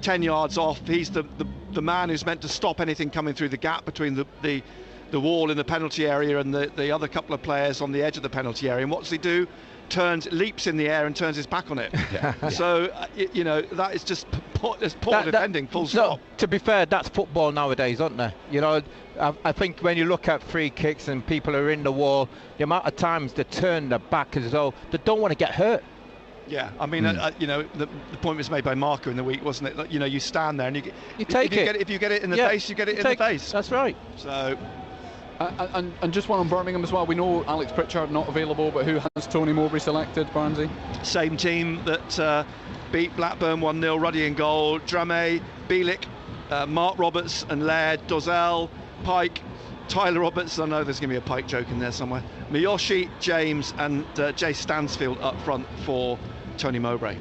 10 yards off. He's the man who's meant to stop anything coming through the gap between the wall in the penalty area and the other couple of players on the edge of the penalty area. And what does he do? Leaps in the air and turns his back on it. So that is just poor defending, full stop. No, to be fair, that's football nowadays, isn't it? You know, I think when you look at free kicks and people are in the wall, the amount of times they turn their back as though they don't want to get hurt. Yeah, I mean, the point was made by Marco in the week, wasn't it? You stand there and you take it. If you get it in the face, you get it in the face. That's right. So. And just one on Birmingham as well. We know Alex Pritchard not available, but who has Tony Mowbray selected, Barnesy? Same team that beat Blackburn 1-0, Ruddy in goal, Dramé, Bielik, Mark Roberts and Laird, Dozzell, Pike, Tyler Roberts, I know there's going to be a Pike joke in there somewhere, Miyoshi, James and Jay Stansfield up front for Tony Mowbray.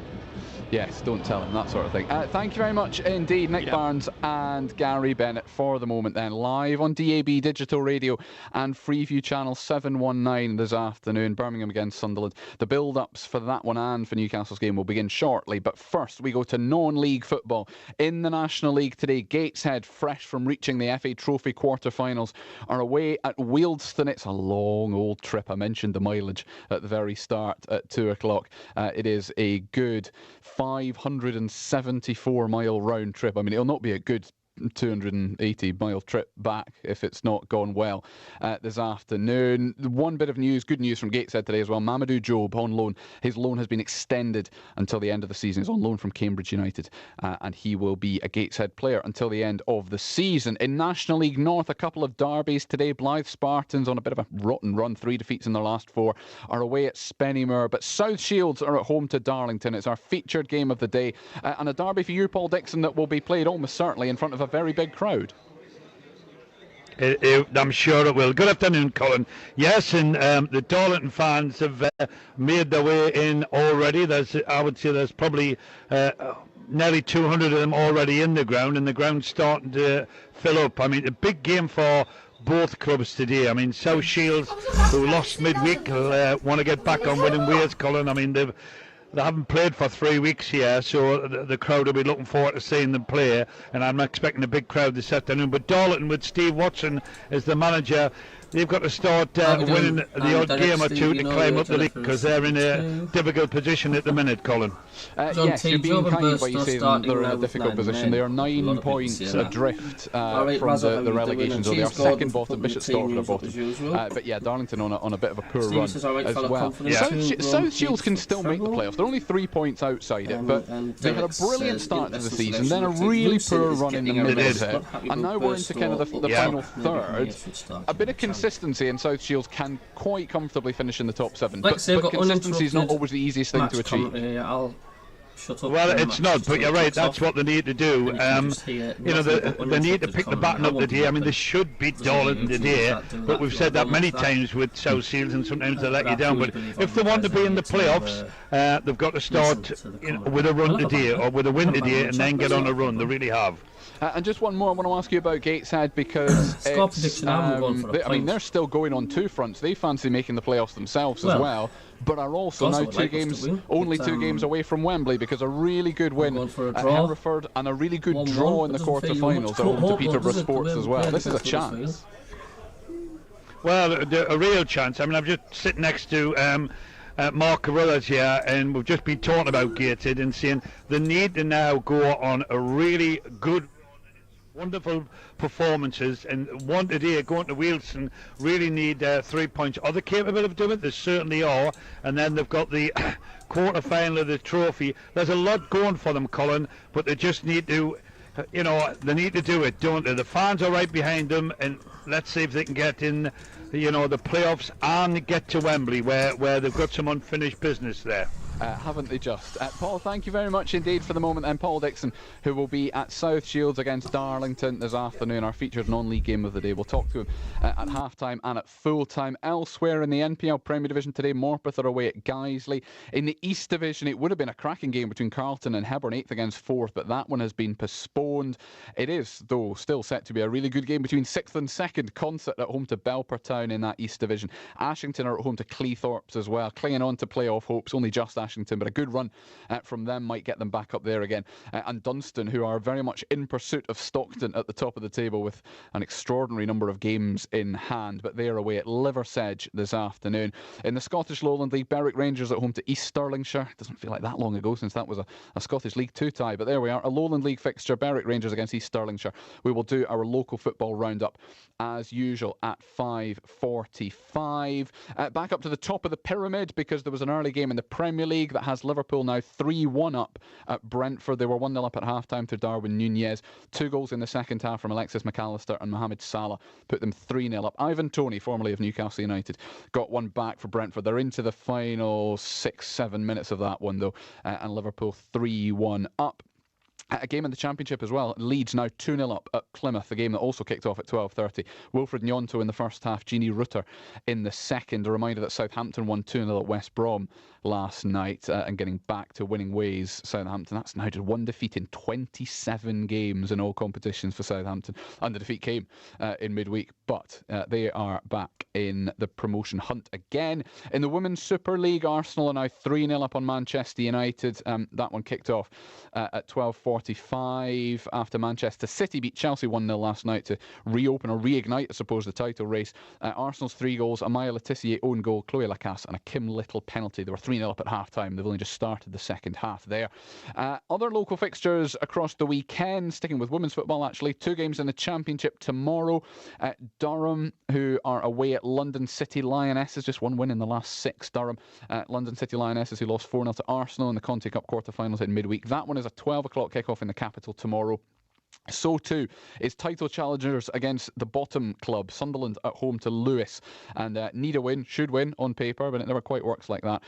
Yes, don't tell him, that sort of thing. Thank you very much indeed, Nick Barnes and Gary Bennett, for the moment then. Live on DAB Digital Radio and Freeview Channel 719 this afternoon, Birmingham against Sunderland. The build-ups for that one and for Newcastle's game will begin shortly, but first we go to non-league football. In the National League today, Gateshead, fresh from reaching the FA Trophy quarter-finals, are away at Wealdstone. It's a long old trip. I mentioned the mileage at the very start at 2 o'clock. It is a good 574-mile round trip. I mean, it'll not be a good 280-mile trip back if it's not gone well this afternoon. One bit of news, good news from Gateshead today as well. Mamadou Diop on loan. His loan has been extended until the end of the season. He's on loan from Cambridge United and he will be a Gateshead player until the end of the season. In National League North, a couple of derbies today. Blythe Spartans, on a bit of a rotten run, 3 defeats in their last 4, are away at Spennymoor, but South Shields are at home to Darlington. It's our featured game of the day and a derby for you, Paul Dixon, that will be played almost certainly in front of a very big crowd. I'm sure it will. Good afternoon, Colin. Yes, and the Darlington fans have made their way in already. I would say there's probably nearly 200 of them already in the ground, and the ground's starting to fill up. I mean, a big game for both clubs today. I mean, South Shields, who lost midweek, want to get back on winning ways, Colin. I mean, they haven't played for 3 weeks here, so the crowd will be looking forward to seeing them play, and I'm expecting a big crowd this afternoon. But Darlington, with Steve Watson as the manager, they've got to start winning the odd game or two to climb up the league, because they're in a difficult position at the minute, Colin. Yes, you're being kind by you saying they're in a difficult position. They are 9 points adrift from the relegation zone. They are second bottom, Bishop Stortford are bottom. But yeah, Darlington on a bit of a poor run as well. South Shields can still make the playoffs. They're only 3 points outside it, but they had a brilliant start to the season, then a really poor run in the middle of it, and now we're into kind of the final third. A bit of consistency, and South Shields can quite comfortably finish in the top 7. But consistency is not always the easiest thing to achieve. Well, it's not, but you're right, that's what they need to do. They need to pick the baton up today. I mean, they should beat Darlington today, but we've said that many times with South Shields, and sometimes they let you down. But if they want to be in the playoffs, they've got to start with a run today, or with a win today, and then get on a run. They really have. And just one more, I want to ask you about Gateshead, because they're still going on 2 fronts. They fancy making the playoffs themselves as well, but are also now only 2 games away from Wembley, because a really good win at Hereford and a really good draw in the quarter-finals at home to Peterborough Sports as well. This is a chance. Well, a real chance. I mean, I'm just sitting next to Mark Carruthers here, and we've just been talking about Gateshead and saying they need to now go on a really good, wonderful performances, and one today going to Wealdstone really need 3 points. Are they capable of doing it? They certainly are. And then they've got the quarter-final of the trophy. There's a lot going for them, Colin, but they just need to, they need to do it, don't they? The fans are right behind them, and let's see if they can get in, the playoffs and get to Wembley, where they've got some unfinished business there. Haven't they just? Paul, thank you very much indeed for the moment. And Paul Dixon, who will be at South Shields against Darlington this afternoon, our featured non-league game of the day. We'll talk to him at half-time and at full-time. Elsewhere in the NPL Premier Division today, Morpeth are away at Guiseley. In the East Division, it would have been a cracking game between Carlton and Hebburn, 8th against 4th, but that one has been postponed. It is, though, still set to be a really good game between 6th and 2nd. Concert at home to Belper Town in that East Division. Ashington are at home to Cleethorpes as well, clinging on to playoff hopes, only just Ashington, but a good run from them might get them back up there again. And Dunstan, who are very much in pursuit of Stockton at the top of the table with an extraordinary number of games in hand, but they are away at Liversedge this afternoon. In the Scottish Lowland League, Berwick Rangers at home to East Stirlingshire. Doesn't feel like that long ago since that was a Scottish League 2 tie, but there we are. A Lowland League fixture, Berwick Rangers against East Stirlingshire. We will do our local football roundup as usual at 5:45. Back up to the top of the pyramid, because there was an early game in the Premier League that has Liverpool now 3-1 up at Brentford. They were 1-0 up at half-time to Darwin Nunez. 2 goals in the second half from Alexis McAllister and Mohamed Salah put them 3-0 up. Ivan Toney, formerly of Newcastle United, got one back for Brentford. They're into the final 6-7 minutes of that one, though, and Liverpool 3-1 up. A game in the Championship as well. Leeds now 2-0 up at Plymouth, a game that also kicked off at 12:30. Wilfred Gnonto in the first half, Gini Rutter in the second. A reminder that Southampton won 2-0 at West Brom last night, and getting back to winning ways. Southampton, that's now just one defeat in 27 games in all competitions for Southampton. And the defeat came in midweek, but they are back in the promotion hunt again. In the Women's Super League, Arsenal are now 3-0 up on Manchester United. That one kicked off at 12:45 after Manchester City beat Chelsea 1-0 last night to reopen or reignite, I suppose, the title race. Arsenal's 3 goals, a Maya Letitia own goal, Chloe Lacasse and a Kim Little penalty. They were 3-0 up at half-time. They've only just started the second half there. Other local fixtures across the weekend, sticking with women's football actually, 2 games in the Championship tomorrow. Durham, who are away at London City Lionesses, just 1 win in the last 6. Durham, London City Lionesses, who lost 4-0 to Arsenal in the Conti Cup quarter-finals in midweek. That one is a 12 o'clock kick-off in the capital tomorrow. So too is title challengers against the bottom club, Sunderland at home to Lewis, and need a win, should win on paper, but it never quite works like that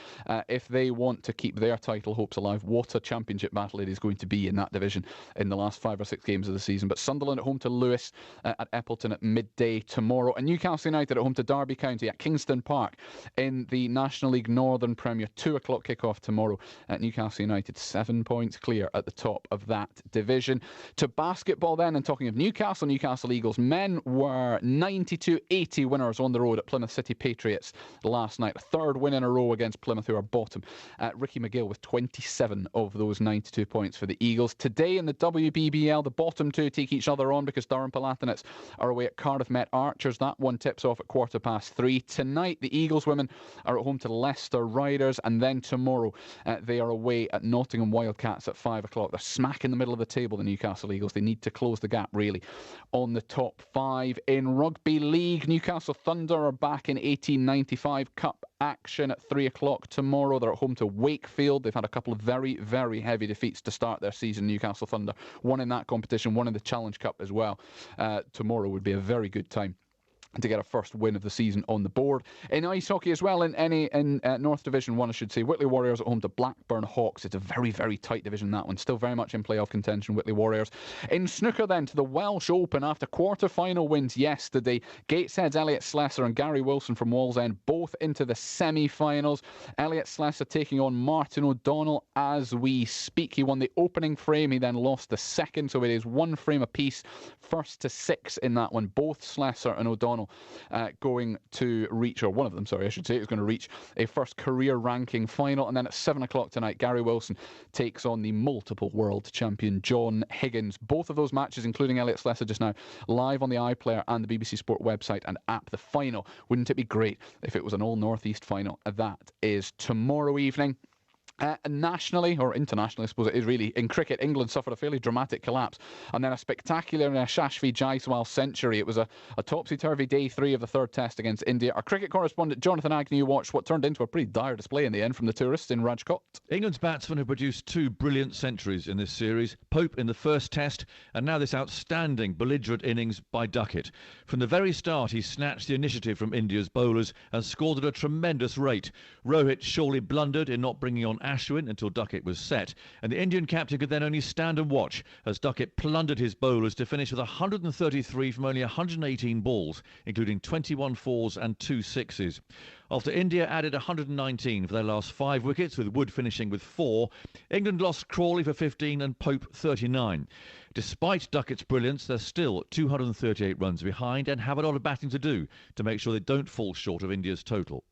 if they want to keep their title hopes alive. What a championship battle it is going to be in that division in the last 5 or 6 games of the season. But Sunderland at home to Lewis at Eppleton at midday tomorrow, and Newcastle United at home to Derby County at Kingston Park in the National League Northern Premier. 2 o'clock kick-off tomorrow. Newcastle United 7 points clear at the top of that division. To basketball then, and talking of Newcastle Eagles, men were 92-80 winners on the road at Plymouth City Patriots last night. A 3rd win in a row against Plymouth, who are bottom. Ricky McGill with 27 of those 92 points for the Eagles. Today in the WBBL, the bottom 2 take each other on because Durham Palatinate are away at Cardiff Met Archers. That one tips off at 3:15. Tonight, the Eagles women are at home to Leicester Riders, and then tomorrow they are away at Nottingham Wildcats at 5 o'clock. They're smack in the middle of the table, the Newcastle Eagles. They need to close the gap, really, on the top 5. In Rugby League, Newcastle Thunder are back in 1895 Cup action at 3 o'clock tomorrow. They're at home to Wakefield. They've had a couple of very, very heavy defeats to start their season, Newcastle Thunder. One in that competition, one in the Challenge Cup as well. Tomorrow would be a very good time to get a first win of the season on the board. In ice hockey as well, in North Division 1, I should say, Whitley Warriors at home to Blackburn Hawks. It's a very, very tight division, that one. Still very much in playoff contention, Whitley Warriors. In snooker then, to the Welsh Open after quarter-final wins yesterday. Gateshead's Elliot Slessor and Gary Wilson from Wallsend both into the semi-finals. Elliot Slessor taking on Martin O'Donnell as we speak. He won the opening frame, he then lost the second, so it is 1 frame apiece, 1st to 6 in that one. Both Slessor and O'Donnell going to reach, or one of them, sorry, I should say, is going to reach a first career ranking final. And then at 7 o'clock tonight, Gary Wilson takes on the multiple world champion John Higgins. Both of those matches, including Elliot Slessor just now, live on the iPlayer and the BBC Sport website and app. The final, wouldn't it be great if it was an all North East final? That is tomorrow evening. Nationally, or internationally, I suppose it is really, in cricket, England suffered a fairly dramatic collapse and then a spectacular Shashvi Jaiswal century. It was a topsy-turvy day 3 of the 3rd test against India. Our cricket correspondent Jonathan Agnew watched what turned into a pretty dire display in the end from the tourists in Rajkot. England's batsmen have produced 2 brilliant centuries in this series. Pope in the first test, and now this outstanding belligerent innings by Duckett. From the very start, he snatched the initiative from India's bowlers and scored at a tremendous rate. Rohit surely blundered in not bringing on Ashwin until Duckett was set, and the Indian captain could then only stand and watch as Duckett plundered his bowlers to finish with 133 from only 118 balls, including 21 fours and 2 sixes. After India added 119 for their last 5 wickets, with Wood finishing with 4, England lost Crawley for 15 and Pope 39. Despite Duckett's brilliance, they're still 238 runs behind and have a lot of batting to do to make sure they don't fall short of India's total.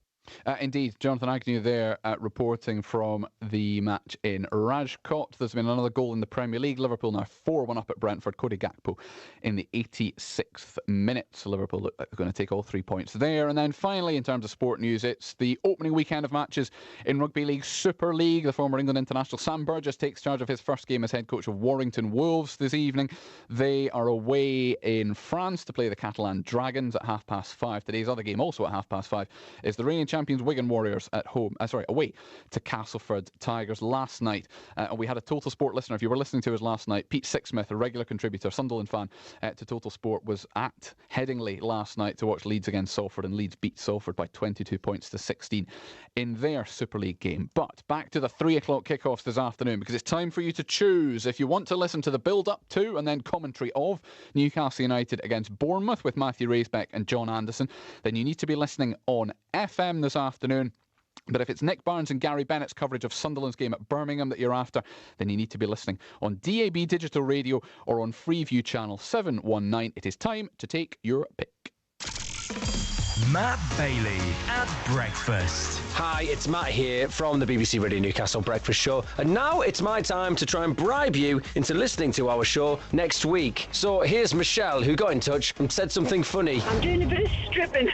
Indeed, Jonathan Agnew there reporting from the match in Rajkot. There's been another goal in the Premier League. Liverpool now 4-1 up at Brentford. Cody Gakpo in the 86th minute. So Liverpool are going to take all 3 points there. And then finally, in terms of sport news, it's the opening weekend of matches in Rugby League Super League. The former England international Sam Burgess takes charge of his first game as head coach of Warrington Wolves this evening. They are away in France to play the Catalan Dragons at 5:30. Today's other game, also at 5:30, is the reigning champions Wigan Warriors at home. Away to Castleford Tigers last night. We had a Total Sport listener. If you were listening to us last night, Pete Sixsmith, a regular contributor, Sunderland fan to Total Sport, was at Headingley last night to watch Leeds against Salford, and Leeds beat Salford by 22 points to 16 in their Super League game. But back to the 3 o'clock kickoffs this afternoon, because it's time for you to choose. If you want to listen to the build-up to and then commentary of Newcastle United against Bournemouth with Matthew Raisbeck and John Anderson, then you need to be listening on FM this afternoon. But if it's Nick Barnes and Gary Bennett's coverage of Sunderland's game at Birmingham that you're after, then you need to be listening on DAB Digital Radio or on Freeview Channel 719. It is time to take your pick. Matt Bailey at breakfast. Hi, it's Matt here from the BBC Radio Newcastle Breakfast Show, and now it's my time to try and bribe you into listening to our show next week. So here's Michelle, who got in touch and said something funny. I'm doing a bit of stripping.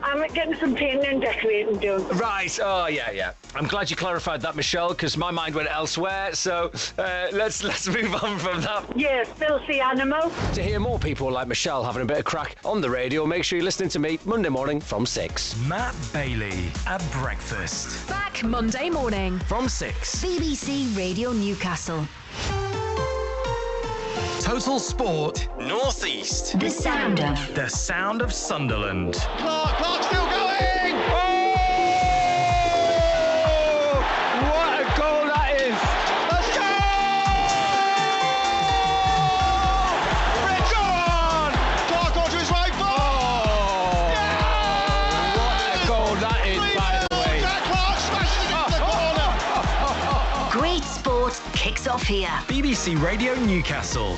I'm getting some painting and decorating done. Right, oh yeah. I'm glad you clarified that, Michelle, because my mind went elsewhere, so let's move on from that. Yeah, filthy animal. To hear more people like Michelle having a bit of crack on the radio, make sure you're listening to me Monday morning from 6. Matt Bailey at breakfast. Back Monday morning from 6. BBC Radio Newcastle. Total Sport Northeast. The sound of Sunderland. Clark still going! Oh! What a goal that is! Let's go! Richard! Clark onto his right foot! Oh! Yeah! What a goal that is, by the way! Jack Clark smashes it into the corner! Great sport kicks off here. BBC Radio Newcastle.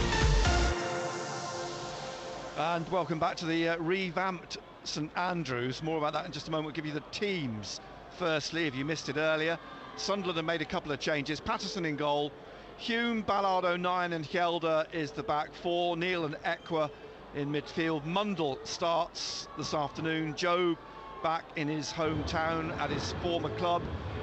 And welcome back to the revamped St Andrews. More about that in just a moment. We'll give you the teams. Firstly, if you missed it earlier, Sunderland have made a couple of changes. Patterson in goal, Hume, Ballard, O'Nien and Hjelde is the back four. Neil and Ekwa in midfield. Mundell starts this afternoon. Jobe back in his hometown at his former club.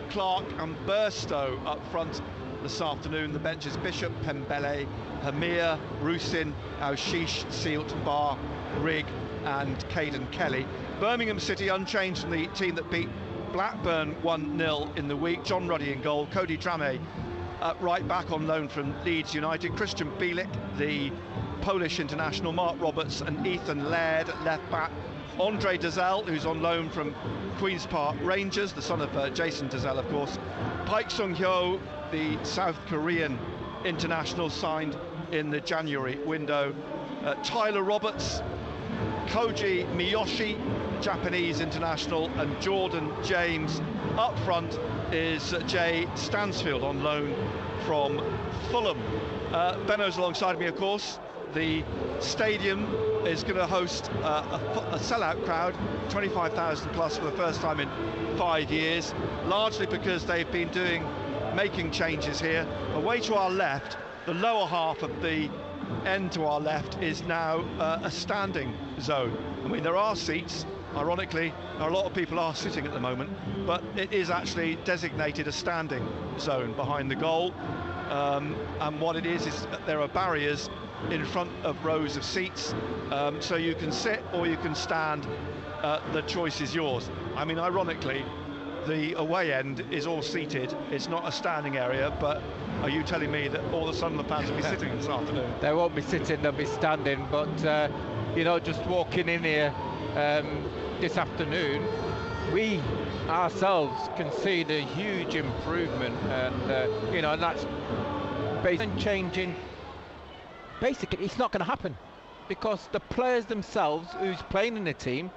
Clark and Burstow up front this afternoon. The benches: Bishop, Pembele, Hamir, Rusin, Aushish, Sealt, Barr, Rigg and Caden Kelly. Birmingham City unchanged from the team that beat Blackburn 1-0 in the week. John Ruddy in goal, Cody Drame right back on loan from Leeds United, Christian Bielik, the Polish international, Mark Roberts and Ethan Laird left back, Andre Dazelle, who's on loan from Queen's Park Rangers, the son of Jason Dazelle, of course. Paik Sung-hyo, the South Korean international, signed in the January window. Tyler Roberts, Koji Miyoshi, Japanese international, and Jordan James. Up front is Jay Stansfield on loan from Fulham. Benno's alongside me, of course. The stadium is going to host a sellout crowd, 25,000 plus for the first time in 5 years, largely because they've been making changes here. Away to our left, the lower half of the end to our left is now a standing zone. I mean, there are seats. Ironically, a lot of people are sitting at the moment, but it is actually designated a standing zone behind the goal. And what it is there are barriers in front of rows of seats, so you can sit or you can stand. The choice is yours. I mean, ironically, the away end is all seated. It's not a standing area, but are you telling me that all the Sunderland fans will be sitting this afternoon? They won't be sitting, they'll be standing, but just walking in here this afternoon, we ourselves can see the huge improvement, and that's basically changing. Basically, it's not going to happen because the players themselves who's playing in the team,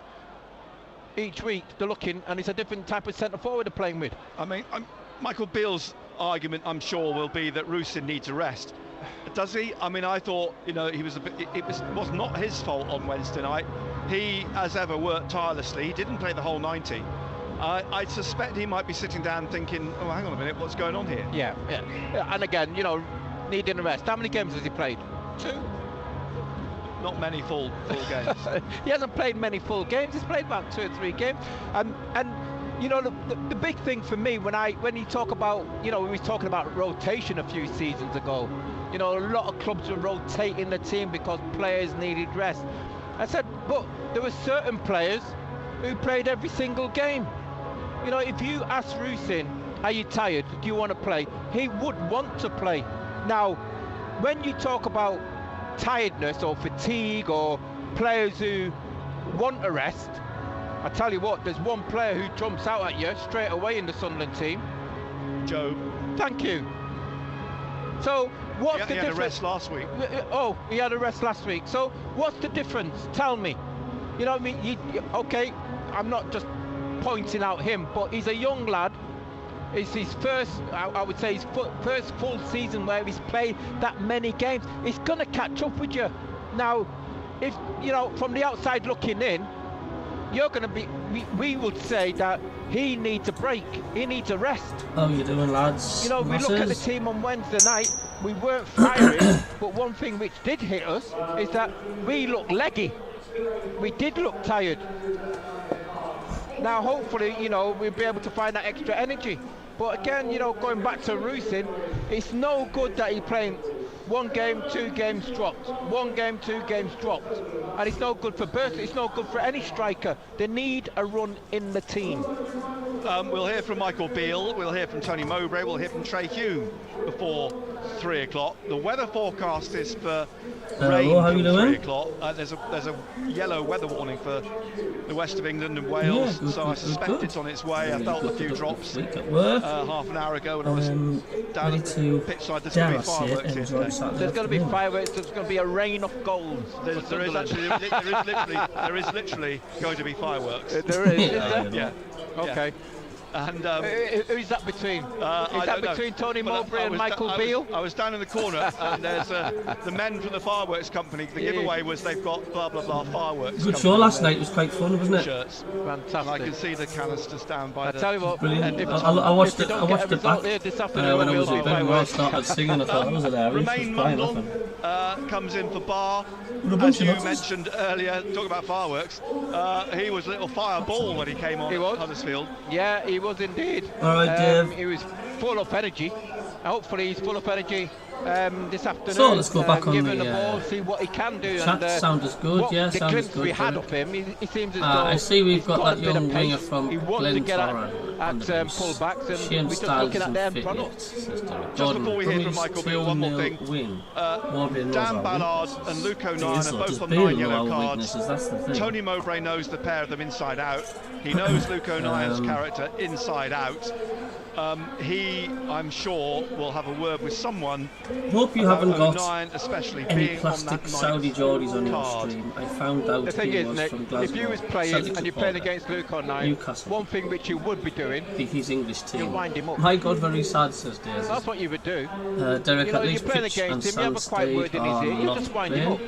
each week they're looking and it's a different type of centre forward they're playing with. I mean, Michael Beale's argument, I'm sure, will be that Rusin needs a rest. Does he? I mean, I thought, he was it was not his fault on Wednesday night. he, as ever, worked tirelessly. He didn't play the whole 90. I suspect he might be sitting down thinking, oh, hang on a minute, what's going on here? Yeah. And again, needing a rest. How many games has he played? 2? Not many full games. He hasn't played many full games. He's played about 2 or 3 games. And the big thing for me when you talk about, we were talking about rotation a few seasons ago. A lot of clubs were rotating the team because players needed rest. I said, but there were certain players who played every single game. If you ask Rusyn, are you tired? Do you want to play? He would want to play. Now, when you talk about tiredness or fatigue or players who want a rest, I tell you what, there's one player who jumps out at you straight away in the Sunderland team. Joe. Thank you. So, what's the difference? He had a rest last week. Oh, he had a rest last week. So, what's the difference? Tell me. You know what I mean? Okay, I'm not just pointing out him, but he's a young lad. It's his first, I would say, his first full season where he's played that many games. He's going to catch up with you. Now, if, from the outside looking in, you're going to be, we would say that he needs a break. He needs a rest. How you doing, lads? We look at the team on Wednesday night, we weren't firing, but one thing which did hit us is that we looked leggy. We did look tired. Now, hopefully, we'll be able to find that extra energy. But again, going back to Rusyn, it's no good that he's playing 1 game, 2 games dropped, 1 game, 2 games dropped, and it's no good for Burton. It's no good for any striker. They need a run in the team. We'll hear from Michael Beale, we'll hear from Tony Mowbray, we'll hear from Trey Hume before 3 o'clock. The weather forecast is for rain from 3 o'clock. There's a yellow weather warning for the west of England and Wales, so I suspect it's on its way. I felt a few drops half an hour ago when I was down at the pitch side. There's going to be fireworks here today. There's going to be fireworks. There's going to be a rain of goals. There is literally going to be fireworks. There is. Yeah. Okay. And who's that between? Is that between Tony Mowbray and Michael Beale? I was down in the corner, and there's the men from the fireworks company. The giveaway was they've got blah blah blah fireworks. Good show last night. It was quite fun, wasn't it? Shirts. Fantastic. And I can see the canisters down by the. I tell you what, brilliant. I watched it back this afternoon when I was at Birmingham. I started singing. I thought it was hilarious. Romain Mundle comes in for Bar. As you mentioned earlier, talking about fireworks, he was a little fireball when he came on Huddersfield. Yeah, he was indeed. All right, Dave. He was full of energy. Hopefully he's full of energy this afternoon. So let's go back on the ball, see what he can do. Chat and sound is good, yeah, the sound is glimpse good. we had of him, he seems as though I see we've got that young winger pace. from He wants to get at full-backs, and we're just looking at the end product. Just before we hear from Michael Beale, one more thing. Dan Ballard and Luke O'Nien are both on 9 yellow cards. Tony Mowbray knows the pair of them inside out. He knows Luke O'Nien's character inside out. He, I'm sure, will have a word with someone. Hope you haven't got O'Nien, especially any being plastic on that Saudi Geordies on your stream. I found out the thing he is, was Nick, from Glasgow. if you was playing and you're playing against Luke O'Nien, Newcastle. one thing which you would be doing, his English team, you wind him up. My God, very sad, says Daisy. That's what you would do. Derek, at least you're playing pitch against and him, you have a quiet word in his ear, you just wind him up.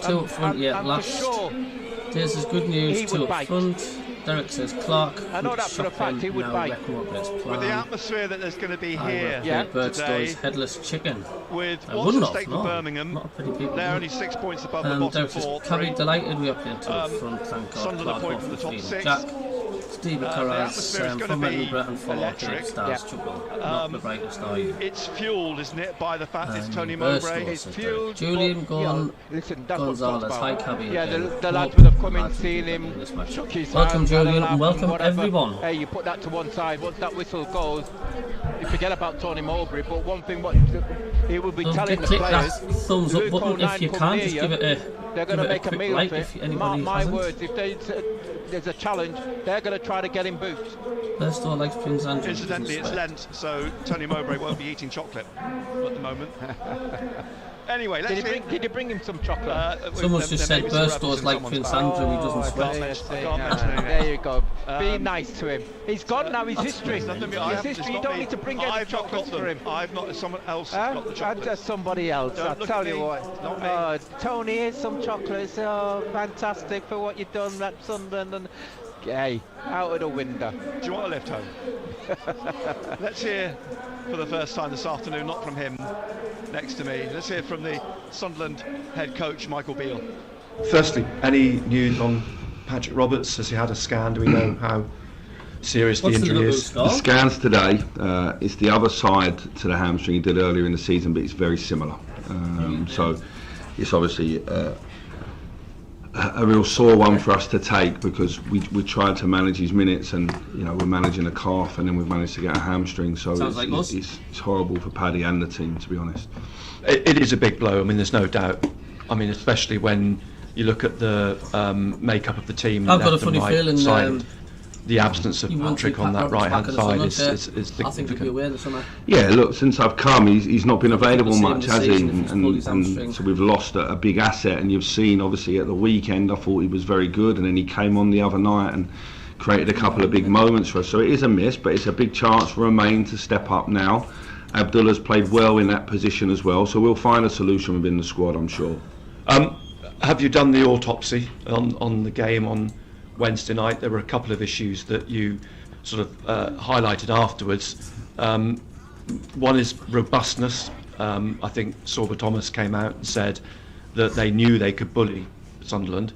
Two up front, last. Sure, Daisy's good news, two up front. Derek says Clark. I know that for a fact he would bite. With the atmosphere that there's going to be here today, headless chicken. With what's at stake for Birmingham, they're only 6 points above the bottom four. Carrie delighted we are playing to the front, thank God. Sunderland point from the top 6. Jack, Stevie Carras from Edinburgh and for electric. Stars Trouble. Not the brightest, are you? It's fueled, isn't it, by the fact it's Tony Mowbray. It's fueled. Julian Gonzalez, hi Cabby. Yeah, the lads would have come in, seen him, shook his hand. Welcome Julian and welcome everyone. Hey, you put that to one side. Once that whistle goes, you forget about Tony Mowbray. But one thing, what he will be telling the players, that thumbs up button if you can. Just give it a. They're going to make a meal like of it. Mark my words, if there's a challenge, they're going to try try to get him booked. Burstow likes Prince Andrew. Incidentally, it's Lent, so Tony Mowbray won't be eating chocolate at the moment. Anyway, did you bring him some chocolate? Someone's just said Burstow's like Prince Andrew, he doesn't sweat. There you go. Be nice to him. He's gone now, his history. His history, you don't need to bring any chocolates for him. I've not, someone else has got the chocolates. Somebody else, I'll tell you what. Tony, here's some chocolates. Oh, fantastic for what you've done at Sunderland. And hey, out of the window. Do you want a lift home? Let's hear for the first time this afternoon, not from him next to me. Let's hear from the Sunderland head coach, Michael Beale. Firstly, any news on Patrick Roberts? Has he had a scan? Do we know how serious the injury is? The scans today, it's the other side to the hamstring he did earlier in the season, but it's very similar. So it's obviously a real sore one for us to take, because we tried to manage his minutes, and we're managing a calf, and then we've managed to get a hamstring. So it's horrible for Paddy and the team, to be honest. It is a big blow. I mean, there's no doubt. I mean, especially when you look at the makeup of the team. I've got a funny feeling. The absence of Patrick on that right-hand side is significant. I think he'll be away this summer. Yeah, look, since I've come, he's not been available much, has he? And so we've lost a big asset. And you've seen, obviously, at the weekend, I thought he was very good, and then he came on the other night and created a couple of big moments for us. So it is a miss, but it's a big chance for Romain to step up now. Abdullah's played well in that position as well, so we'll find a solution within the squad, I'm sure. Have you done the autopsy on the game on Wednesday night? There were a couple of issues that you sort of highlighted afterwards. One is robustness. I think Sorba Thomas came out and said that they knew they could bully Sunderland.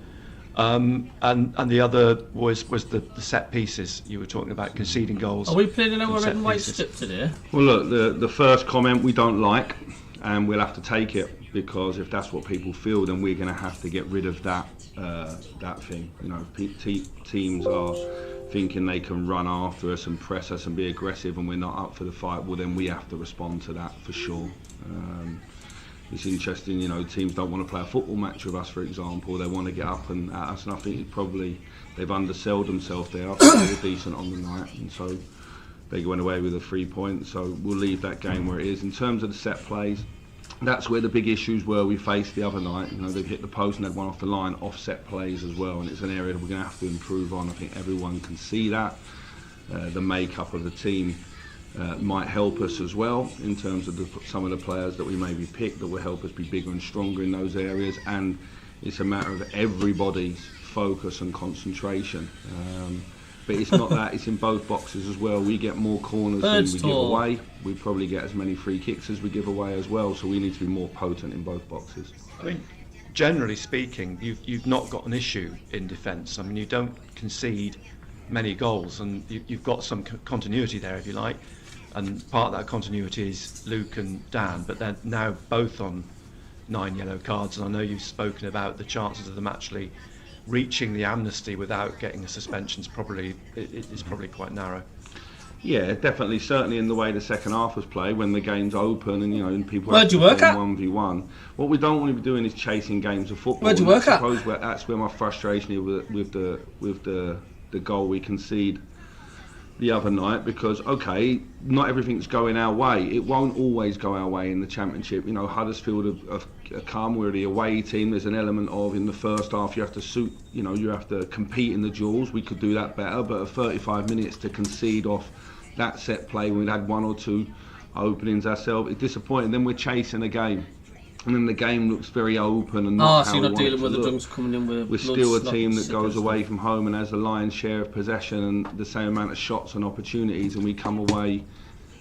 And the other was the set pieces. You were talking about conceding goals. Are we playing in our red and white strip today? Well, look, the first comment we don't like, and we'll have to take it, because if that's what people feel, then we're going to have to get rid of that thing. Teams are thinking they can run after us and press us and be aggressive, and we're not up for the fight. Well, then we have to respond to that for sure. It's interesting, teams don't want to play a football match with us, for example. They want to get up and at us, and I think they've undersold themselves there. I think they were decent on the night, and so they went away with a 3 points. So we'll leave that game where it is. In terms of the set plays, that's where the big issues were we faced the other night. They've hit the post and had one off the line, offset plays as well, and it's an area that we're going to have to improve on. I think everyone can see that. The makeup of the team might help us as well in terms of some of the players that we maybe pick that will help us be bigger and stronger in those areas, and it's a matter of everybody's focus and concentration. But it's not that, it's in both boxes as well. We get more corners than we give away. We probably get as many free kicks as we give away as well, so we need to be more potent in both boxes. I mean, generally speaking, you've not got an issue in defence. I mean, you don't concede many goals, and you've got some continuity there, if you like. And part of that continuity is Luke and Dan, but they're now both on 9 yellow cards, and I know you've spoken about the chances of them actually reaching the amnesty without getting a suspension is probably quite narrow. Yeah, definitely. Certainly in the way the second half was played, when the game's open and and people have to play 1v1. What we don't want to be doing is chasing games of football. Where'd you work at? I suppose that's where my frustration is with the goal we concede the other night, because not everything's going our way. It won't always go our way in the Championship. Huddersfield have come, we're the away team. There's an element of, in the first half, you have to you have to compete in the duels. We could do that better, but at 35 minutes to concede off that set play when we'd had one or two openings ourselves, it's disappointing. Then we're chasing a game, and then the game looks very open and not how so you're we not want dealing it with to the look. drunks coming in with We're still a team that goes away from home and has the lion's share of possession and the same amount of shots and opportunities, and we come away,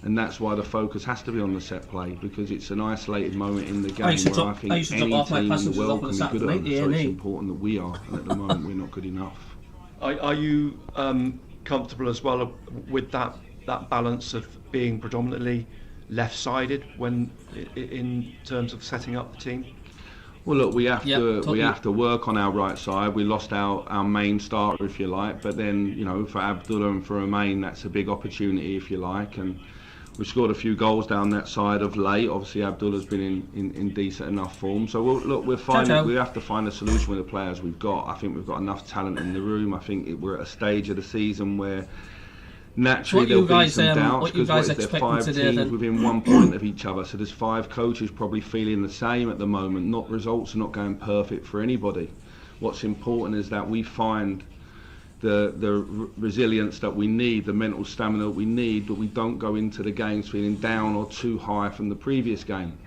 and that's why the focus has to be on the set play, because it's an isolated moment in the game where I think any team in the world can be good at it. So it's important that we are, and at the moment we're not good enough. Are you comfortable as well with that balance of being predominantly left-sided when in terms of setting up the team? Well, look, we have to work on our right side. We lost our main starter, if you like, but then for Abdullah and for Romain, that's a big opportunity, if you like, and We've scored a few goals down that side of late. Obviously, Abdullah's been in decent enough form. So we have to find a solution with the players we've got. I think we've got enough talent in the room. I think we're at a stage of the season where naturally there'll be some doubts, because there's 5 teams within 1 point of each other. So there's 5 coaches probably feeling the same at the moment. Results are not going perfect for anybody. What's important is that we find the resilience that we need, the mental stamina that we need, but we don't go into the games feeling down or too high from the previous game.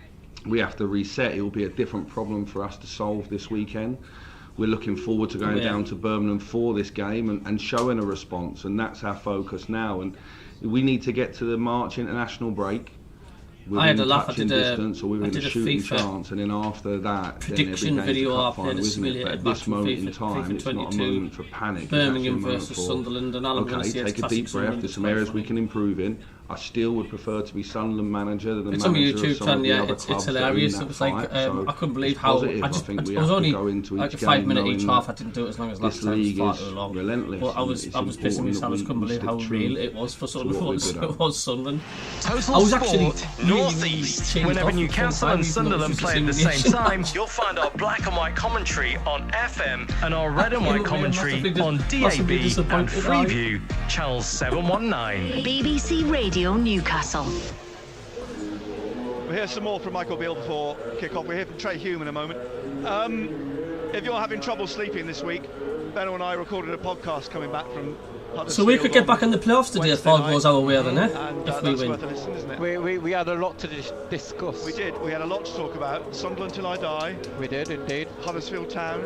We have to reset. It will be a different problem for us to solve this weekend. We're looking forward to going down to Birmingham for this game and showing a response, and that's our focus now. And we need to get to the March international break. I had a laugh. I did a shooting chance, and then after that, prediction video after the simulated match from FIFA, in time, FIFA it's not a moment for panic. Birmingham versus Sunderland, and Alan take a deep breath. There's some areas we can improve in. I still would prefer to be Sunderland manager than the it's manager on my YouTube channel. It's hilarious. It was like I couldn't believe how I was only like a 5 minute each half. I didn't do it as long as last time. It was far too long. But I was pissing myself. I just couldn't believe how real it was for Sunderland. It was Sunderland. Total Sport North East. Whenever Newcastle and Sunderland play at the same time, you'll find our black and white commentary on FM and our red and white commentary on DAB and Freeview, channel 719. BBC Radio Newcastle. We'll hear some more from Michael Beale before kick-off. We'll hear from Trey Hume in a moment. If you're having trouble sleeping this week, Benno and I recorded a podcast coming back from Huddersfield. So we could get back in the playoffs today if fall goes our way, then, if we win. Worth a listen, isn't it? We had a lot to discuss. We did. We had a lot to talk about. Sunderland till I die. We did, indeed. Huddersfield Town.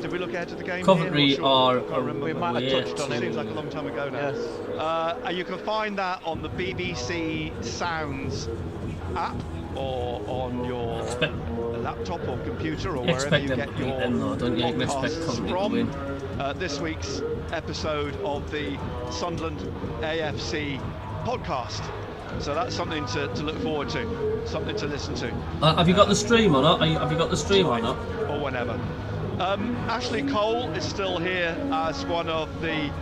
Did we look ahead to the game? Coventry are. We might have touched on it. Seems like a long time ago now. Yes. You can find that on the BBC Sounds app or on your laptop or computer or wherever you get your podcasts from. This week's episode of the Sunderland AFC podcast. So that's something to look forward to, something to listen to. Have you got the stream or not? Have you got the stream or not? Or whenever. Ashley Cole is still here as one of the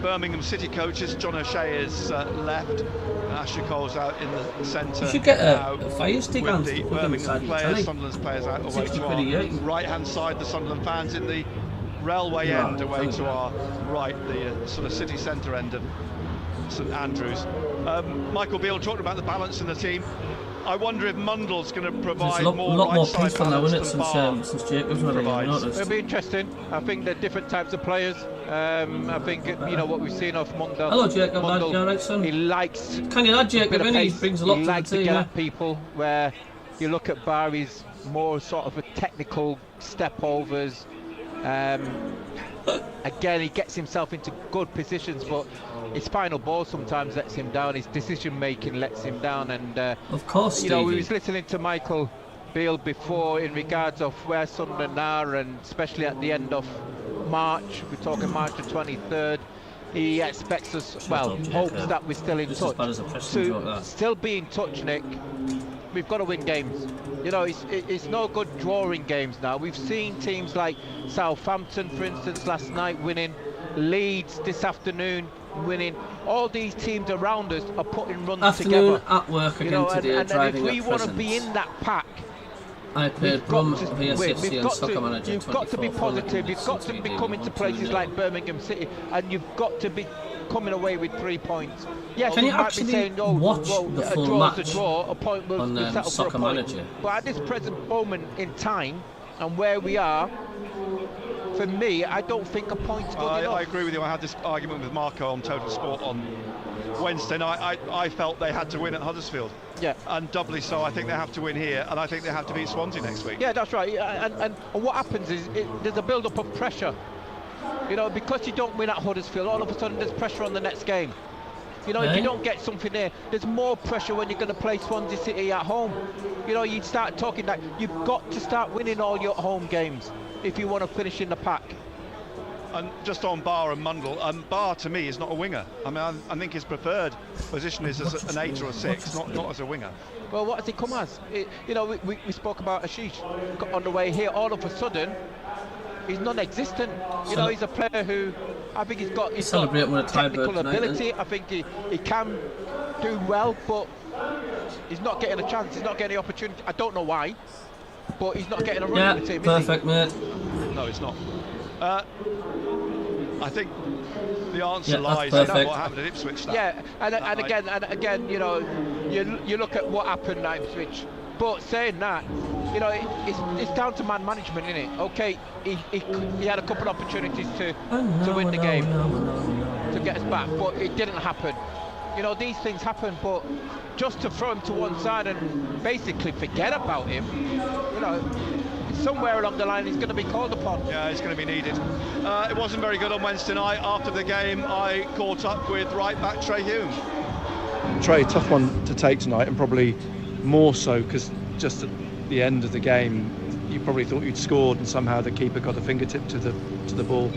Birmingham City coaches. John O'Shea is left. Ashley Cole's out in the centre. You should get a fire stick with on the Birmingham players, Sunderland's players out away to our right-hand side, the Sunderland fans in the railway end away to our right, the sort of city centre end of St Andrews. Michael Beale talked about the balance in the team. I wonder if Mundell's going to provide a lot more peaceful now, isn't it, since Jacobs It'll be interesting. I think they're different types of players. I think what we've seen of Mundell. Hello, Jacob. You all right, son? He likes. Can you add Jacob in? He brings a lot to the team. He likes to get at people. Where you look at Barry's more sort of a technical step overs. Again, he gets himself into good positions, but his final ball sometimes lets him down. His decision making lets him down, and of course, we was listening to Michael Beale before in regards of where Sunderland are, and especially at the end of March. We're talking March the 23rd. He expects us, hopes that we're still in touch. To still be in touch, Nick. We've got to win games. It's no good drawing games now. We've seen teams like Southampton, for instance, last night winning, Leeds this afternoon winning. All these teams around us are putting runs together. At work again today, and if we want to be in that pack, I played Brum, VSFC and Soccer Manager. You've got to be positive. You've got to be coming to places like Birmingham City, and you've got to be coming away with 3 points. Yes, can you actually watch the full match a draw, a point will on Soccer Manager? But at this present moment in time and where we are, for me, I don't think a point's good enough. I agree with you. I had this argument with Marco on Total Sport on Wednesday night. I felt they had to win at Huddersfield. Yeah. And doubly so, I think they have to win here, and I think they have to beat Swansea next week. Yeah, that's right. And what happens is there's a build-up of pressure. Because you don't win at Huddersfield, all of a sudden there's pressure on the next game. If you don't get something there, there's more pressure when you're going to play Swansea City at home. You start talking that you've got to start winning all your home games if you want to finish in the pack. And just on Barr and Mundell, Barr to me is not a winger. I mean, I think his preferred position is as an 8 or a 6, not as a winger. Well, what has he come as? We spoke about Ashish on the way here. All of a sudden, is non-existent. You know, he's a player who I think he's got technical ability. I think he can do well, but he's not getting a chance. He's not getting the opportunity. I don't know why, but he's not getting a run in the team. Perfect, mate. No, it's not. I think the answer lies in what happened at Ipswich. And again, you know, you look at what happened at Ipswich. But saying that, you know, it's down to man management, isn't it? Okay, he had a couple of opportunities to win the game, to get us back, but it didn't happen. You know, these things happen, but just to throw him to one side and basically forget about him, you know, somewhere along the line he's going to be called upon. Yeah, he's going to be needed. It wasn't very good on Wednesday night. After the game, I caught up with right back Trey Hume. Trey, tough one to take tonight, and probably more so because just at the end of the game you probably thought you'd scored and somehow the keeper got a fingertip to the ball.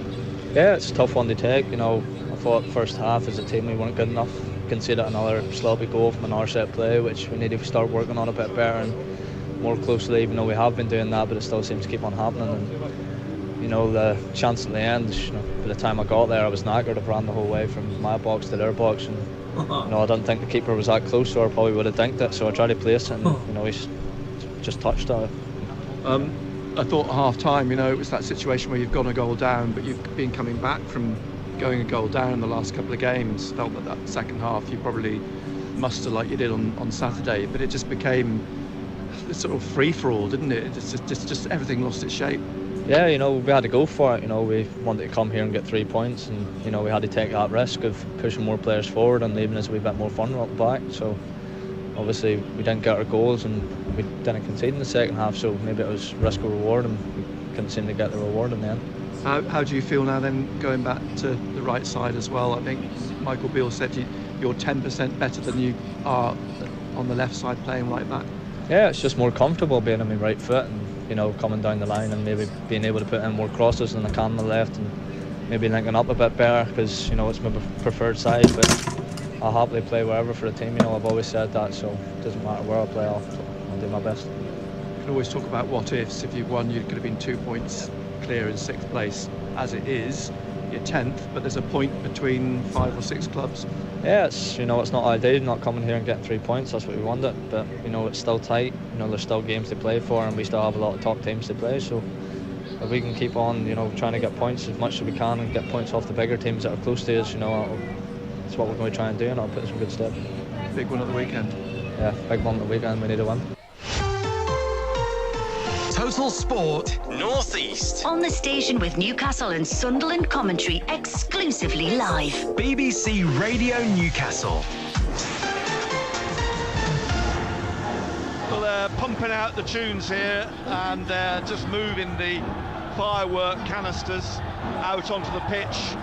Yeah, it's a tough one to take. You know, I thought first half as a team we weren't good enough. Conceded another sloppy goal from an our set play, which we need to start working on a bit better and more closely, even though we have been doing that, but it still seems to keep on happening. And you know, the chance at the end, you know, by the time I got there I was knackered. I've ran the whole way from my box to their box, and you know, I didn't think the keeper was that close, so I probably would have dinked it, so I tried to place it, and you know, he's just touched on it. I thought at half time, you know, it was that situation where you've gone a goal down, but you've been coming back from going a goal down in the last couple of games. Felt that second half you probably muster like you did on Saturday, but it just became this sort of free-for-all, didn't it? It's just everything lost its shape. Yeah, you know, we had to go for it. You know, we wanted to come here and get 3 points, and you know, we had to take that risk of pushing more players forward and leaving us a wee bit more fun up back. So obviously we didn't get our goals and we didn't concede in the second half, so maybe it was risk or reward, and we couldn't seem to get the reward in the end. How do you feel now then, going back to the right side as well? I think Michael Beale said you're 10% better than you are on the left side playing right back. Yeah, it's just more comfortable being on my right foot and, you know, coming down the line and maybe being able to put in more crosses than I can on the left, and maybe linking up a bit better because, you know, it's my preferred side, but I'll happily play wherever for the team. You know, I've always said that, so it doesn't matter where I play, I'll do my best. You can always talk about what ifs. If you won, you could have been 2 points clear in 6th place. As it is, you're 10th, but there's a point between 5 or 6 clubs. Yeah, it's, you know, it's not ideal not coming here and getting 3 points. That's what we wanted, but you know, it's still tight. You know, there's still games to play for, and we still have a lot of top teams to play. So if we can keep on, you know, trying to get points as much as we can and get points off the bigger teams that are close to us, you know, that's what we're going to try and do, and I'll put us in good stead. Big one at the weekend. Yeah, big one at the weekend. We need to win. Total Sport North East. On the station with Newcastle and Sunderland commentary exclusively live. BBC Radio Newcastle. Well, they're pumping out the tunes here, and they're just moving the firework canisters out onto the pitch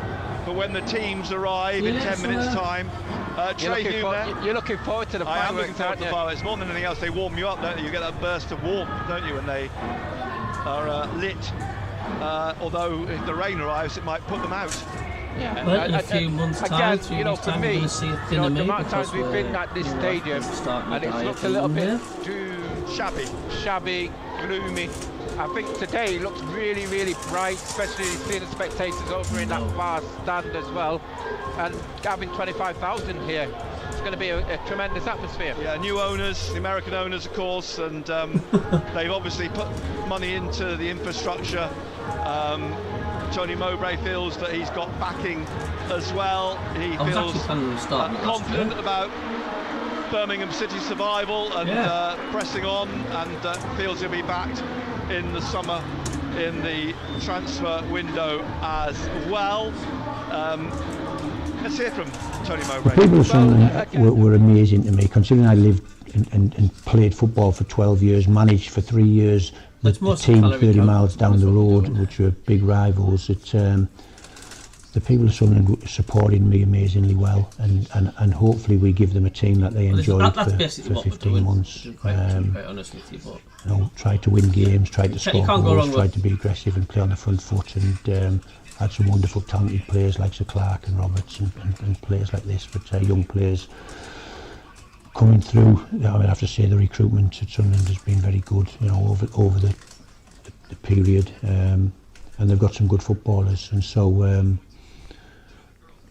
for when the teams arrive in 10 minutes' time. You're looking forward to the fireworks. I am looking forward to the fireworks. More than anything else, they warm you up, don't they? You get that burst of warmth, don't you, when they are lit. Although if the rain arrives, it might put them out. Yeah, well, in a few months' time, you know, for me, you know, the amount of times we've been at this stadium and it's looked a little bit too shabby, gloomy. I think today it looks really, really bright, especially seeing the spectators over in that far stand as well, and having 25,000 here. It's going to be a tremendous atmosphere. Yeah, new owners, the American owners, of course, and they've obviously put money into the infrastructure. Tony Mowbray feels that he's got backing as well. He feels confident about Birmingham City survival and pressing on, and feels he'll be backed in the summer in the transfer window as well. Let's hear from Tony Mowbray. The people of Sunderland were amazing to me, considering I lived and played football for 12 years, managed for 3 years the team 30 miles down the road, which were big rivals. The people of Sunderland supported me amazingly well, and hopefully we give them a team that they enjoyed for 15 months. You know, tried to win games, tried to score goals, tried to be aggressive and play on the front foot, and had some wonderful talented players like Sir Clark and Roberts and players like this, but young players coming through. I mean, I have to say the recruitment at Sunderland has been very good, you know, over the period. and they've got some good footballers, and so.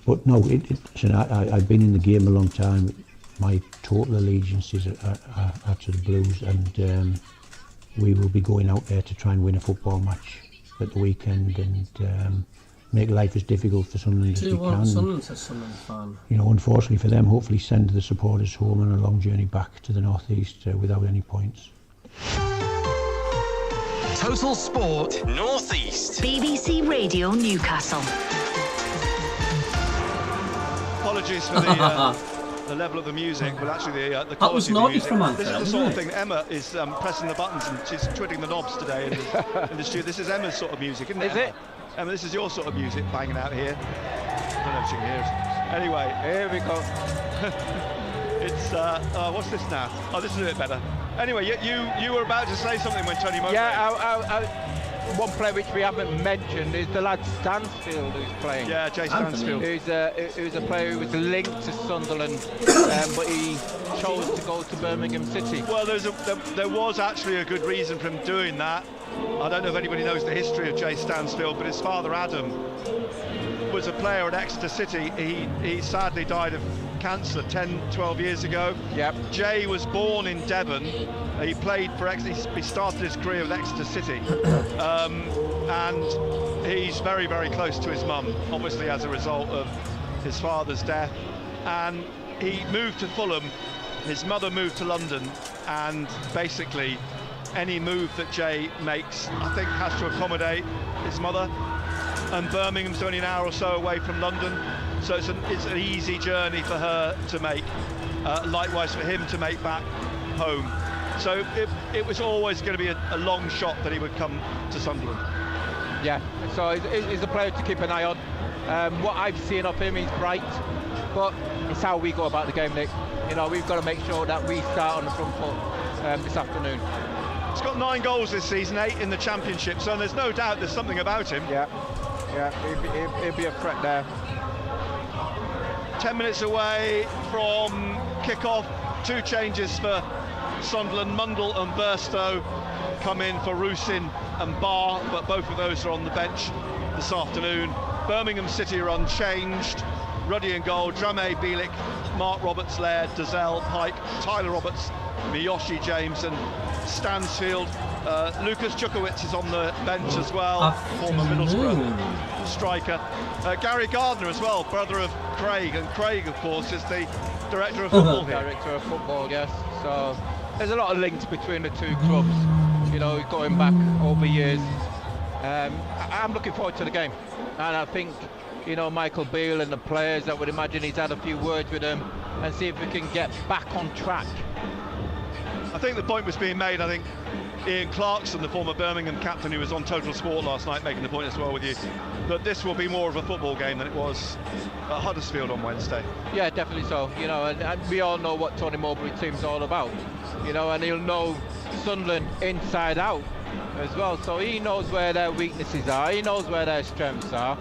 But no, I've been in the game a long time. My total allegiances are to the Blues, and we will be going out there to try and win a football match at the weekend, and make life as difficult for Sunderland as we can. Sunderland's a Sunderland fan. You know, unfortunately for them, hopefully send the supporters home on a long journey back to the northeast without any points. Total Sport Northeast. BBC Radio Newcastle. Apologies for the level of the music, but actually the quality that was naughty from Anthony. This is the sort of thing. Emma is pressing the buttons and she's twiddling the knobs today in the studio. This is Emma's sort of music, isn't it? Is it? Emma, this is your sort of music banging out here. I don't know if she can hear us. Anyway, here we go. It's what's this now? Oh, this is a bit better. Anyway, you were about to say something when Tony Mowbray. Yeah, one player which we haven't mentioned is the lad Stansfield who's playing. Yeah, Jay Stansfield. Who's a player who was linked to Sunderland, but he chose to go to Birmingham City. Well, there was actually a good reason for him doing that. I don't know if anybody knows the history of Jay Stansfield, but his father Adam was a player at Exeter City. He sadly died of cancer 10-12 years ago. Yep. Jay was born in Devon. He played for Exeter. He started his career with Exeter City, and he's very, very close to his mum, obviously as a result of his father's death. And he moved to Fulham. His mother moved to London, and basically any move that Jay makes, I think, has to accommodate his mother. And Birmingham's only an hour or so away from London, so it's an easy journey for her to make. Likewise for him to make back home. So it was always going to be a long shot that he would come to Sunderland. Yeah, so he's a player to keep an eye on. What I've seen of him, he's bright, but it's how we go about the game, Nick. You know, we've got to make sure that we start on the front foot this afternoon. He's got 9 goals this season, 8 in the Championship, so there's no doubt there's something about him. Yeah, he'll be a threat there. 10 minutes away from kick-off. 2 changes for Sunderland. Mundle and Burstow come in for Rusin and Barr, but both of those are on the bench this afternoon. Birmingham City are unchanged. Ruddy in goal, Drame, Bielik, Mark Roberts, Laird, Dazelle, Pike, Tyler Roberts, Miyoshi, James and Stansfield. Lucas Czukowicz is on the bench as well, former Middlesbrough striker. Gary Gardner as well, brother of Craig, and Craig of course is the director of football here. Director of football, yes. So there's a lot of links between the two clubs, you know, going back over years. I'm looking forward to the game, and I think, you know, Michael Beale and the players, I would imagine he's had a few words with them and see if we can get back on track. I think the point was being made, I think Ian Clarkson, the former Birmingham captain who was on Total Sport last night, making the point as well with you, that this will be more of a football game than it was at Huddersfield on Wednesday. Yeah, definitely so, you know, and we all know what Tony Mowbray team's all about, you know, and he'll know Sunderland inside out as well, so he knows where their weaknesses are, he knows where their strengths are.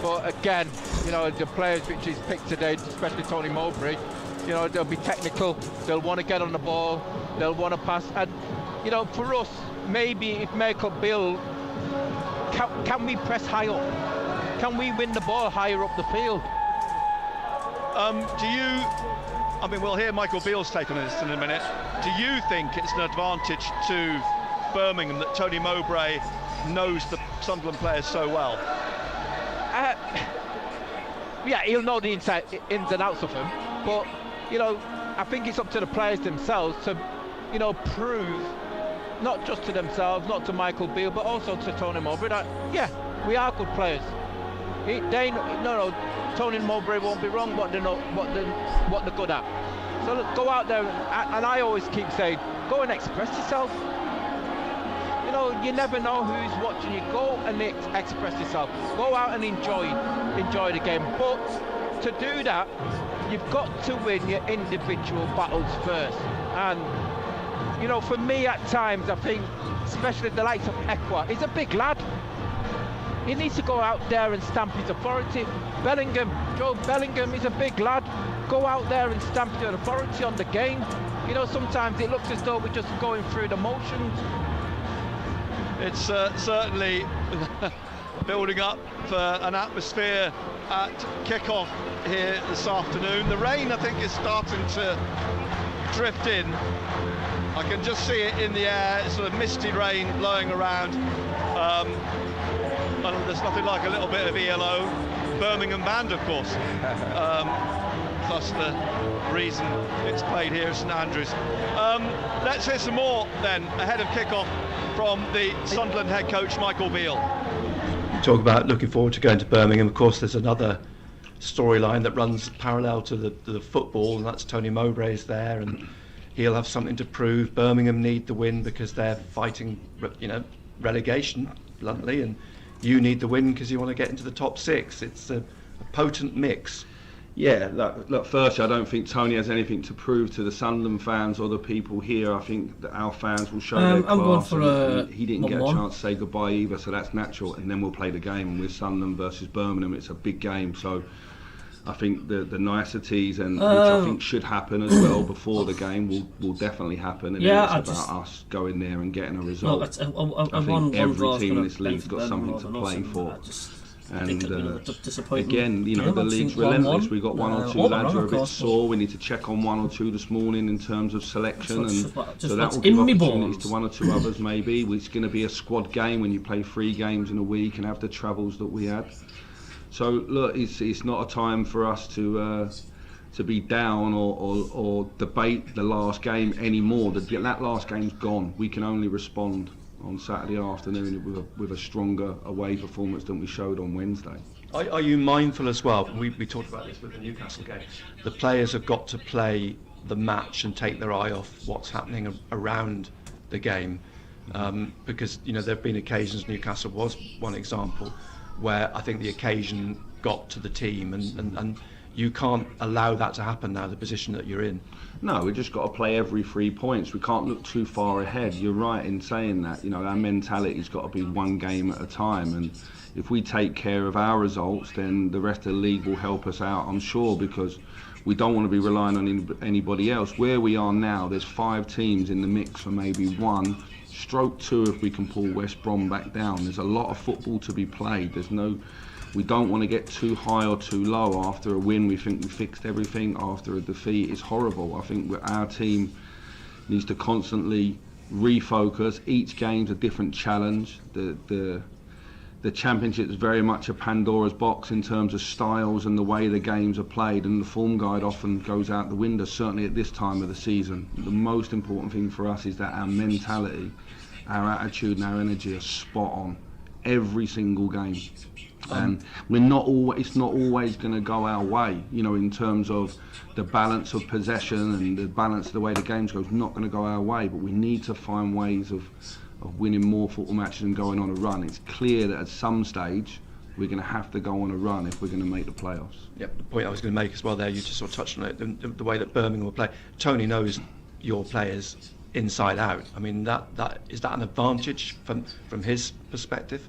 But again, you know, the players which he's picked today, especially Tony Mowbray, you know, they'll be technical, they'll want to get on the ball, they'll want to pass, and you know, for us, maybe if Michael Beale, can we press high up? Can we win the ball higher up the field? I mean, we'll hear Michael Beale's take on this in a minute. Do you think it's an advantage to Birmingham that Tony Mowbray knows the Sunderland players so well? Yeah, he'll know the ins and outs of them, but you know, I think it's up to the players themselves to, you know, prove, not just to themselves, not to Michael Beale, but also to Tony Mowbray that, yeah, we are good players. Tony Mowbray won't be wrong what they're good at. So look, go out there, and I always keep saying, go and express yourself. You know, you never know who's watching you. Go and express yourself. Go out and enjoy the game. But to do that, you've got to win your individual battles first. And you know, for me at times, I think, especially the likes of Ekwa, he's a big lad. He needs to go out there and stamp his authority. Joe Bellingham is a big lad. Go out there and stamp your authority on the game. You know, sometimes it looks as though we're just going through the motions. It's certainly building up for an atmosphere at kick-off here this afternoon. The rain, I think, is starting to drift in. I can just see it in the air. It's sort of misty rain blowing around. And there's nothing like a little bit of ELO. Birmingham band, of course. Plus the reason it's played here at St Andrews. Let's hear some more then ahead of kick-off from the Sunderland head coach Michael Beale. You talk about looking forward to going to Birmingham. Of course, there's another storyline that runs parallel to the football, and that's Tony Mowbray's there, and he'll have something to prove. Birmingham need the win because they're fighting, relegation, bluntly, and you need the win because you want to get into the top 6. It's a potent mix. Yeah, look, firstly, I don't think Tony has anything to prove to the Sunderland fans or the people here. I think that our fans will show their class. He didn't get a chance to say goodbye either, so that's natural. And then we'll play the game. And with Sunderland versus Birmingham, it's a big game. So I think the niceties, and which I think should happen as well before the game, will definitely happen. And it's about us going there and getting a result. I think every team in this league's got something to play for. And again, the league's relentless. We've got one or two lads who are a bit sore. We need to check on one or two this morning in terms of selection, and so that will give opportunities to one or two others maybe. It's going to be a squad game when you play 3 games in a week and have the travels that we had. So look, it's not a time for us to be down or debate the last game anymore. That last game's gone. We can only respond on Saturday afternoon with a stronger away performance than we showed on Wednesday. Are you mindful as well? We talked about this with the Newcastle game. The players have got to play the match and take their eye off what's happening around the game, because there have been occasions, Newcastle was one example, where I think the occasion got to the team, and you can't allow that to happen now, the position that you're in. No, we just got to play every 3 points. We can't look too far ahead. You're right in saying that. Our mentality's got to be one game at a time, and if we take care of our results, then the rest of the league will help us out, I'm sure, because we don't want to be relying on anybody else. Where we are now, there's 5 teams in the mix for maybe 1, stroke 2 if we can pull West Brom back down. There's a lot of football to be played. We don't want to get too high or too low. After a win, we think we fixed everything. After a defeat, it's horrible. I think our team needs to constantly refocus. Each game's a different challenge. The Championship is very much a Pandora's box in terms of styles and the way the games are played, and the form guide often goes out the window, certainly at this time of the season. The most important thing for us is that our mentality, our attitude and our energy are spot on every single game. And it's not always going to go our way, in terms of the balance of possession and the balance of the way the games go. It's not going to go our way, but we need to find ways of winning more football matches and going on a run. It's clear that at some stage we're going to have to go on a run if we're going to make the playoffs. Yep, the point I was going to make as well there, you just sort of touched on it, the way that Birmingham will play. Tony knows your players inside out. I mean, is that an advantage from his perspective?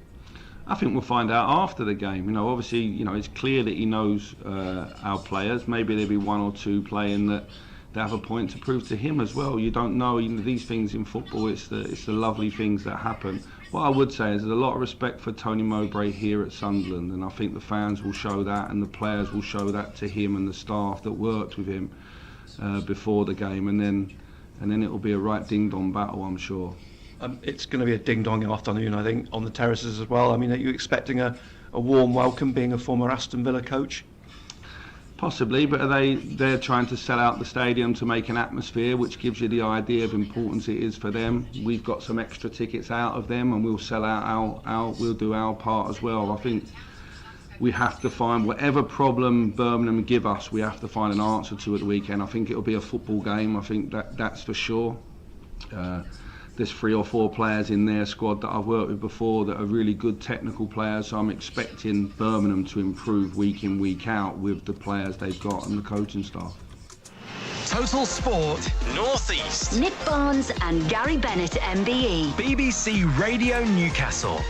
I think we'll find out after the game. Obviously, it's clear that he knows our players. Maybe there'll be 1 or 2 playing that they have a point to prove to him as well. You don't know these things in football. It's the lovely things that happen. What I would say is there's a lot of respect for Tony Mowbray here at Sunderland, and I think the fans will show that, and the players will show that to him and the staff that worked with him before the game, and then it'll be a right ding-dong battle, I'm sure. It's going to be a ding-dong afternoon, I think, on the terraces as well. I mean, are you expecting a warm welcome, being a former Aston Villa coach? Possibly, but they're trying to sell out the stadium to make an atmosphere, which gives you the idea of importance it is for them. We've got some extra tickets out of them, and we'll sell out we'll do our part as well. I think we have to find whatever problem Birmingham give us, we have to find an answer to at the weekend. I think it'll be a football game. I think that's for sure. There's 3 or 4 players in their squad that I've worked with before that are really good technical players, so I'm expecting Birmingham to improve week in, week out with the players they've got and the coaching staff. Total Sport North East. Nick Barnes and Gary Bennett, MBE. BBC Radio Newcastle.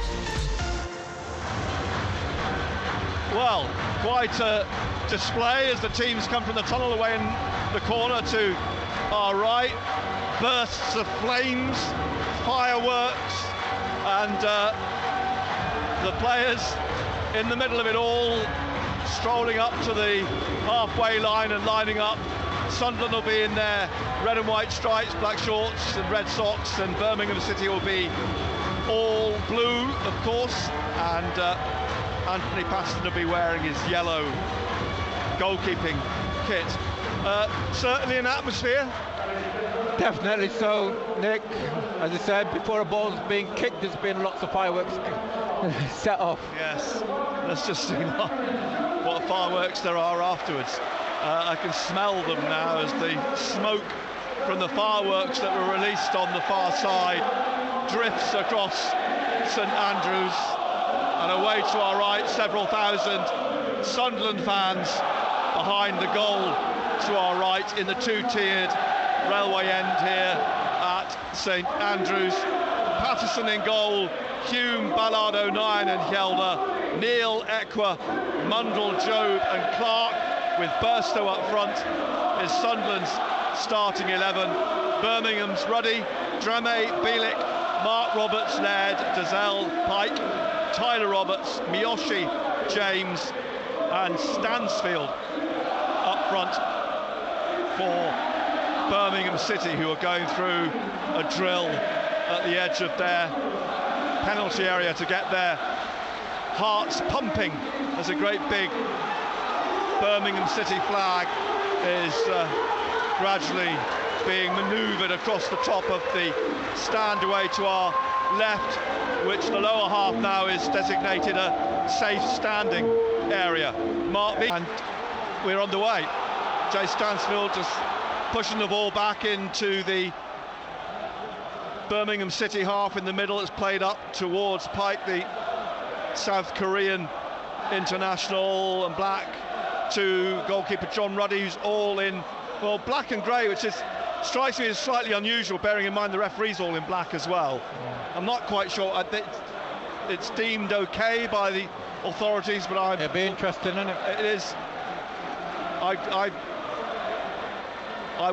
Well, quite a display as the teams come from the tunnel away in the corner to our right. Bursts of flames, fireworks, and the players in the middle of it all, strolling up to the halfway line and lining up. Sunderland will be in their red and white stripes, black shorts and red socks, and Birmingham City will be all blue, of course, and Anthony Paston will be wearing his yellow goalkeeping kit. Certainly an atmosphere. Definitely so, Nick. As I said, before a ball's being kicked, there's been lots of fireworks set off. Yes, let's just see what fireworks there are afterwards. I can smell them now as the smoke from the fireworks that were released on the far side drifts across St Andrews, and away to our right, several thousand Sunderland fans behind the goal to our right in the two-tiered railway end here at St Andrews. Patterson in goal, Hume, Ballard, O'Nien and Hjelde, Neil, Ekwa, Mundell, Jobe and Clark, with Burstow up front is Sunderland's starting 11. Birmingham's Ruddy, Dramé, Bielik, Mark Roberts, Laird, Dazelle, Pike, Tyler Roberts, Miyoshi, James and Stansfield up front for Birmingham City, who are going through a drill at the edge of their penalty area to get their hearts pumping as a great big Birmingham City flag is gradually being manoeuvred across the top of the stand away to our left, which the lower half now is designated a safe standing area. And we're underway. Jay Stansfield just pushing the ball back into the Birmingham City half in the middle. It's played up towards Pike, the South Korean international, and black to goalkeeper John Ruddy, who's all in, well, black and grey, which strikes me as slightly unusual, bearing in mind the referee's all in black as well. Yeah. I'm not quite sure. I think it's deemed okay by the authorities, but it'd be interesting, isn't it? It is. I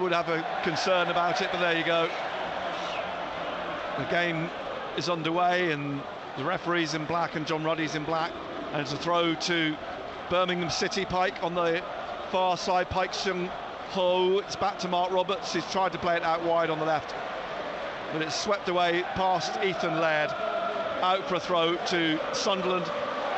would have a concern about it, but there you go. The game is underway, and the referee's in black and John Ruddy's in black, and it's a throw to Birmingham City. Pike on the far side, Pike Sung-ho, it's back to Mark Roberts. He's tried to play it out wide on the left, but it's swept away past Ethan Laird, out for a throw to Sunderland.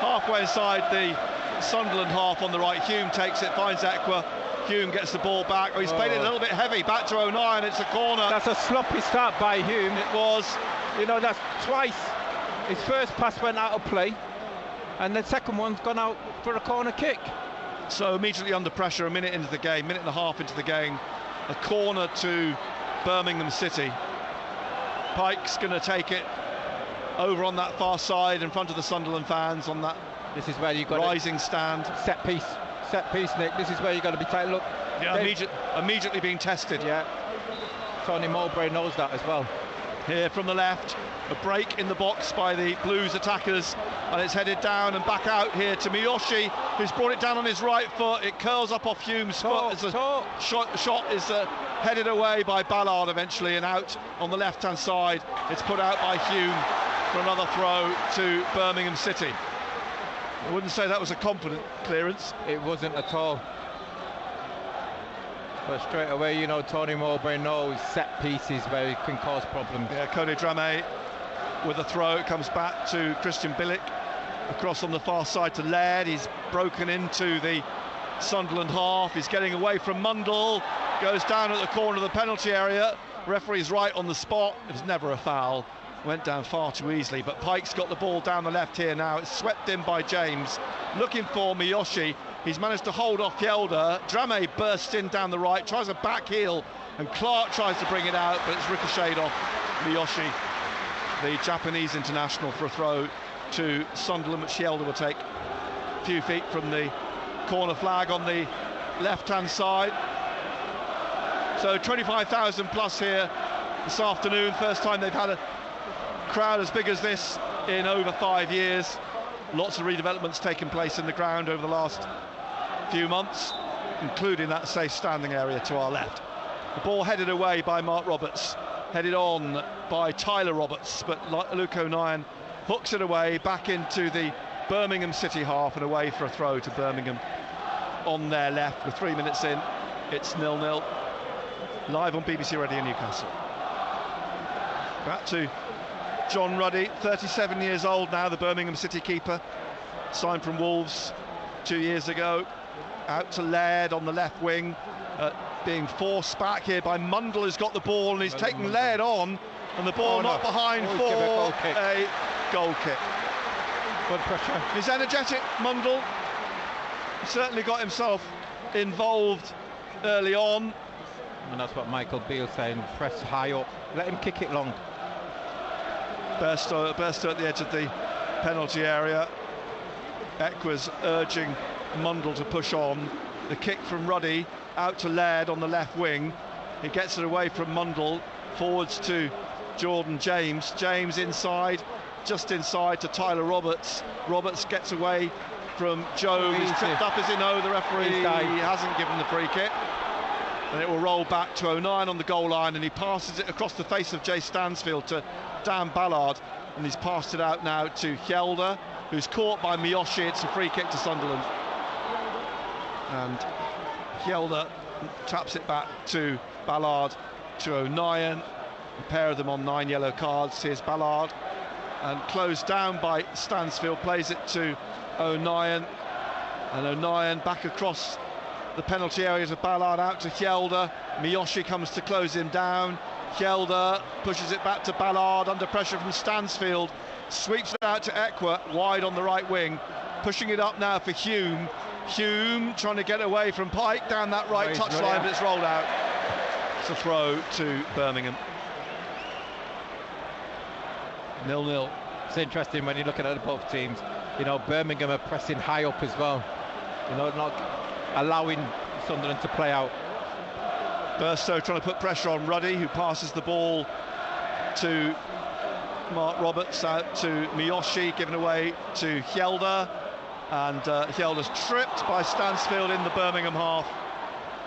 Halfway inside the Sunderland half on the right, Hume takes it, finds Ekwa. Hume gets the ball back. He's played it a little bit heavy, back to O'Nien, it's a corner. That's a sloppy start by Hume. It was. You know, that's twice. His first pass went out of play, and the second one's gone out for a corner kick. So immediately under pressure, a minute into the game, minute and a half into the game, a corner to Birmingham City. Pike's going to take it over on that far side in front of the Sunderland fans on that. This is where you got rising stand. Set piece, Nick. This is where you got to be tight. Look, yeah, immediately being tested. Yeah, Tony Mowbray knows that as well. Here from the left, a break in the box by the Blues attackers, and it's headed down and back out here to Miyoshi, who's brought it down on his right foot. It curls up off Hume's foot. It's a shot is headed away by Ballard eventually, and out on the left-hand side. It's put out by Hume for another throw to Birmingham City. I wouldn't say that was a confident clearance. It wasn't at all. But straight away, you know, Tony Mowbray knows set pieces where he can cause problems. Yeah, Kone Dramé with a throw. It comes back to Christian Bielik. Across on the far side to Laird. He's broken into the Sunderland half. He's getting away from Mundell. Goes down at the corner of the penalty area. Referee's right on the spot. It was never a foul. Went down far too easily, but Pike's got the ball down the left here now. It's swept in by James, looking for Miyoshi. He's managed to hold off Hjelde. Dramé bursts in down the right, tries a back heel, and Clark tries to bring it out, but it's ricocheted off Miyoshi, the Japanese international, for a throw to Sunderland, which Hjelde will take a few feet from the corner flag on the left-hand side. So 25,000 plus here this afternoon. First time they've had a crowd as big as this in over 5 years. Lots of redevelopments taking place in the ground over the last few months, including that safe standing area to our left. The ball headed away by Mark Roberts, headed on by Tyler Roberts, but Luke O'Nien hooks it away back into the Birmingham City half and away for a throw to Birmingham on their left. With 3 minutes in, it's 0-0. Live on BBC Radio Newcastle. Back to John Ruddy, 37 years old now, the Birmingham City keeper, signed from Wolves 2 years ago. Out to Laird on the left wing, being forced back here by Mundle, who's got the ball, and he's taken Laird on, and the ball not behind for a goal kick. Good pressure. He's energetic, Mundle. He certainly got himself involved early on. And that's what Michael Beale's saying, press high up, let him kick it long. Burstow at the edge of the penalty area. Ekwa's urging Mundle to push on. The kick from Ruddy out to Laird on the left wing. He gets it away from Mundle, forwards to Jordan James. James inside, just inside to Tyler Roberts. Roberts gets away from Joe. He's tripped up, as you know. The referee hasn't given the free kick. And it will roll back to O'Nien on the goal line, and he passes it across the face of Jay Stansfield to Dan Ballard, and he's passed it out now to Hjelde, who's caught by Miyoshi. It's a free kick to Sunderland, and Hjelde taps it back to Ballard, to O'Nien. A pair of them on 9 yellow cards. Here's Ballard, and closed down by Stansfield, plays it to O'Nien, and O'Nien back across the penalty area to Ballard, out to Hjelde. Miyoshi comes to close him down. Hjelde pushes it back to Ballard under pressure from Stansfield, sweeps it out to Ekwa wide on the right wing, pushing it up now for Hume. Hume trying to get away from Pike down that right touchline, but it's rolled out. It's a throw to Birmingham. 0-0. It's interesting when you're looking at both teams. You know, Birmingham are pressing high up as well. You know, not allowing Sunderland to play out. Burstow trying to put pressure on Ruddy, who passes the ball to Mark Roberts, out to Miyoshi, given away to Hjelde, and Hjelde's tripped by Stansfield in the Birmingham half,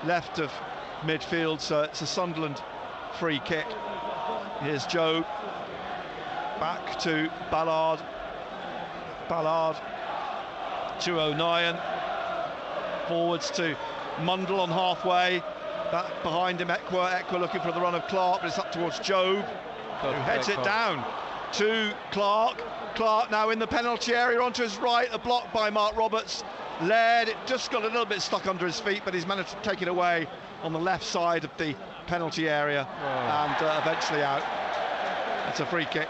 left of midfield, so it's a Sunderland free kick. Here's Joe, back to Ballard, Ballard to O'Nien, forwards to Mundle on halfway, back behind him Ekwa looking for the run of Clark, but it's up towards Jobe, who heads it down to Clark. Clark now in the penalty area, onto his right, a block by Mark Roberts. Laird, it just got a little bit stuck under his feet, but he's managed to take it away on the left side of the penalty area, and eventually out. It's a free kick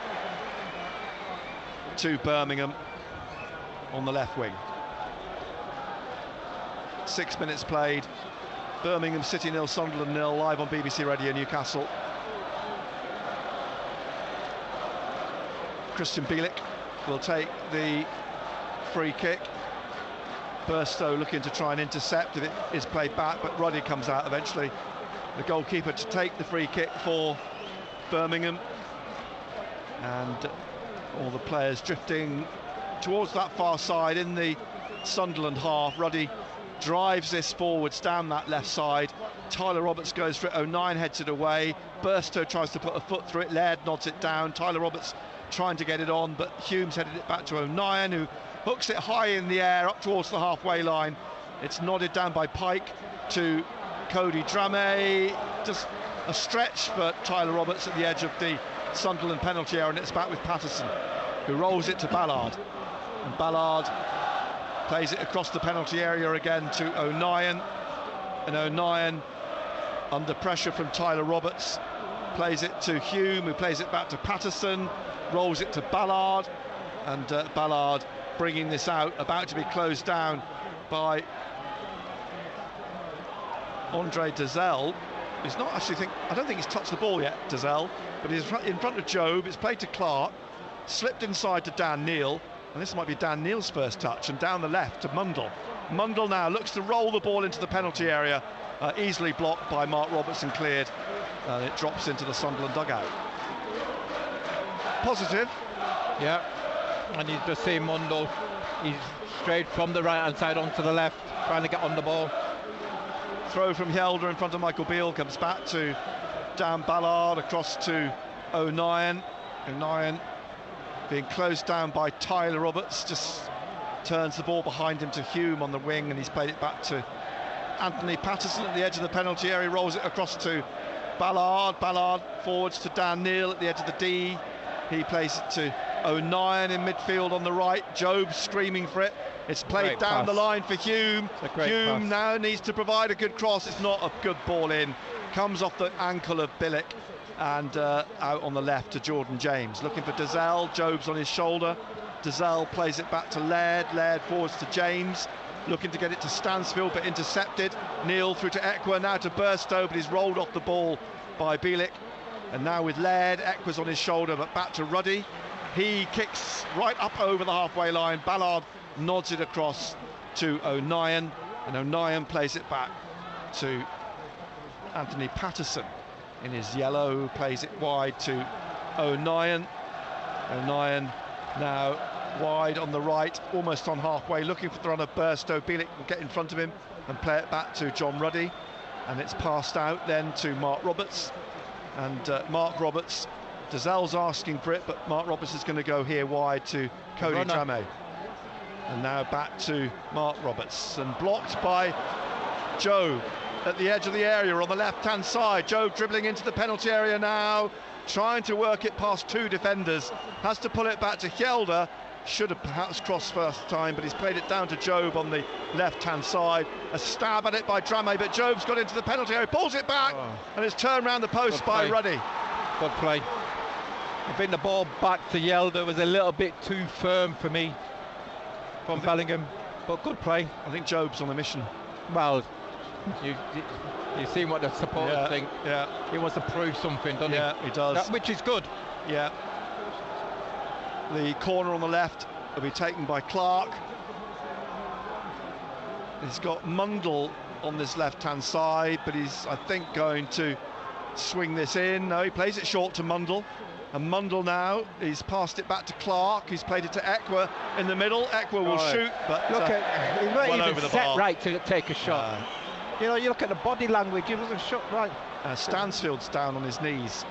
to Birmingham on the left wing. 6 minutes played. Birmingham City 0, Sunderland 0, live on BBC Radio Newcastle. Christian Bielik will take the free kick. Burstow looking to try and intercept if it is played back, but Ruddy comes out eventually. The goalkeeper to take the free kick for Birmingham, and all the players drifting towards that far side in the Sunderland half. Ruddy drives this forwards down that left side. Tyler Roberts goes for it, O'Nien heads it away. Burstow tries to put a foot through it, Laird nods it down. Tyler Roberts trying to get it on, but Hume's headed it back to O'Nien, who hooks it high in the air up towards the halfway line. It's nodded down by Pike to Cody Dramé. Just a stretch for Tyler Roberts at the edge of the Sunderland penalty area, and it's back with Patterson, who rolls it to Ballard, and Ballard plays it across the penalty area again to O'Nien, and O'Nien under pressure from Tyler Roberts plays it to Hume, who plays it back to Patterson, rolls it to Ballard, and Ballard bringing this out, about to be closed down by Andre Dazelle. He's not actually I don't think he's touched the ball yet, Dazelle, but he's in front of Jobe. It's played to Clark, slipped inside to Dan Neil, and this might be Dan Neil's first touch, and down the left to Mundle. Mundle now looks to roll the ball into the penalty area, easily blocked by Mark Roberts and cleared, and it drops into the Sunderland dugout. Positive. Yeah, and you just see Mundle, he's straight from the right hand side onto the left, trying to get on the ball. Throw from Hjelde in front of Michael Beale, comes back to Dan Ballard, across to O'Nien. O'Nien being closed down by Tyler Roberts, just turns the ball behind him to Hume on the wing, and he's played it back to Anthony Patterson at the edge of the penalty area. Rolls it across to Ballard forwards to Dan Neil at the edge of the D. He plays it to O'Nien in midfield on the right. Job screaming for it. It's played down the line for Hume. Hume now needs to provide a good cross. It's not a good ball in. Comes off the ankle of Billick and out on the left to Jordan James. Looking for Dazelle. Job's on his shoulder. Dazelle plays it back to Laird. Laird forwards to James. Looking to get it to Stansfield, but intercepted. Neil through to Ekwa, now to Burstow, but he's rolled off the ball by Bielik. And now with Laird, Ekwa's on his shoulder, but back to Ruddy. He kicks right up over the halfway line. Ballard nods it across to O'Nien, and O'Nien plays it back to Anthony Patterson in his yellow, plays it wide to O'Nien. O'Nien now wide on the right, almost on halfway, looking for the run of Burstow. Bielik will get in front of him and play it back to John Ruddy, and it's passed out then to Mark Roberts. And Mark Roberts, Dazelle's asking for it, but Mark Roberts is going to go here wide to Cody Dramé. And now back to Mark Roberts, and blocked by Joe at the edge of the area on the left-hand side. Joe dribbling into the penalty area now, trying to work it past two defenders. Has to pull it back to Hjelde. Should have perhaps crossed first time, but he's played it down to Job on the left-hand side. A stab at it by Dramé, but Job's got into the penalty area, pulls it back, and it's turned round the post by Ruddy. Good play. I think the ball back to Hjelde was a little bit too firm for me from Bellingham, but good play. I think Job's on a mission. Well, you've seen what the supporters think. Yeah, he wants to prove something, doesn't he? Yeah, he does. Which is good. Yeah. The corner on the left will be taken by Clark. He's got Mundle on this left-hand side, but he's, I think, going to swing this in. No, he plays it short to Mundle. And Mundle now, he's passed it back to Clark. He's played it to Ekwa in the middle. Ekwa will shoot, but look at, he's not even set bar. Right to take a shot. You know, you look at the body language, he wasn't shot right. Stansfield's down on his knees.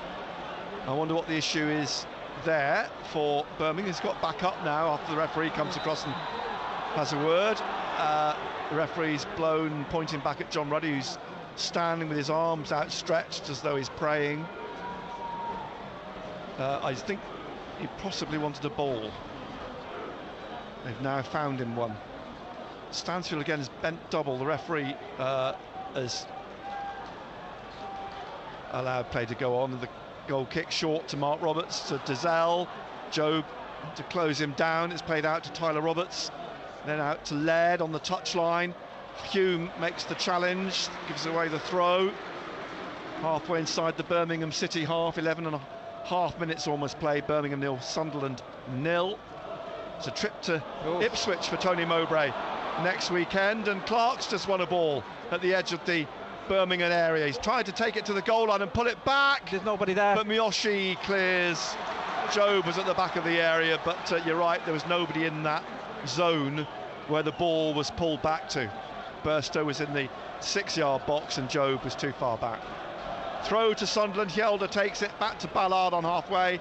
I wonder what the issue is there for Birmingham. He's got back up now after the referee comes across and has a word. The referee's blown, pointing back at John Ruddy, who's standing with his arms outstretched as though he's praying. I think he possibly wanted a ball. They've now found him one. Stansfield again is bent double. The referee has allowed play to go on. The goal kick short to Mark Roberts, to Dazelle. Job to close him down. It's played out to Tyler Roberts. Then out to Laird on the touchline. Hume makes the challenge, gives away the throw. Halfway inside the Birmingham City half, 11.5 minutes almost played. Birmingham 0, Sunderland 0. It's a trip to Ipswich for Tony Mowbray next weekend, and Clark's just won a ball at the edge of the Birmingham area. He's tried to take it to the goal line and pull it back. There's nobody there. But Miyoshi clears. Job was at the back of the area, but you're right, there was nobody in that zone where the ball was pulled back to. Burstow was in the 6-yard box and Job was too far back. Throw to Sunderland. Hjelde takes it back to Ballard on halfway.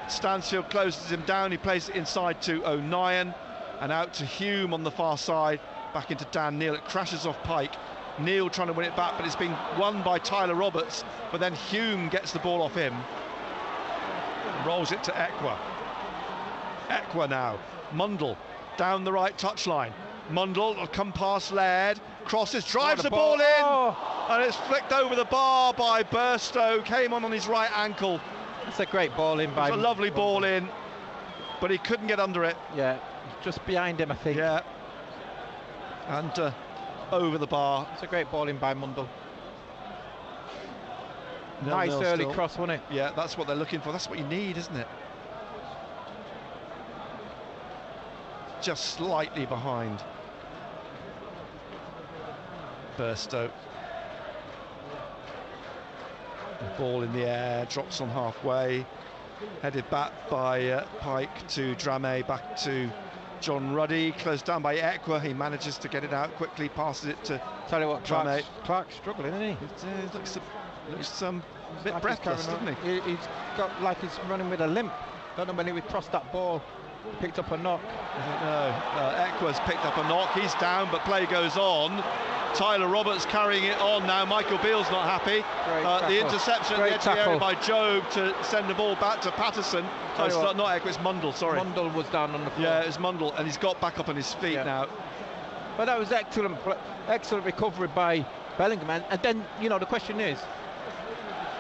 Stansfield closes him down. He plays it inside to O'Nien and out to Hume on the far side. Back into Dan Neil. It crashes off Pike. Neil trying to win it back, but it's been won by Tyler Roberts. But then Hume gets the ball off him. Rolls it to Ekwa. Ekwa now. Mundle down the right touchline. Mundle will come past Laird. Crosses, drives the ball in. And it's flicked over the bar by Burstow. Came on his right ankle. It's a great ball in by. It's a lovely ball in, but he couldn't get under it. Yeah, just behind him, I think. Yeah. And over the bar. It's a great ball in by Mundle. Nice early still. Cross, wasn't it? Yeah, that's what they're looking for. That's what you need, isn't it? Just slightly behind Burstow. The ball in the air, drops on halfway, headed back by Pike to Dramé, back to John Ruddy, closed down by Ekwa. He manages to get it out quickly, passes it to Tell you what, Dramé. Clark's struggling, isn't he? It looks a bit breathless, doesn't he? He's got like he's running with a limp. Don't know when he would cross that ball. Picked up a knock. Ekwa's picked up a knock. He's down, but play goes on. Tyler Roberts carrying it on now. Michael Beale's not happy. The interception at the edge of the area by Job to send the ball back to Patterson. Not Ekwa, it's Mundle, sorry. Mundle was down on the floor. Yeah, it's Mundle, and he's got back up on his feet now. But that was excellent recovery by Bellingham. And then, you know, the question is,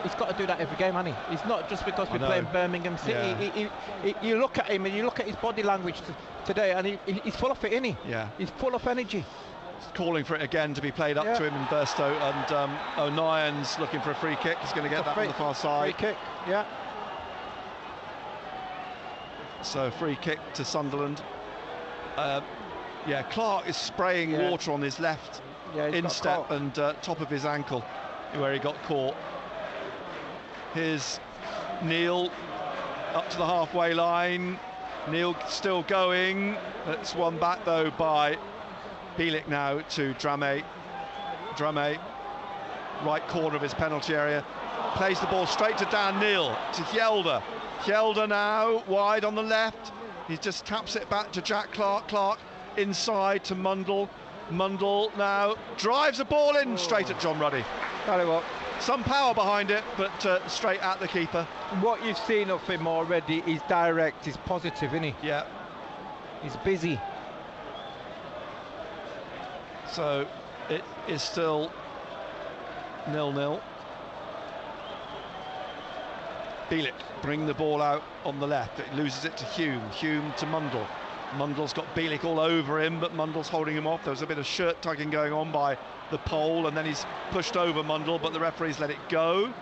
he's got to do that every game, hasn't he? It's not just because we're playing Birmingham City. You look at him and you look at his body language today, and he's full of it, isn't he? Yeah. He's full of energy. He's calling for it again to be played up to him in Burstow, and O'Nien's looking for a free kick. He's going to get that on the far side. Free kick, yeah. So free kick to Sunderland. Clark is spraying water on his left instep and top of his ankle, where he got caught. Here's Neil up to the halfway line. Neil still going. It's won back though by Bielik now to Dramé. Dramé, right corner of his penalty area, plays the ball straight to Dan Neil, to Hjelde. Hjelde now wide on the left. He just taps it back to Jack Clark. Clark inside to Mundle. Mundle now drives the ball in straight at John Ruddy. Tell you what, some power behind it, but straight at the keeper. What you've seen of him already, he's direct, he's positive, isn't he? Yeah. He's busy. So it is still 0-0. Bielik bring the ball out on the left. It loses it to Hume. Hume to Mundle. Mundle's got Bielik all over him, but Mundle's holding him off. There was a bit of shirt tugging going on by the pole, and then he's pushed over Mundle, but the referee's let it go.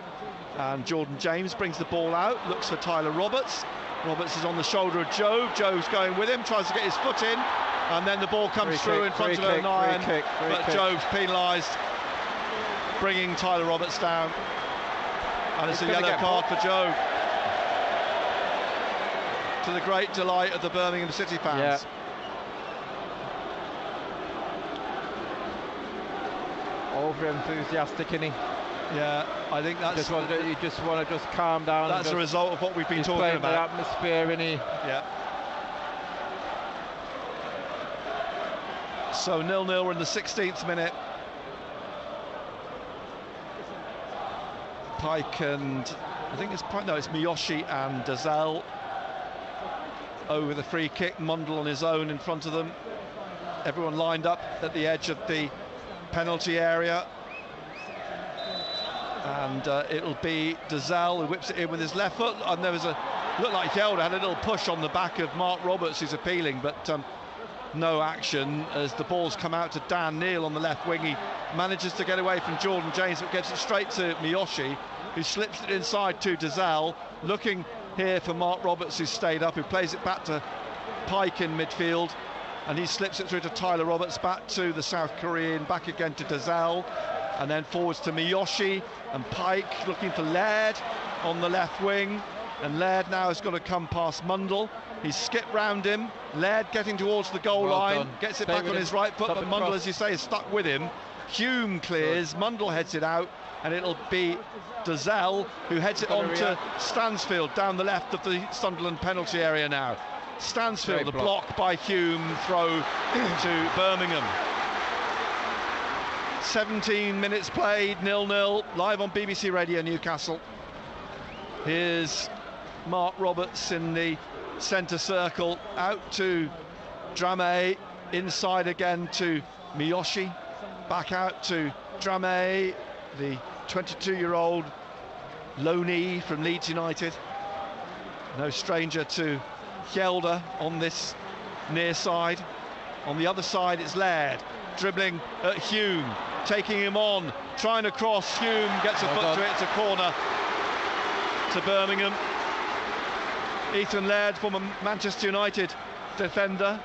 And Jordan James brings the ball out, looks for Tyler Roberts. Roberts is on the shoulder of Job. Job's going with him, tries to get his foot in, and then the ball comes through in front of O'Nien, but Job's penalised, bringing Tyler Roberts down. And it's a yellow card for Job, to the great delight of the Birmingham City fans. Over enthusiastic, isn't he? Yeah, I think that's. You just want to calm down. That's a result of what we've been talking about. The atmosphere, isn't he? Yeah. So 0-0, we're in the 16th minute. Pike and I think it's Miyoshi and Dazal over the free kick. Mundle on his own in front of them. Everyone lined up at the edge of the penalty area, and it'll be Dazal who whips it in with his left foot. And there was looked like Hjelde had a little push on the back of Mark Roberts, who's appealing, but no action as the ball's come out to Dan Neil on the left wing. He manages to get away from Jordan James, but gets it straight to Miyoshi, who slips it inside to Dazal, looking here for Mark Roberts, who stayed up, who plays it back to Pike in midfield, and he slips it through to Tyler Roberts, back to the South Korean, back again to Dazal, and then forwards to Miyoshi, and Pike looking for Laird on the left wing, and Laird now has got to come past Mundle. He's skipped round him. Laird getting towards the goal line, gets it back on his right foot, but Mundle, as you say, is stuck with him. Hume clears, Mundle heads it out, and it'll be Dazal who heads it on to Stansfield down the left of the Sunderland penalty area now. Stansfield, a block by Hume, throw to Birmingham. 17 minutes played, 0-0, live on BBC Radio Newcastle. Here's Mark Roberts in the centre circle, out to Dramé, inside again to Miyoshi, back out to Dramé, the 22-year-old loanee from Leeds United, no stranger to Hjelde on this near side. On the other side it's Laird, dribbling at Hume, taking him on, trying to cross. Hume gets a foot to it, it's a corner to Birmingham. Ethan Laird, former Manchester United defender,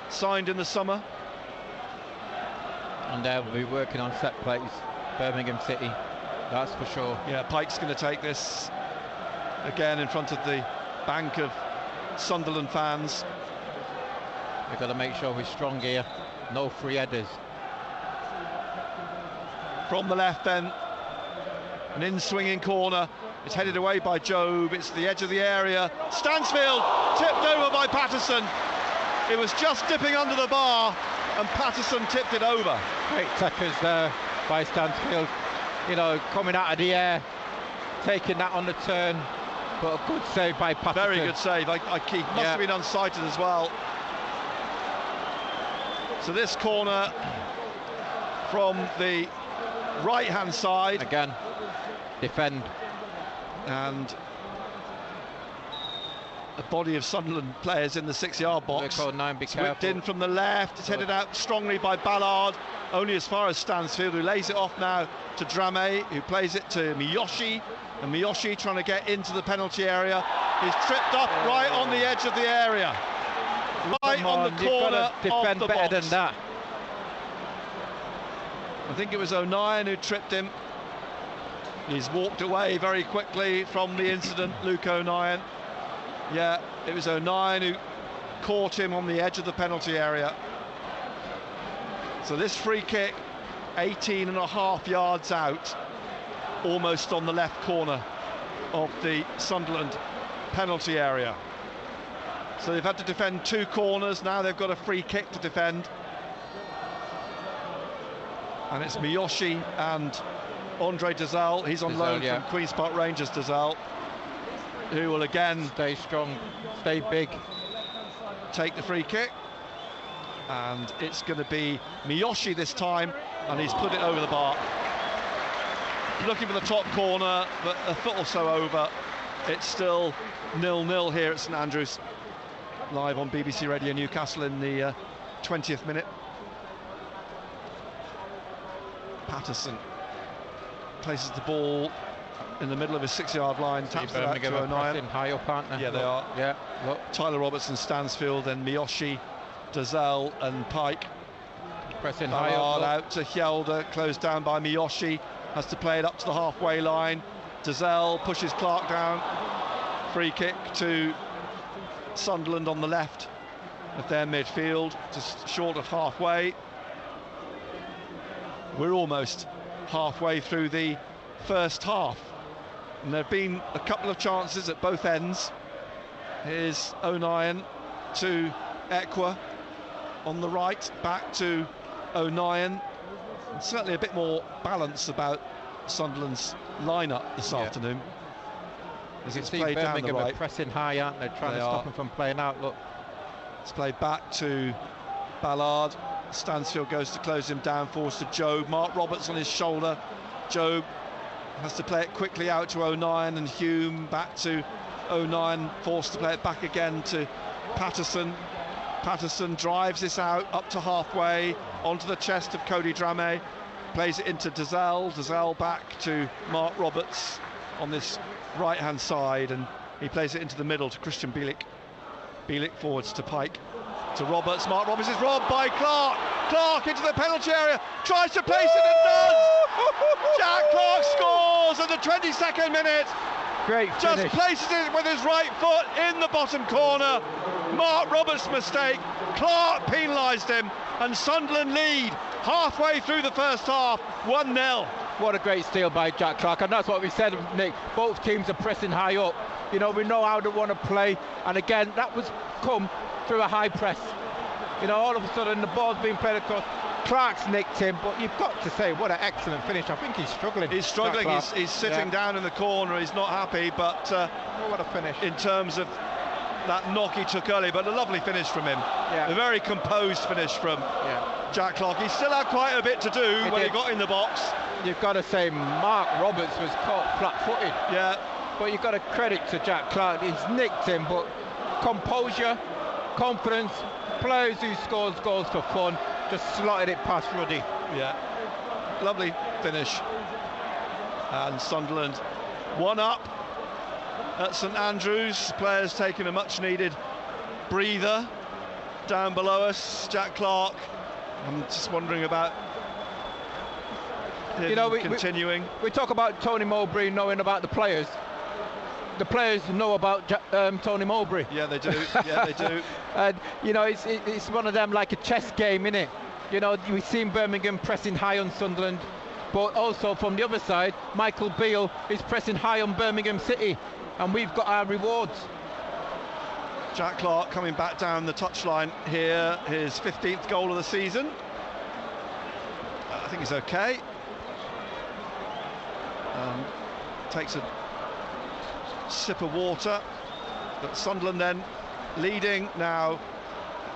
signed in the summer. And we'll be working on set plays, Birmingham City, that's for sure. Yeah, Pike's going to take this again in front of the bank of Sunderland fans. We've got to make sure we're strong here, no free headers. From the left then, an in-swinging corner It's headed away by Job. It's the edge of the area. Stansfield tipped over by Patterson. It was just dipping under the bar, and Patterson tipped it over. Great tackles there by Stansfield. You know, coming out of the air, taking that on the turn, but a good save by Patterson. Very good save. He must have been unsighted as well. So this corner from the right-hand side. Again, defend. And a body of Sunderland players in the 6-yard box. It's whipped in from the left. It's headed out strongly by Ballard, only as far as Stansfield, who lays it off now to Drame, who plays it to Miyoshi. And Miyoshi trying to get into the penalty area. He's tripped up right on the edge of the area. Right on the corner defend of the better box. than that. I think it was O'Nien who tripped him. He's walked away very quickly from the incident, Luke O'Nien. Yeah, it was O'Nien who caught him on the edge of the penalty area. So this free kick, 18.5 yards out, almost on the left corner of the Sunderland penalty area. So they've had to defend 2 corners, now they've got a free kick to defend. And it's Miyoshi and Andre Dazal, he's on loan from Queen's Park Rangers, Dazal, who will again stay strong, stay big, take the free kick. And it's going to be Miyoshi this time, and he's put it over the bar. Looking for the top corner, but a foot or so over. It's still 0-0 here at St Andrews. Live on BBC Radio Newcastle in the 20th minute. Patterson places the ball in the middle of his 6-yard line, taps it out to O'Nien. High up, aren't they? Yeah, they are. Yeah, look. Tyler Robertson, Stansfield, then Miyoshi, Dazal and Pike. Pressing high up. Out to Hjelde, closed down by Miyoshi. Has to play it up to the halfway line. Dazal pushes Clark down. Free kick to Sunderland on the left of their midfield, just short of halfway. We're almost halfway through the first half, and there have been a couple of chances at both ends. Here's O'Nien to Ekwa on the right, back to O'Nien. And certainly a bit more balance about Sunderland's lineup this afternoon. As you it's see played down the Birmingham right. are pressing high, aren't they? Trying to stop him from playing out. Look, it's played back to Ballard. Stansfield goes to close him down, forwards to Job. Mark Roberts on his shoulder. Job has to play it quickly out to O'Nien, and Hume back to O'Nien, forced to play it back again to Patterson. Patterson drives this out up to halfway, onto the chest of Cody Drame, plays it into Dazal. Dazal back to Mark Roberts on this right-hand side, and he plays it into the middle to Christian Bielik. Bielik forwards to Pike. To Roberts. Mark Roberts is robbed by Clark. Clark into the penalty area, tries to place it and does. Jack Clark scores at the 22nd minute. Great finish. Just places it with his right foot in the bottom corner. Mark Roberts' mistake. Clark penalised him, and Sunderland lead halfway through the first half, 1-0. What a great steal by Jack Clark, and that's what we said, Nick. Both teams are pressing high up. You know, we know how they want to play, and again, that was come through a high press. You know, all of a sudden the ball's being played across. Clark's nicked him, but you've got to say, what an excellent finish. I think he's struggling. He's struggling. He's sitting down in the corner. He's not happy, but what a finish in terms of that knock he took early. But a lovely finish from him. A very composed finish from Jack Clark. He still had quite a bit to do when he got in the box. You've got to say Mark Roberts was caught flat-footed. Yeah. But you've got to credit to Jack Clark. He's nicked him, but composure, confidence, players who scores goals for fun, just slotted it past Ruddy. Yeah, lovely finish. And Sunderland 1 up at St Andrews. Players taking a much needed breather down below us. Jack Clark, I'm just wondering about him continuing. We talk about Tony Mowbray knowing about the players. The players know about Tony Mowbray. Yeah, they do. Yeah, they do. And you know, it's one of them, like a chess game, innit? You know, we've seen Birmingham pressing high on Sunderland. but also from the other side, Michael Beale is pressing high on Birmingham City, and we've got our rewards. Jack Clark coming back down the touchline here, his 15th goal of the season. I think he's okay. Takes a sip of water, but Sunderland then leading now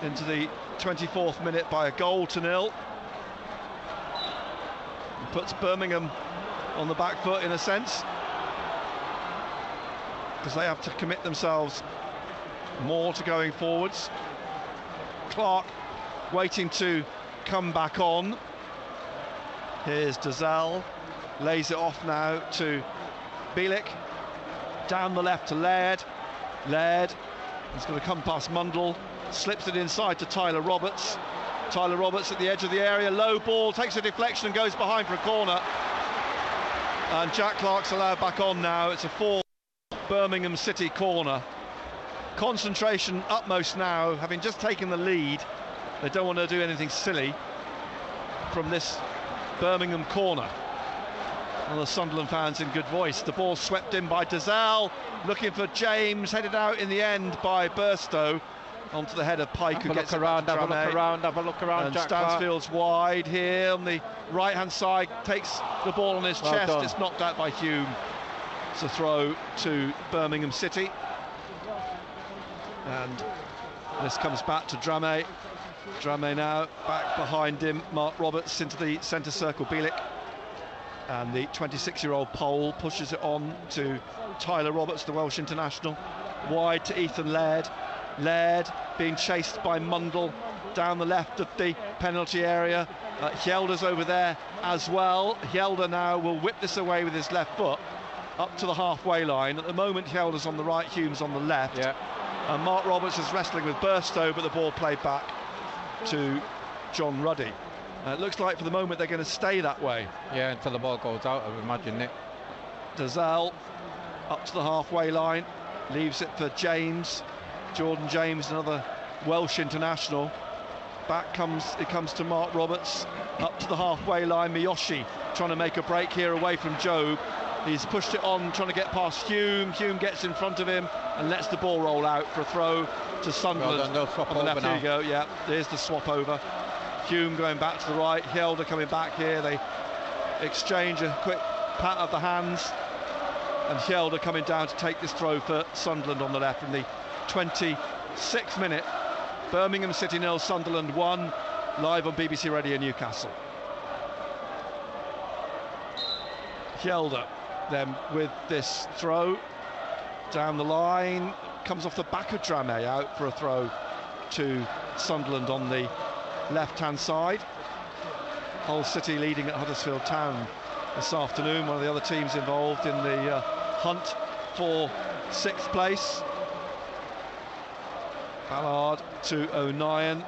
into the 24th minute by a 1-0. Puts Birmingham on the back foot in a sense, because they have to commit themselves more to going forwards. Clark waiting to come back on. Here's Dozzell, lays it off now to Bielik, down the left to Laird. Laird is going to come past Mundle, slips it inside to Tyler Roberts. Tyler Roberts at the edge of the area, low ball, takes a deflection and goes behind for a corner. And Jack Clark's allowed back on now. It's a 4 Birmingham City corner. Concentration utmost now, having just taken the lead. They don't want to do anything silly from this Birmingham corner. All the Sunderland fans in good voice. The ball swept in by Dozzell, looking for James, headed out in the end by Burstow. Onto the head of Pike, who gets around, have a look around, and Jack Stansfield's wide here on the right-hand side, takes the ball on his chest. Done. It's knocked out by Hume. It's a throw to Birmingham City. And this comes back to Dramé. Dramé now back behind him. Mark Roberts into the centre circle, Bielik. And the 26-year-old Pole pushes it on to Tyler Roberts, the Welsh international. Wide to Ethan Laird. Laird being chased by Mundle down the left of the penalty area. Hjelde over there as well. Hjelde now will whip this away with his left foot up to the halfway line. At the moment, Hjelde's on the right, Hume's on the left. Yeah. And Mark Roberts is wrestling with Burstow, but the ball played back to John Ruddy. It looks like for the moment they're going to stay that way. Yeah, until the ball goes out, I would imagine, Nick. Dozzell up to the halfway line, leaves it for James. Jordan James, another Welsh international. Back comes to Mark Roberts, up to the halfway line. Miyoshi trying to make a break here away from Jobe. He's pushed it on, trying to get past Hume. Hume gets in front of him and lets the ball roll out for a throw to Sunderland. Well done, they'll swap over left. now. Here you go, yeah, there's the swap over. Hume going back to the right, Hjelde coming back here. They exchange a quick pat of the hands, and Hjelde coming down to take this throw for Sunderland on the left in the 26th minute. Birmingham City 0, Sunderland 1, live on BBC Radio Newcastle. Hjelde then with this throw down the line, comes off the back of Dramé, out for a throw to Sunderland on the left-hand side. Hull City leading at Huddersfield Town this afternoon, one of the other teams involved in the hunt for 6th place. Ballard to O'Nien.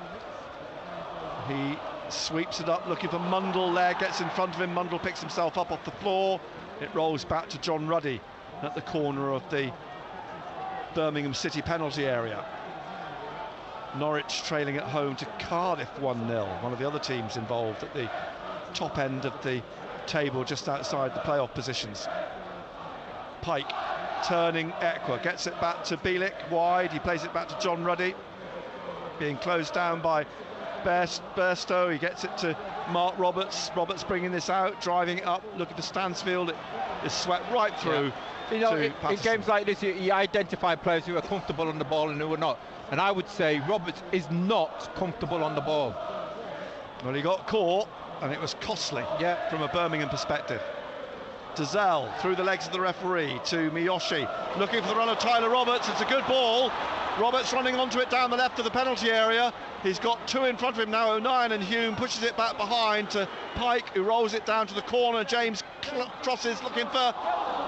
He sweeps it up, looking for Mundle there, gets in front of him. Mundle picks himself up off the floor. It rolls back to John Ruddy at the corner of the Birmingham City penalty area. Norwich trailing at home to Cardiff 1-0, one of the other teams involved at the top end of the table, just outside the playoff positions. Pike turning Ekwa, gets it back to Bielik, wide, he plays it back to John Ruddy, being closed down by Burstow. He gets it to Mark Roberts. Roberts bringing this out, driving it up, looking for Stansfield. It is swept right through. Yeah. You know, in games like this, you identify players who are comfortable on the ball and who are not. And I would say Roberts is not comfortable on the ball. Well, he got caught, and it was costly from a Birmingham perspective. Dozzell through the legs of the referee to Miyoshi, looking for the run of Tyler Roberts. It's a good ball. Roberts running onto it down the left of the penalty area. He's got two in front of him now, O'Nien, and Hume pushes it back behind to Pike, who rolls it down to the corner. James crosses, looking for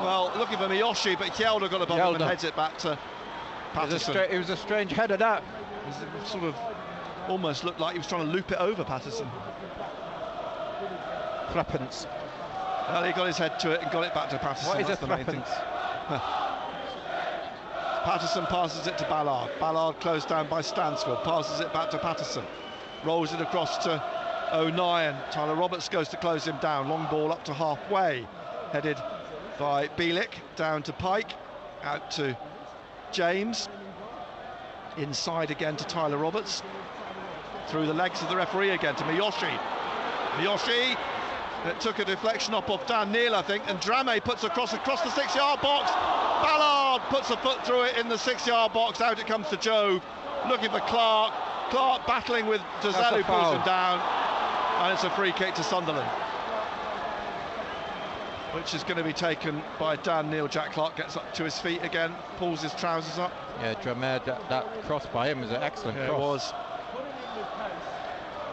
Miyoshi, but Hjelde got above him and heads it back to Patterson. It was a strange header, that. It sort of almost looked like he was trying to loop it over Patterson. Threepence. Well, he got his head to it and got it back to Patterson. What is That's a threepence? Patterson passes it to Ballard. Ballard closed down by Stansfield, passes it back to Patterson, rolls it across to O'Nien. Tyler Roberts goes to close him down. Long ball up to halfway, headed by Bielik, down to Pike, out to James, inside again to Tyler Roberts, through the legs of the referee again to Miyoshi. It took a deflection up off Dan Neal, I think, and Drame puts across the 6-yard box. Ballard puts a foot through it in the 6-yard box. Out it comes to Jobe, looking for Clark. Clark battling with Dozel, who pulls him down, and it's a free kick to Sunderland, which is going to be taken by Dan Neal. Jack Clark gets up to his feet again, pulls his trousers up. Yeah, Drame, that cross by him was an excellent cross. It was.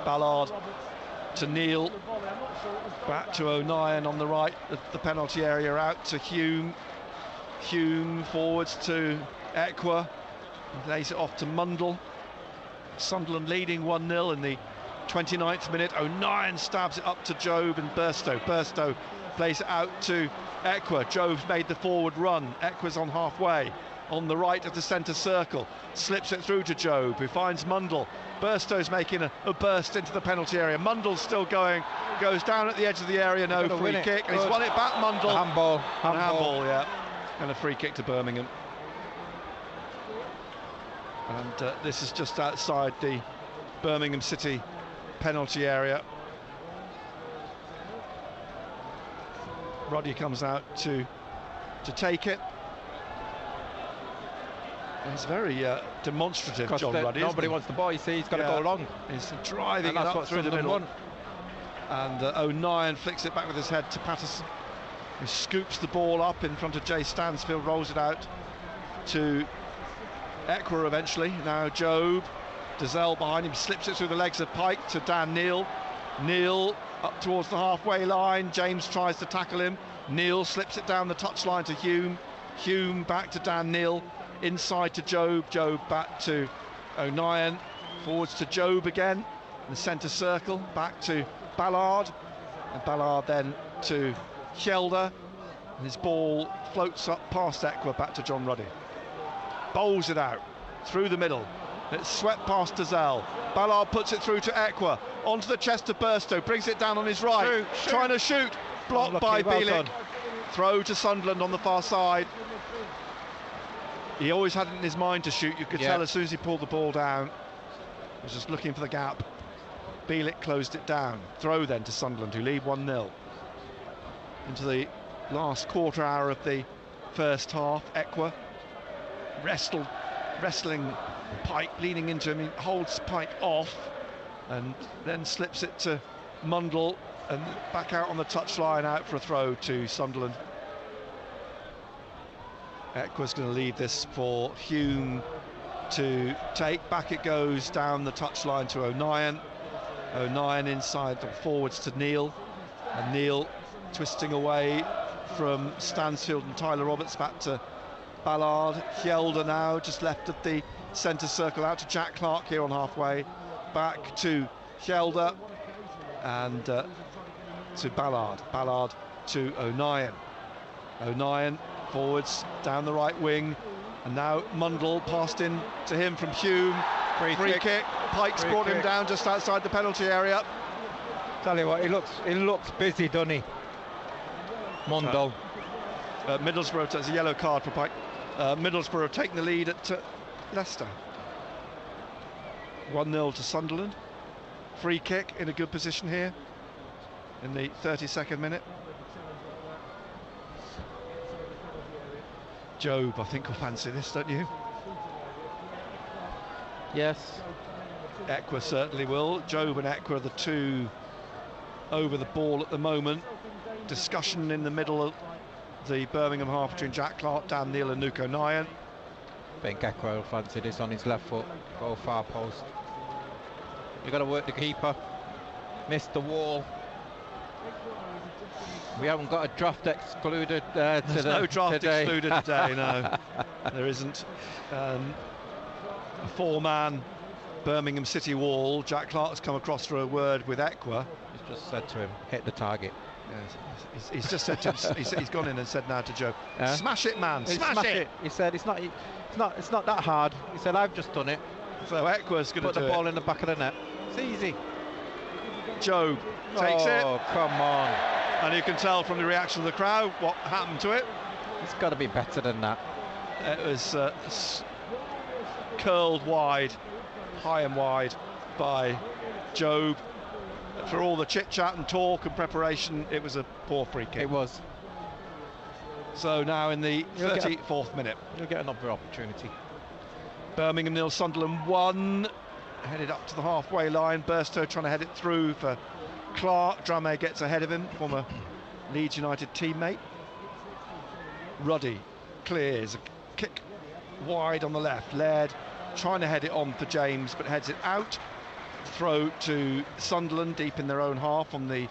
Ballard to Neal, back to O'Nien on the right, the penalty area, out to Hume. Hume forwards to Ekwa, lays it off to Mundle. Sunderland leading 1-0 in the 29th minute. O'Nien stabs it up to Jobe and Burstow. Burstow plays it out to Ekwa. Jobe's made the forward run. Ekwa's on halfway, on the right of the centre circle, slips it through to Jobe, who finds Mundle. Burstow's making a burst into the penalty area. Mundle's still going, goes down at the edge of the area, no free kick, and he's won it back, Mundle. Handball, yeah, and a free kick to Birmingham. And this is just outside the Birmingham City penalty area. Ruddy comes out to take it. He's very demonstrative, John Ruddy. Nobody wants the ball, you see, he's got to go long. He's driving it up through the middle. And O'Nien flicks it back with his head to Patterson, who scoops the ball up in front of Jay Stansfield, rolls it out to Ekwa eventually. Now Jobe, Dozel behind him, slips it through the legs of Pike to Dan Neal. Neal up towards the halfway line, James tries to tackle him. Neal slips it down the touchline to Hume. Hume back to Dan Neal. Inside to Jobe, Jobe back to O'Nien, forwards to Jobe again, in the centre circle, back to Ballard, and Ballard then to Hjelde, and his ball floats up past Ekwa, back to John Ruddy. Bowls it out, through the middle, it's swept past Dozel. Ballard puts it through to Ekwa, onto the chest of Burstow, brings it down on his right, trying to shoot, blocked by Bielik. Throw to Sunderland on the far side. He always had it in his mind to shoot, you could tell as soon as he pulled the ball down. He was just looking for the gap. Bielik closed it down. Throw then to Sunderland, who lead 1-0. Into the last quarter hour of the first half. Ekwa wrestling Pike, leaning into him. He holds Pike off and then slips it to Mundle, and back out on the touchline, out for a throw to Sunderland. Ekwa's going to leave this for Hume to take. Back it goes down the touchline to O'Nien. O'Nien inside, the forwards to Neal, and Neal twisting away from Stansfield and Tyler Roberts, back to Ballard. Hjelde now just left of the centre circle, out to Jack Clark here on halfway, back to Hjelde and to Ballard. Ballard to O'Nien. O'Nien forwards down the right wing, and now Mundle passed in to him from Hume. Free kick. Pike's brought him down just outside the penalty area. Tell you what, he looks busy, doesn't he? Mundle. Middlesbrough, there's a yellow card for Pike. Middlesbrough taking the lead at Leicester. 1-0 to Sunderland. Free kick in a good position here in the 32nd minute. Jobe, I think, will fancy this, don't you? Yes. Ekwa certainly will. Jobe and Ekwa are the two over the ball at the moment. Discussion in the middle of the Birmingham half between Jack Clark, Dan Neal and Nuke O'Nien. I think Ekwa will fancy this on his left foot, go far post. You've got to work the keeper. Missed the wall. We haven't got a draft excluded There's no draft excluded today, no. There isn't. A four-man Birmingham City wall. Jack Clark's come across for a word with Ekwa. He's just said to him, hit the target. Yes, he's just said to him, he's gone in and said now to Joe, smash it, man, smash it. He said it's not that hard. He said, I've just done it. So Ekwa's going to put the ball in the back of the net. It's easy. Job takes it. Oh, come on. And you can tell from the reaction of the crowd what happened to it. It's got to be better than that. It was curled wide, high and wide by Job. For all the chit-chat and talk and preparation, it was a poor free kick. It was. So now in the 34th minute. You'll get another opportunity. Birmingham 0, Sunderland 1. Headed up to the halfway line. Burstow trying to head it through for Clark. Dramé gets ahead of him, former Leeds United teammate. Ruddy clears a kick wide on the left. Laird trying to head it on for James, but heads it out. Throw to Sunderland deep in their own half on the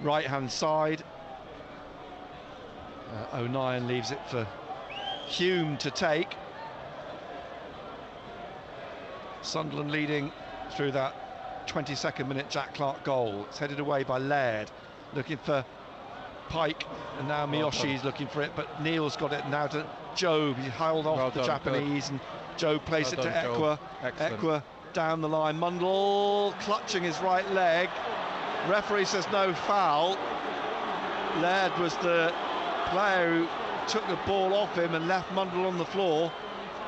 right-hand side. O'Nien leaves it for Hume to take. Sunderland leading through that 22nd minute Jack Clark goal. It's headed away by Laird, looking for Pike, and now Miyoshi's looking for it, but Neil's got it now to Job. He held off the Japanese, and Job plays it to Ekwa. Ekwa down the line. Mundle clutching his right leg. Referee says no foul. Laird was the player who took the ball off him and left Mundle on the floor.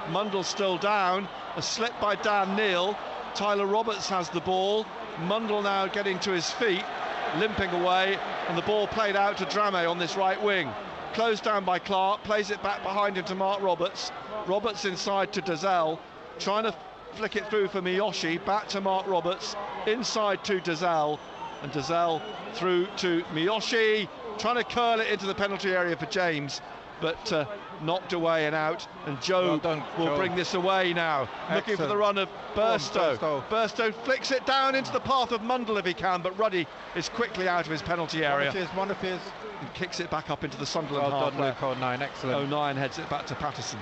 Mundle's still down. A slip by Dan Neil. Tyler Roberts has the ball. Mundle now getting to his feet, limping away, and the ball played out to Dramé on this right wing. Closed down by Clark, plays it back behind him to Mark Roberts. Roberts inside to Dazelle, trying to flick it through for Miyoshi, back to Mark Roberts, inside to Dazelle, and Dazelle through to Miyoshi, trying to curl it into the penalty area for James, but knocked away and out, and Joe will bring this away now. Excellent. Looking for the run of Burstow. Burstow flicks it down into the path of Mundle if he can, but Ruddy is quickly out of his penalty area. One of his. And kicks it back up into the Sunderland half. Well done, Luke O'Nien, excellent. O'Nien heads it back to Patterson.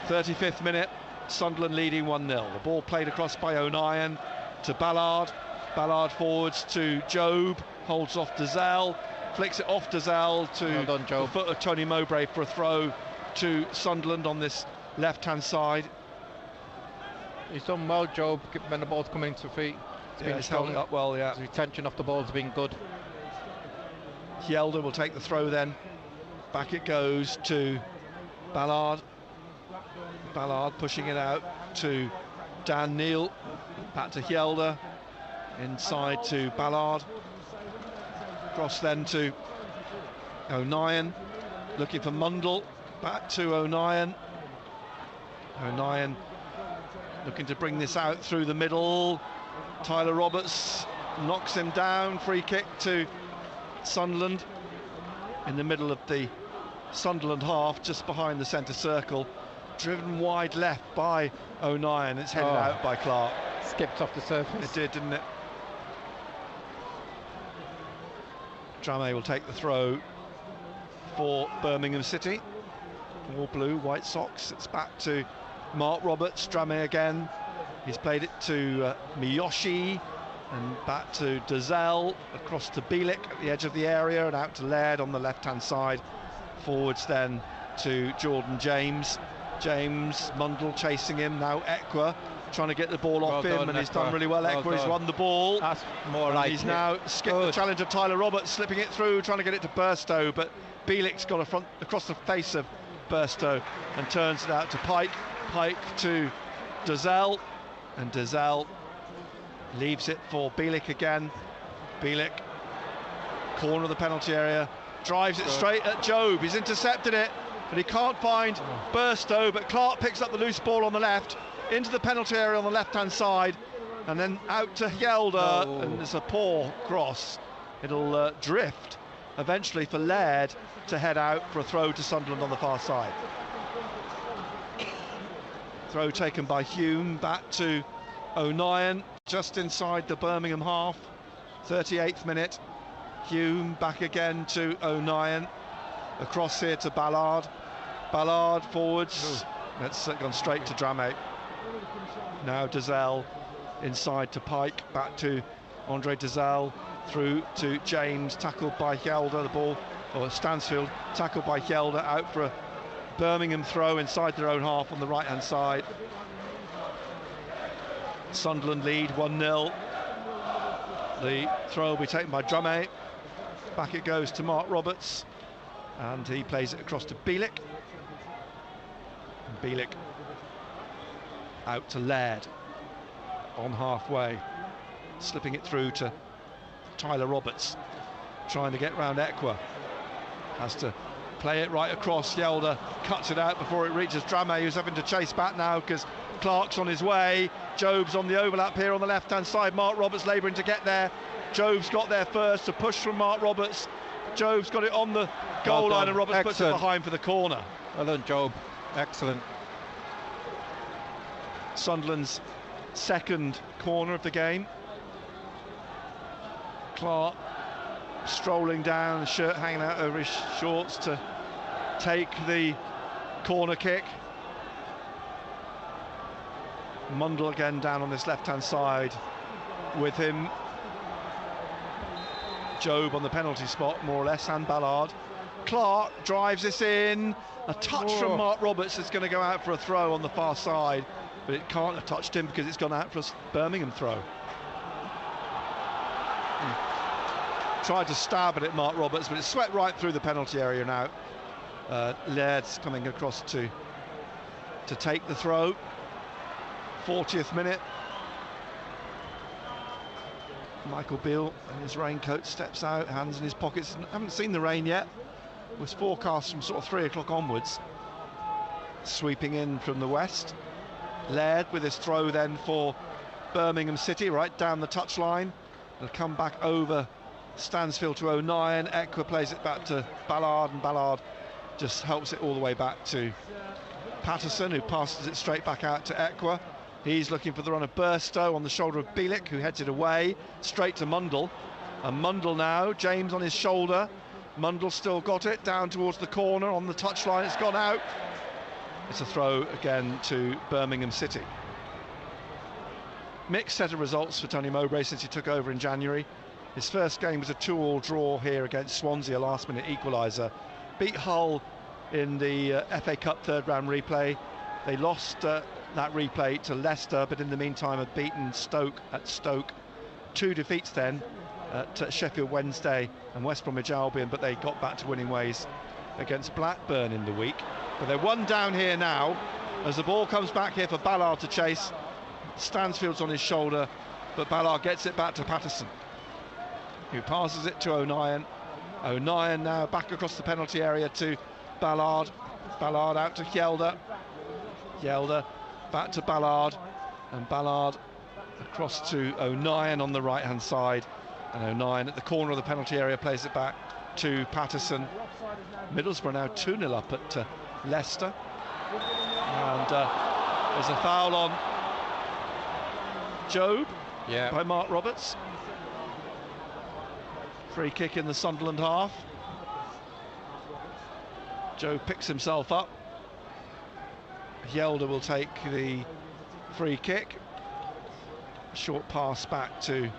35th minute, Sunderland leading 1-0. The ball played across by O'Nien to Ballard. Ballard forwards to Job, holds off Dazelle, flicks it off Dazelle to the foot of Tony Mowbray for a throw to Sunderland on this left-hand side. He's done well, Job, when the ball's coming to feet. He's held it up well, yeah. His retention off the ball's been good. Hjelde will take the throw then. Back it goes to Ballard. Ballard pushing it out to Dan Neil. Back to Hjelde. Inside to Ballard. Cross then to O'Nien. Looking for Mundle. Back to O'Nien. O'Nien looking to bring this out through the middle. Tyler Roberts knocks him down. Free kick to Sunderland in the middle of the Sunderland half, just behind the centre circle. Driven wide left by O'Nien. It's headed out by Clark. Skipped off the surface. It did, didn't it? Dramé will take the throw for Birmingham City. All blue, white socks. It's back to Mark Roberts. Dramé again. He's played it to Miyoshi, and back to Dazelle, across to Bielik at the edge of the area, and out to Laird on the left-hand side. Forwards then to Jordan James. James, Mundle chasing him, now Ekwa trying to get the ball off him, and he's done really well. Ekwa has won the ball. That's more like he's now skipped the challenge of Tyler Roberts, slipping it through, trying to get it to Burstow, but Bielik's got a front across the face of Burstow and turns it out to Pike. Pike to Dazelle, and Dazelle leaves it for Bielik again. Bielik, corner of the penalty area, drives it straight at Job. He's intercepted it, but he can't find Burstow, but Clark picks up the loose ball on the left, into the penalty area on the left-hand side, and then out to Hjelde, and there's a poor cross. It'll drift eventually for Laird to head out for a throw to Sunderland on the far side. Throw taken by Hume, back to O'Nien, just inside the Birmingham half. 38th minute. Hume back again to O'Nien. Across here to Ballard. Ballard forwards. That's gone straight to Dramé. Now Dazelle inside to Pike. Back to Andre Dazelle. Through to James. Tackled by Hjelde. The ball, or Stansfield, tackled by Hjelde. Out for a Birmingham throw inside their own half on the right-hand side. Sunderland lead 1-0. The throw will be taken by Drummond. Back it goes to Mark Roberts, and he plays it across to Bielik. Bielik out to Laird on halfway, slipping it through to Tyler Roberts, trying to get round Ekwa. Has to play it right across. Yelder cuts it out before it reaches Drummond, who's having to chase back now because Clark's on his way. Job's on the overlap here on the left-hand side. Mark Roberts labouring to get there. Job's got there first. A push from Mark Roberts. Job's got it on the goal line, and Roberts puts it behind for the corner. Well done, Job. Excellent. Sunderland's second corner of the game. Clark strolling down, shirt hanging out over his shorts to take the corner kick. Mundle again down on this left-hand side with him. Job on the penalty spot, more or less, and Ballard. Clark drives this in. A touch from Mark Roberts is going to go out for a throw on the far side, but it can't have touched him because it's gone out for a Birmingham throw. Tried to stab at it, Mark Roberts, but it swept right through the penalty area now. Laird's coming across to take the throw. 40th minute. Michael Beale in his raincoat steps out, hands in his pockets. Haven't seen the rain yet. It was forecast from sort of 3 o'clock onwards. Sweeping in from the west. Laird with his throw then for Birmingham City, right down the touchline. It'll come back over Stansfield to O'Nien. Ekwa plays it back to Ballard, and Ballard just helps it all the way back to Patterson, who passes it straight back out to Ekwa. He's looking for the run of Burstow on the shoulder of Bielik, who heads it away straight to Mundle. And Mundle now, James on his shoulder. Mundle still got it down towards the corner on the touchline. It's gone out. It's a throw again to Birmingham City. Mixed set of results for Tony Mowbray since he took over in January. His first game was a 2-2 draw here against Swansea, a last-minute equaliser. Beat Hull in the FA Cup third-round replay. They lost that replay to Leicester, but in the meantime had beaten Stoke at Stoke. 2 defeats then at Sheffield Wednesday and West Bromwich Albion, but they got back to winning ways against Blackburn in the week. But they're one down here now as the ball comes back here for Ballard to chase. Stansfield's on his shoulder, but Ballard gets it back to Patterson, who passes it to O'Nien. O'Nien now back across the penalty area to Ballard. Ballard out to Yelder. Yelder back to Ballard, and Ballard across to O'Nien on the right hand side, and O'Nien at the corner of the penalty area plays it back to Patterson. Middlesbrough now 2-0 up at Leicester, and there's a foul on Job by Mark Roberts. Free kick in the Sunderland half. Job picks himself up. Yelder will take the free kick. Short pass back to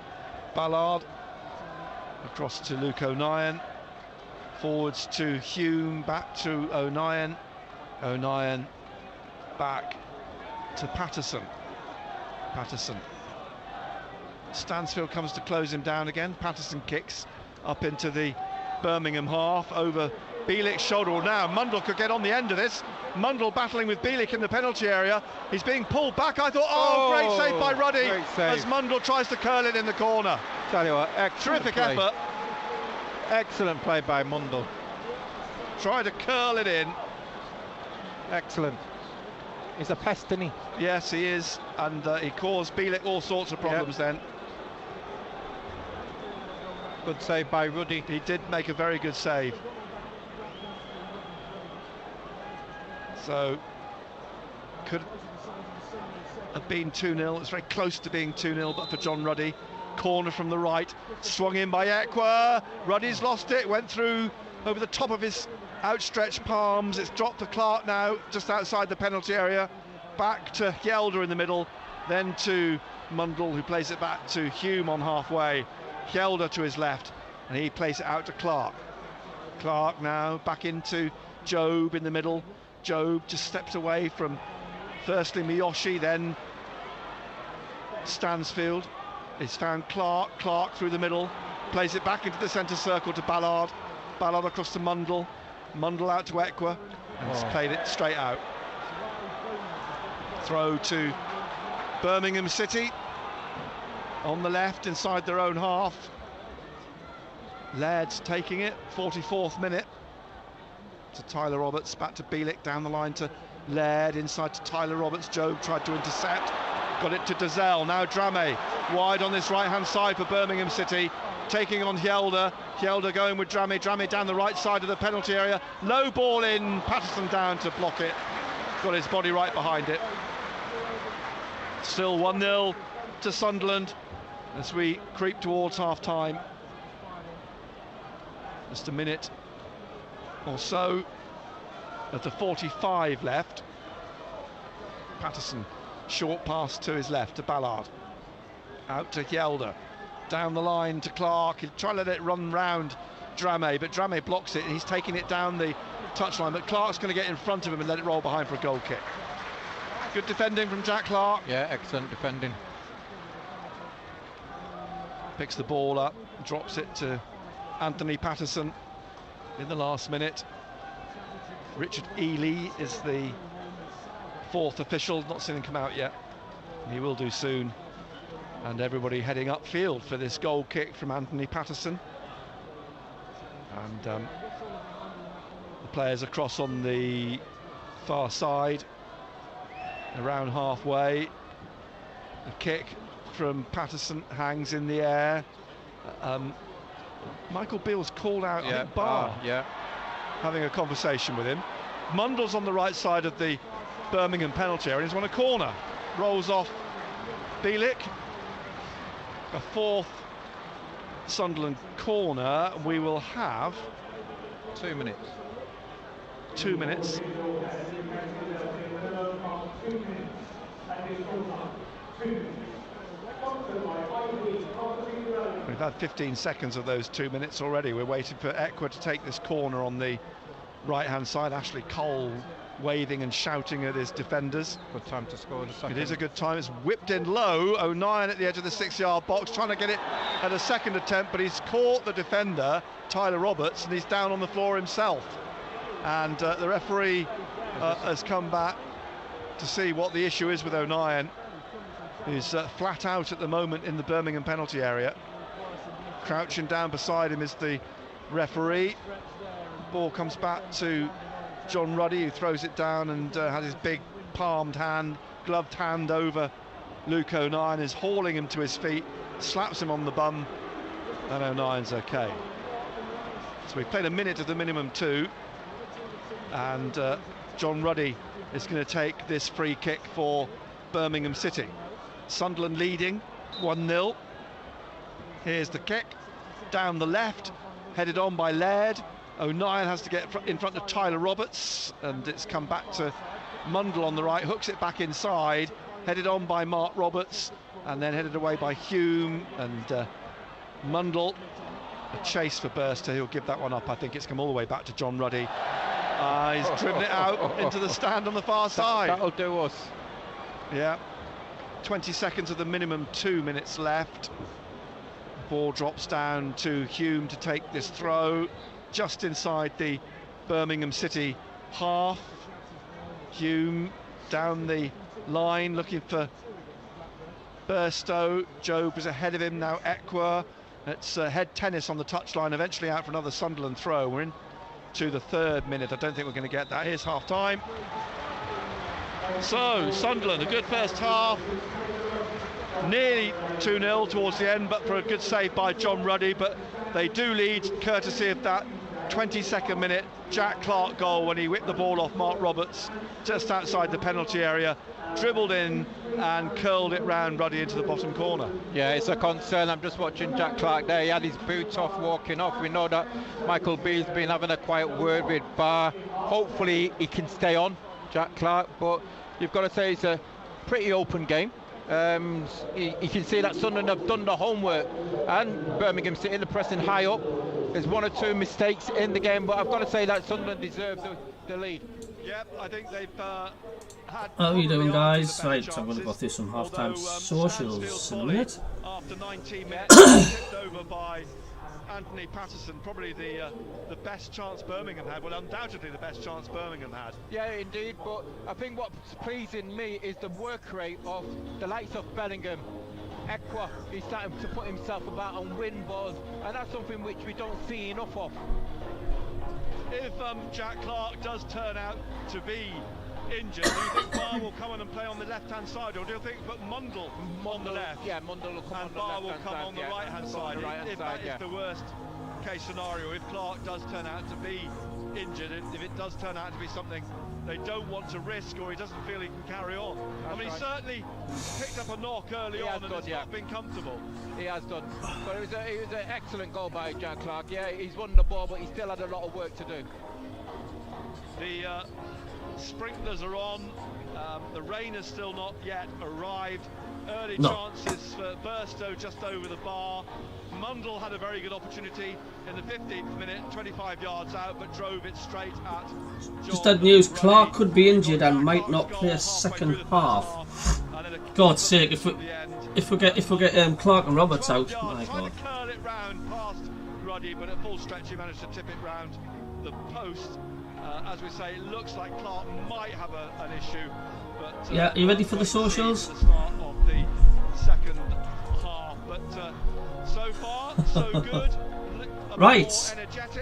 Ballard. Across to Luke O'Nien. Forwards to Hume, back to O'Nien. O'Nien back to Patterson. Patterson. Stansfield comes to close him down again. Patterson kicks up into the Birmingham half over Bielik's shoulder. Well, now Mundle could get on the end of this. Mundle battling with Bielik in the penalty area. He's being pulled back. I thought, great save by Ruddy as Mundle tries to curl it in the corner. Tell you what, terrific play. Effort. Excellent play by Mundle. Try to curl it in. Excellent. He's a pest, isn't he? Yes, he is, and he caused Bielik all sorts of problems then. Good save by Ruddy. He did make a very good save. So, could have been 2-0. It's very close to being 2-0, but for John Ruddy. Corner from the right, swung in by Ekwa. Ruddy's lost it, went through over the top of his outstretched palms. It's dropped to Clark now, just outside the penalty area. Back to Yelder in the middle, then to Mundle, who plays it back to Hume on halfway. Yelder to his left, and he plays it out to Clark. Clark now back into Job in the middle. Job just steps away from firstly Miyoshi, then Stansfield. He's found Clark. Clark through the middle, plays it back into the centre circle to Ballard. Ballard across to Mundle. Mundle out to Ekwa, and he's played it straight out. Throw to Birmingham City on the left inside their own half. Laird's taking it, 44th minute, to Tyler Roberts, back to Bielik, down the line to Laird, inside to Tyler Roberts. Job tried to intercept, got it to Dozell. Now Drame wide on this right hand side for Birmingham City, taking on Hjelde. Hjelde going with Drame. Drame down the right side of the penalty area, low ball in, Patterson down to block it, got his body right behind it. Still 1-0 to Sunderland as we creep towards half time. Just a minute or so of the 45 left. Patterson, short pass to his left to Ballard, out to Hjelde, down the line to Clark. He'll try to let it run round Drame, but Drame blocks it and he's taking it down the touchline, but Clark's going to get in front of him and let it roll behind for a goal kick. Good defending from Jack Clark. Yeah, excellent defending. Picks the ball up, drops it to Anthony Patterson in the last minute. Richard Ely is the fourth official, not seen him come out yet. He will do soon. And everybody heading upfield for this goal kick from Anthony Patterson. And the players across on the far side, around halfway. The kick from Patterson hangs in the air. Michael Beale's called out, I think, Barr, having a conversation with him. Mundle's on the right side of the Birmingham penalty area. He's won a corner, rolls off Bielik. A fourth Sunderland corner. We will have 2 minutes. 2 minutes. We've had 15 seconds of those 2 minutes already. We're waiting for Ekwa to take this corner on the right-hand side. Ashley Cole waving and shouting at his defenders. Good time to score the second. It is a good time. It's whipped in low. O'Nien at the edge of the 6-yard box, trying to get it at a second attempt, but he's caught the defender, Tyler Roberts, and he's down on the floor himself. And the referee has come back to see what the issue is with O'Nien. He's flat out at the moment in the Birmingham penalty area. Crouching down beside him is the referee. Ball comes back to John Ruddy, who throws it down and has his big palmed hand, gloved hand over Luke O'Nien, is hauling him to his feet, slaps him on the bum, and O'Nien's okay. So we've played a minute of the minimum 2, and John Ruddy is going to take this free kick for Birmingham City. Sunderland leading 1-0. Here's the kick down the left, headed on by Laird. O'Nien has to get in front of Tyler Roberts, and it's come back to Mundle on the right, hooks it back inside, headed on by Mark Roberts, and then headed away by Hume, and Mundle, a chase for Burster, he'll give that one up. I think it's come all the way back to John Ruddy. He's driven it out into the stand on the far side. That'll do us. Yeah, 20 seconds of the minimum 2 minutes left. Ball drops down to Hume to take this throw, just inside the Birmingham City half. Hume down the line looking for Burstow. Job is ahead of him now. Ekwa. It's head tennis on the touchline, eventually out for another Sunderland throw. We're in to the 3rd minute. I don't think we're going to get that. Here's half time. So Sunderland, a good first half, nearly 2-0 towards the end, but for a good save by John Ruddy. But they do lead courtesy of that 22nd minute Jack Clark goal when he whipped the ball off Mark Roberts just outside the penalty area, dribbled in and curled it round Ruddy into the bottom corner. Yeah, it's a concern. I'm just watching Jack Clark there. He had his boots off walking off. We know that Michael Beale's been having a quiet word with Barr. Hopefully he can stay on, Jack Clark, but you've got to say it's a pretty open game. You can see that Sunderland have done the homework, and Birmingham City, the pressing high up. There's 1 or 2 mistakes in the game, but I've got to say that Sunderland deserve the lead. Yep, I think they've had. How are you doing, guys? Right, I'm going to go through some half-time socials in a minute. After 19 minutes, tipped over by Anthony Patterson, probably the best chance Birmingham had. Well, undoubtedly the best chance Birmingham had. Yeah, indeed. But I think what's pleasing me is the work rate of the likes of Bellingham. Equa, he's starting to put himself about and win balls, and that's something which we don't see enough of. If Jack Clark does turn out to be injured, do you think Barr will come on and play on the left-hand side, or do you think Mundle on the left? Yeah, Mundle will come on the Barr will left-hand come side, on the right-hand side. If that is the worst case scenario, if Clark does turn out to be injured, if it does turn out to be something they don't want to risk, or he doesn't feel he can carry on. I mean, he certainly picked up a knock early on and has not been comfortable. He has done. But it was an excellent goal by Jack Clark. Yeah, he's won the ball, but he still had a lot of work to do. The sprinklers are on. The rain has still not yet arrived. Early chances for Burstow just over the bar. Mundle had a very good opportunity in the 15th minute, 25 yards out, but drove it straight at John. Just had news, Clark could be injured and might not play a second half. God's sake, if we get Clark and Roberts out, my God. To curl it round past Ruddy, but at full stretch he managed to tip it round the post. As we say, it looks like Clark might have an issue. But, yeah, are you ready for the socials? The start of the second half, but so far so good. Right.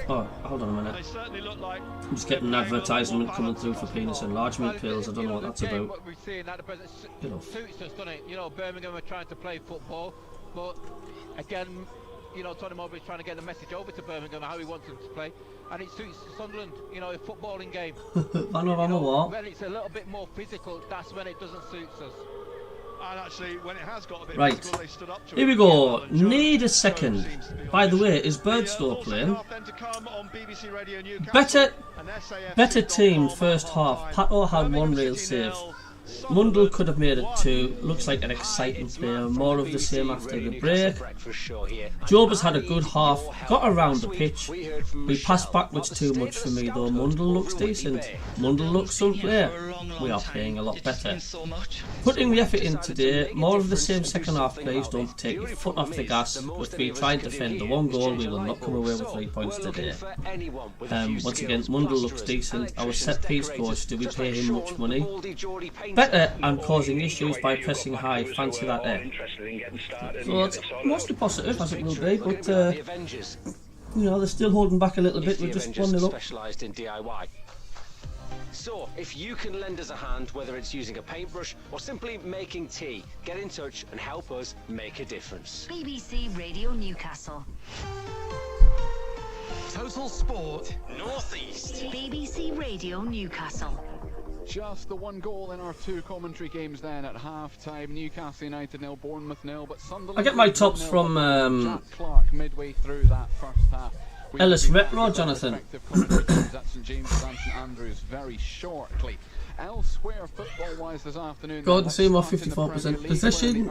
Oh, hold on a minute. They certainly look like I'm just getting an advertisement coming through for penis enlargement pills. I don't know what that's about. What we're seeing at the present suits us, doesn't it? You know, Birmingham are trying to play football, but again, you know, Tony Mowbray's trying to get the message over to Birmingham how he wants them to play, and it suits Sunderland, you know, a footballing game. When it's a little bit more physical, that's when it doesn't suit us. And actually, when it has got a bit right, physical, they stood up to here we go. Need a second. By the way, is Birdstow playing? Better team first half. Pato had one real save. Mundle could have made it 2. Looks like an exciting player. More of the same after the break. Job has had a good half. Got around the pitch. We passed backwards too much for me though. Mundle looks decent. Mundle looks some player. We are playing a lot better. Putting the effort in today. More of the same second half, please. Don't take your foot off the gas. If we try and defend the one goal, we will not come away with 3 points today. Once again, Mundle looks decent. Our set piece coach, do we pay him much money? Better and causing issues by pressing high. Fancy that there. So it's mostly positive as it will be, but you know, they're still holding back a little bit. We're just 1-0 up. So, if you can lend us a hand, whether it's using a paintbrush or simply making tea, get in touch and help us make a difference. BBC Radio Newcastle. Total Sport North East. BBC Radio Newcastle. Just the 1 goal in our 2 commentary games then at half-time. Newcastle United 0, Bournemouth 0, but Sunderland. I get my tops from Jack Clark midway through that first half. Ellis Retro, Jonathan. That's St James and St Andrews very shortly. Elsewhere, football-wise this afternoon. Golden Seam off 54% possession.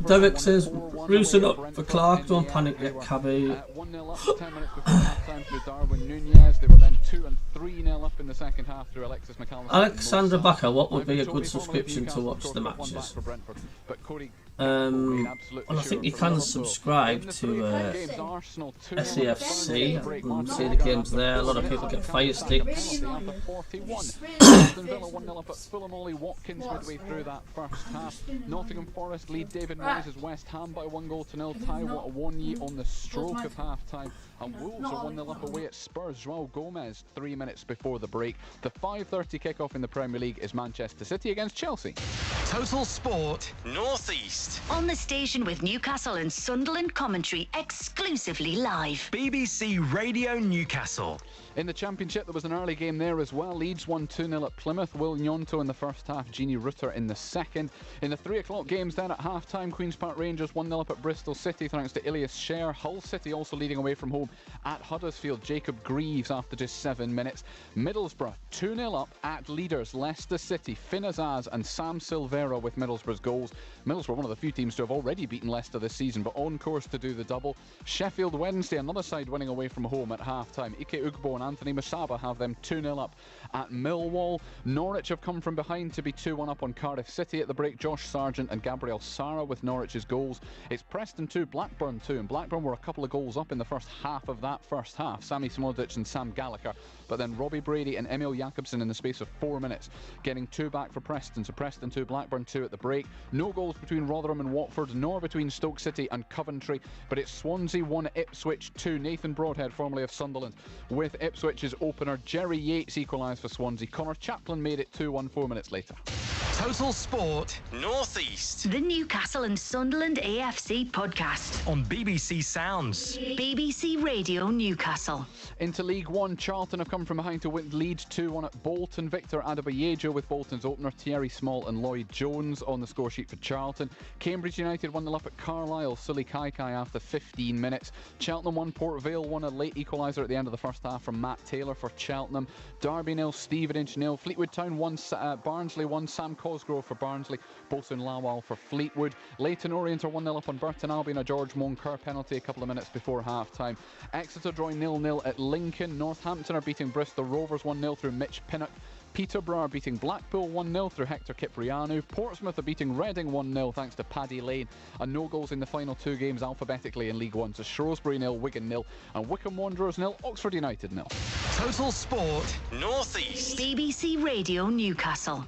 Derek says, loosen up for Clark, don't panic yet, Cabby. 1-0 up 10 minutes before half-time through Darwin Nunez. They were then 2 and 3-0 up in the second half through Alexis McAllister. Alexander Bakker, what would be a good subscription to watch the matches? Well, I think you can subscribe to SAFC and see the games there. A lot of people get Fire Sticks. 1-0 up at Fulham. Ollie Watkins midway through that first half. Nottingham Forest lead David Moyes' West Ham by 1-0. Taiwo Awoniyi on the stroke of half-time. And Wolves are 1-0 up away at Spurs. João Gomez 3 minutes before the break. The 5:30 kickoff in the Premier League is Manchester City against Chelsea. Total Sport North East. On the station with Newcastle and Sunderland commentary exclusively live. BBC Radio Newcastle. In the Championship, there was an early game there as well. Leeds won 2-0 at Plymouth. Will Gnonto in the first half, Gini Rutter in the second. In the 3 o'clock games then at half-time, Queen's Park Rangers 1-0 up at Bristol City thanks to Ilias Scher. Hull City also leading away from home at Huddersfield. Jacob Greaves after just 7 minutes. Middlesbrough 2-0 up at leaders Leicester City. Finn Azaz and Sam Silvera Ferreira with Middlesbrough's goals. Middlesbrough, one of the few teams to have already beaten Leicester this season, but on course to do the double. Sheffield Wednesday, another side winning away from home at half-time. Ike Ugbo and Anthony Musaba have them 2-0 up at Millwall. Norwich have come from behind to be 2-1 up on Cardiff City at the break. Josh Sargent and Gabriel Sara with Norwich's goals. It's Preston 2, Blackburn 2, and Blackburn were a couple of goals up in the first half of that first half. Sammy Smodic and Sam Gallagher, but then Robbie Brady and Emil Jakobsen in the space of 4 minutes, getting 2 back for Preston. So Preston 2, Blackburn 2 at the break. No goals between Rotherham and Watford, nor between Stoke City and Coventry, but it's Swansea 1, Ipswich 2. Nathan Broadhead, formerly of Sunderland, with Ipswich's opener. Jerry Yates equalised for Swansea. Connor Chaplin made it 2-1 4 minutes later. Total Sport North East. The Newcastle and Sunderland AFC podcast on BBC Sounds. BBC Radio Newcastle. Into League One, Charlton have come from behind to win Leeds 2-1 at Bolton. Victor Adebayejo with Bolton's opener. Thierry Small and Lloyd Jones on the score sheet for Charlton. Cambridge United 1-0 up at Carlisle. Sully Kaikai after 15 minutes. Cheltenham 1, Port Vale 1, a late equaliser at the end of the first half from Matt Taylor for Cheltenham. Derby 0, Stevenage 0. Fleetwood Town 1, Barnsley 1, Sam Cosgrove for Barnsley. Bosun Lawal for Fleetwood. Leyton Orient are 1-0 up on Burton Albion. A George Moncur penalty a couple of minutes before half-time. Exeter drawing 0-0 at Lincoln. Northampton are beating Bristol Rovers 1-0 through Mitch Pinnock. Peterborough are beating Blackpool 1-0 through Hector Cipriano. Portsmouth are beating Reading 1-0 thanks to Paddy Lane. And no goals in the final 2 games alphabetically in League One. So Shrewsbury 0, Wigan 0, and Wycombe Wanderers 0, Oxford United 0. Total Sport North East. BBC Radio Newcastle.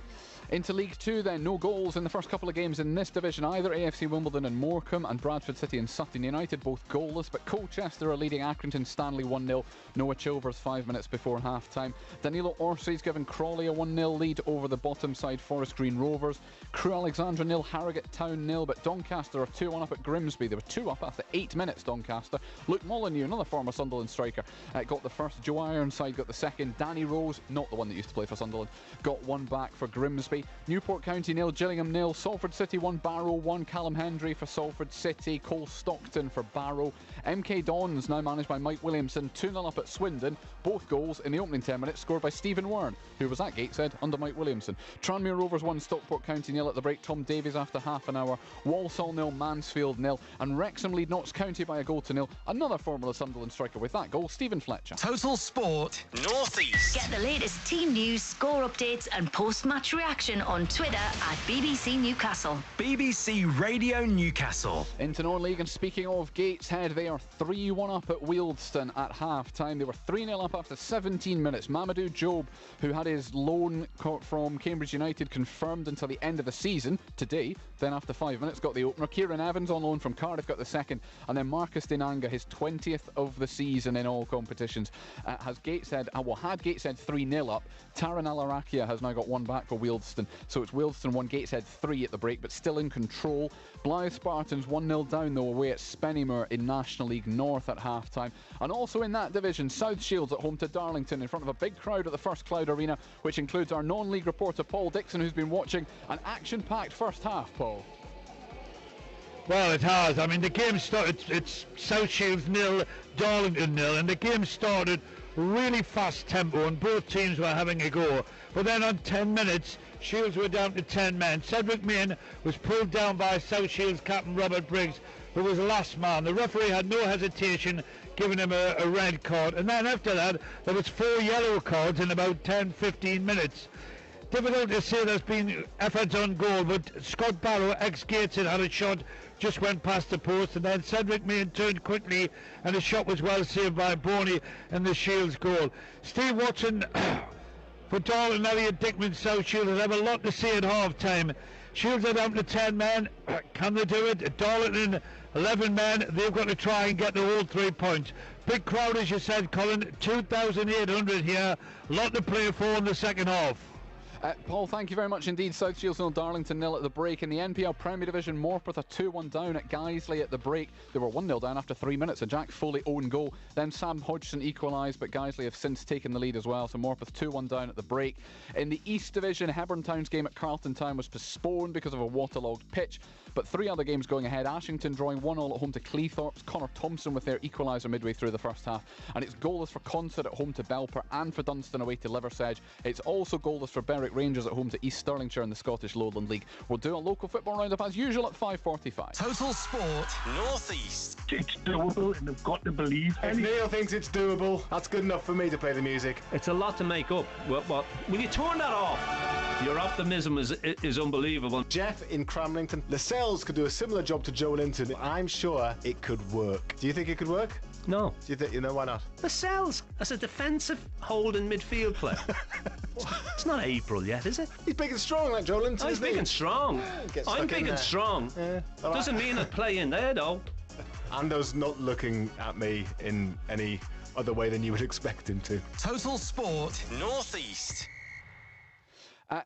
Into League 2 then, no goals in the first couple of games in this division either. AFC Wimbledon and Morecambe, and Bradford City and Sutton United both goalless, but Colchester are leading Accrington Stanley 1-0. Noah Chilvers 5 minutes before half-time. Danilo Orsi's given Crawley a 1-0 lead over the bottom side Forest Green Rovers. Crewe Alexandra 0, Harrogate Town 0, but Doncaster are 2-1 up at Grimsby. They were 2 up after 8 minutes, Doncaster. Luke Molyneux, another former Sunderland striker, got the first. Joe Ironside got the second. Danny Rose, not the one that used to play for Sunderland, got 1 back for Grimsby. Newport County 0, Gillingham 0, Salford City 1, Barrow 1, Callum Hendry for Salford City, Cole Stockton for Barrow. MK Dons, now managed by Mike Williamson, 2-0 up at Swindon. Both goals in the opening 10 minutes scored by Stephen Wern, who was at Gateshead under Mike Williamson. Tranmere Rovers 1, Stockport County 0 at the break. Tom Davies after half an hour. Walsall 0, Mansfield 0, and Wrexham lead Notts County by a goal to 0. Another former Sunderland striker with that goal, Stephen Fletcher. Total Sport North East. Get the latest team news, score updates and post-match reaction on Twitter at BBC Newcastle. BBC Radio Newcastle. Into non-league, and speaking of Gateshead, they are 3-1 up at Wealdstone at half-time. They were 3-0 up after 17 minutes. Mamadou Job, who had his loan from Cambridge United confirmed until the end of the season today, then after 5 minutes got the opener. Kieran Evans on loan from Cardiff got the second, and then Marcus Dinanga, his 20th of the season in all competitions, had Gateshead 3-0 up. Taran Alarakia has now got 1 back for Wealdstone, so it's Wealdstone 1, Gateshead 3 at the break, but still in control. Blythe Spartans 1-0 down though away at Spennymoor in National League North at half-time. And also in that division, South Shields at home to Darlington in front of a big crowd at the First Cloud Arena, which includes our non-league reporter Paul Dixon, who's been watching an action-packed first half. Paul. Well, it has. I mean, the game started, it's South Shields 0, Darlington 0, and the game started really fast tempo and both teams were having a go. But then on 10 minutes, Shields were down to 10 men. Cedric Main was pulled down by South Shields captain Robert Briggs, who was the last man. The referee had no hesitation, giving him a red card. And then after that, there was 4 yellow cards in about 10-15 minutes. Difficult to say there's been efforts on goal, but Scott Barrow, ex-Gateshead, had a shot, just went past the post, and then Cedric Main turned quickly, and the shot was well saved by Boney and the Shields goal. Steve Watson for Darlington, Elliot Dickman, South Shields have a lot to say at half-time. Shields are down to 10 men. Can they do it? Darlington, 11 men. They've got to try and get the whole 3 points. Big crowd, as you said, Colin. 2,800 here. A lot to play for in the second half. Paul, thank you very much indeed. South Shields 0, Darlington 0 at the break. In the NPL Premier Division, Morpeth are 2-1 down at Guiseley at the break. They were 1-0 down after 3 minutes. A Jack Foley own goal. Then Sam Hodgson equalised, but Guiseley have since taken the lead as well. So Morpeth 2-1 down at the break. In the East Division, Hebburn Town's game at Carlton Town was postponed because of a waterlogged pitch. But 3 other games going ahead. Ashington drawing 1-1 at home to Cleethorpes. Connor Thompson with their equaliser midway through the first half. And it's goalless for Consett at home to Belper and for Dunstan away to Liversedge. It's also goalless for Berwick Rangers at home to East Stirlingshire in the Scottish Lowland League. We'll do a local football roundup as usual at 5:45. Total Sport North East. It's doable and they've got to believe. If Neil thinks it's doable, that's good enough for me to play the music. It's a lot to make up. What? Will you turn that off? Your optimism is unbelievable. Jeff in Cramlington. Lascelles could do a similar job to Joe Linton. I'm sure it could work. Do you think it could work? No. Do you think, why not? Lascelles as a defensive holding midfield player. It's not April yet, is it? He's big and strong like Joe Linton. He's big and strong. I'm big and strong. Yeah. Doesn't mean I'd play in there though. Ando's not looking at me in any other way than you would expect him to. Total Sport North East.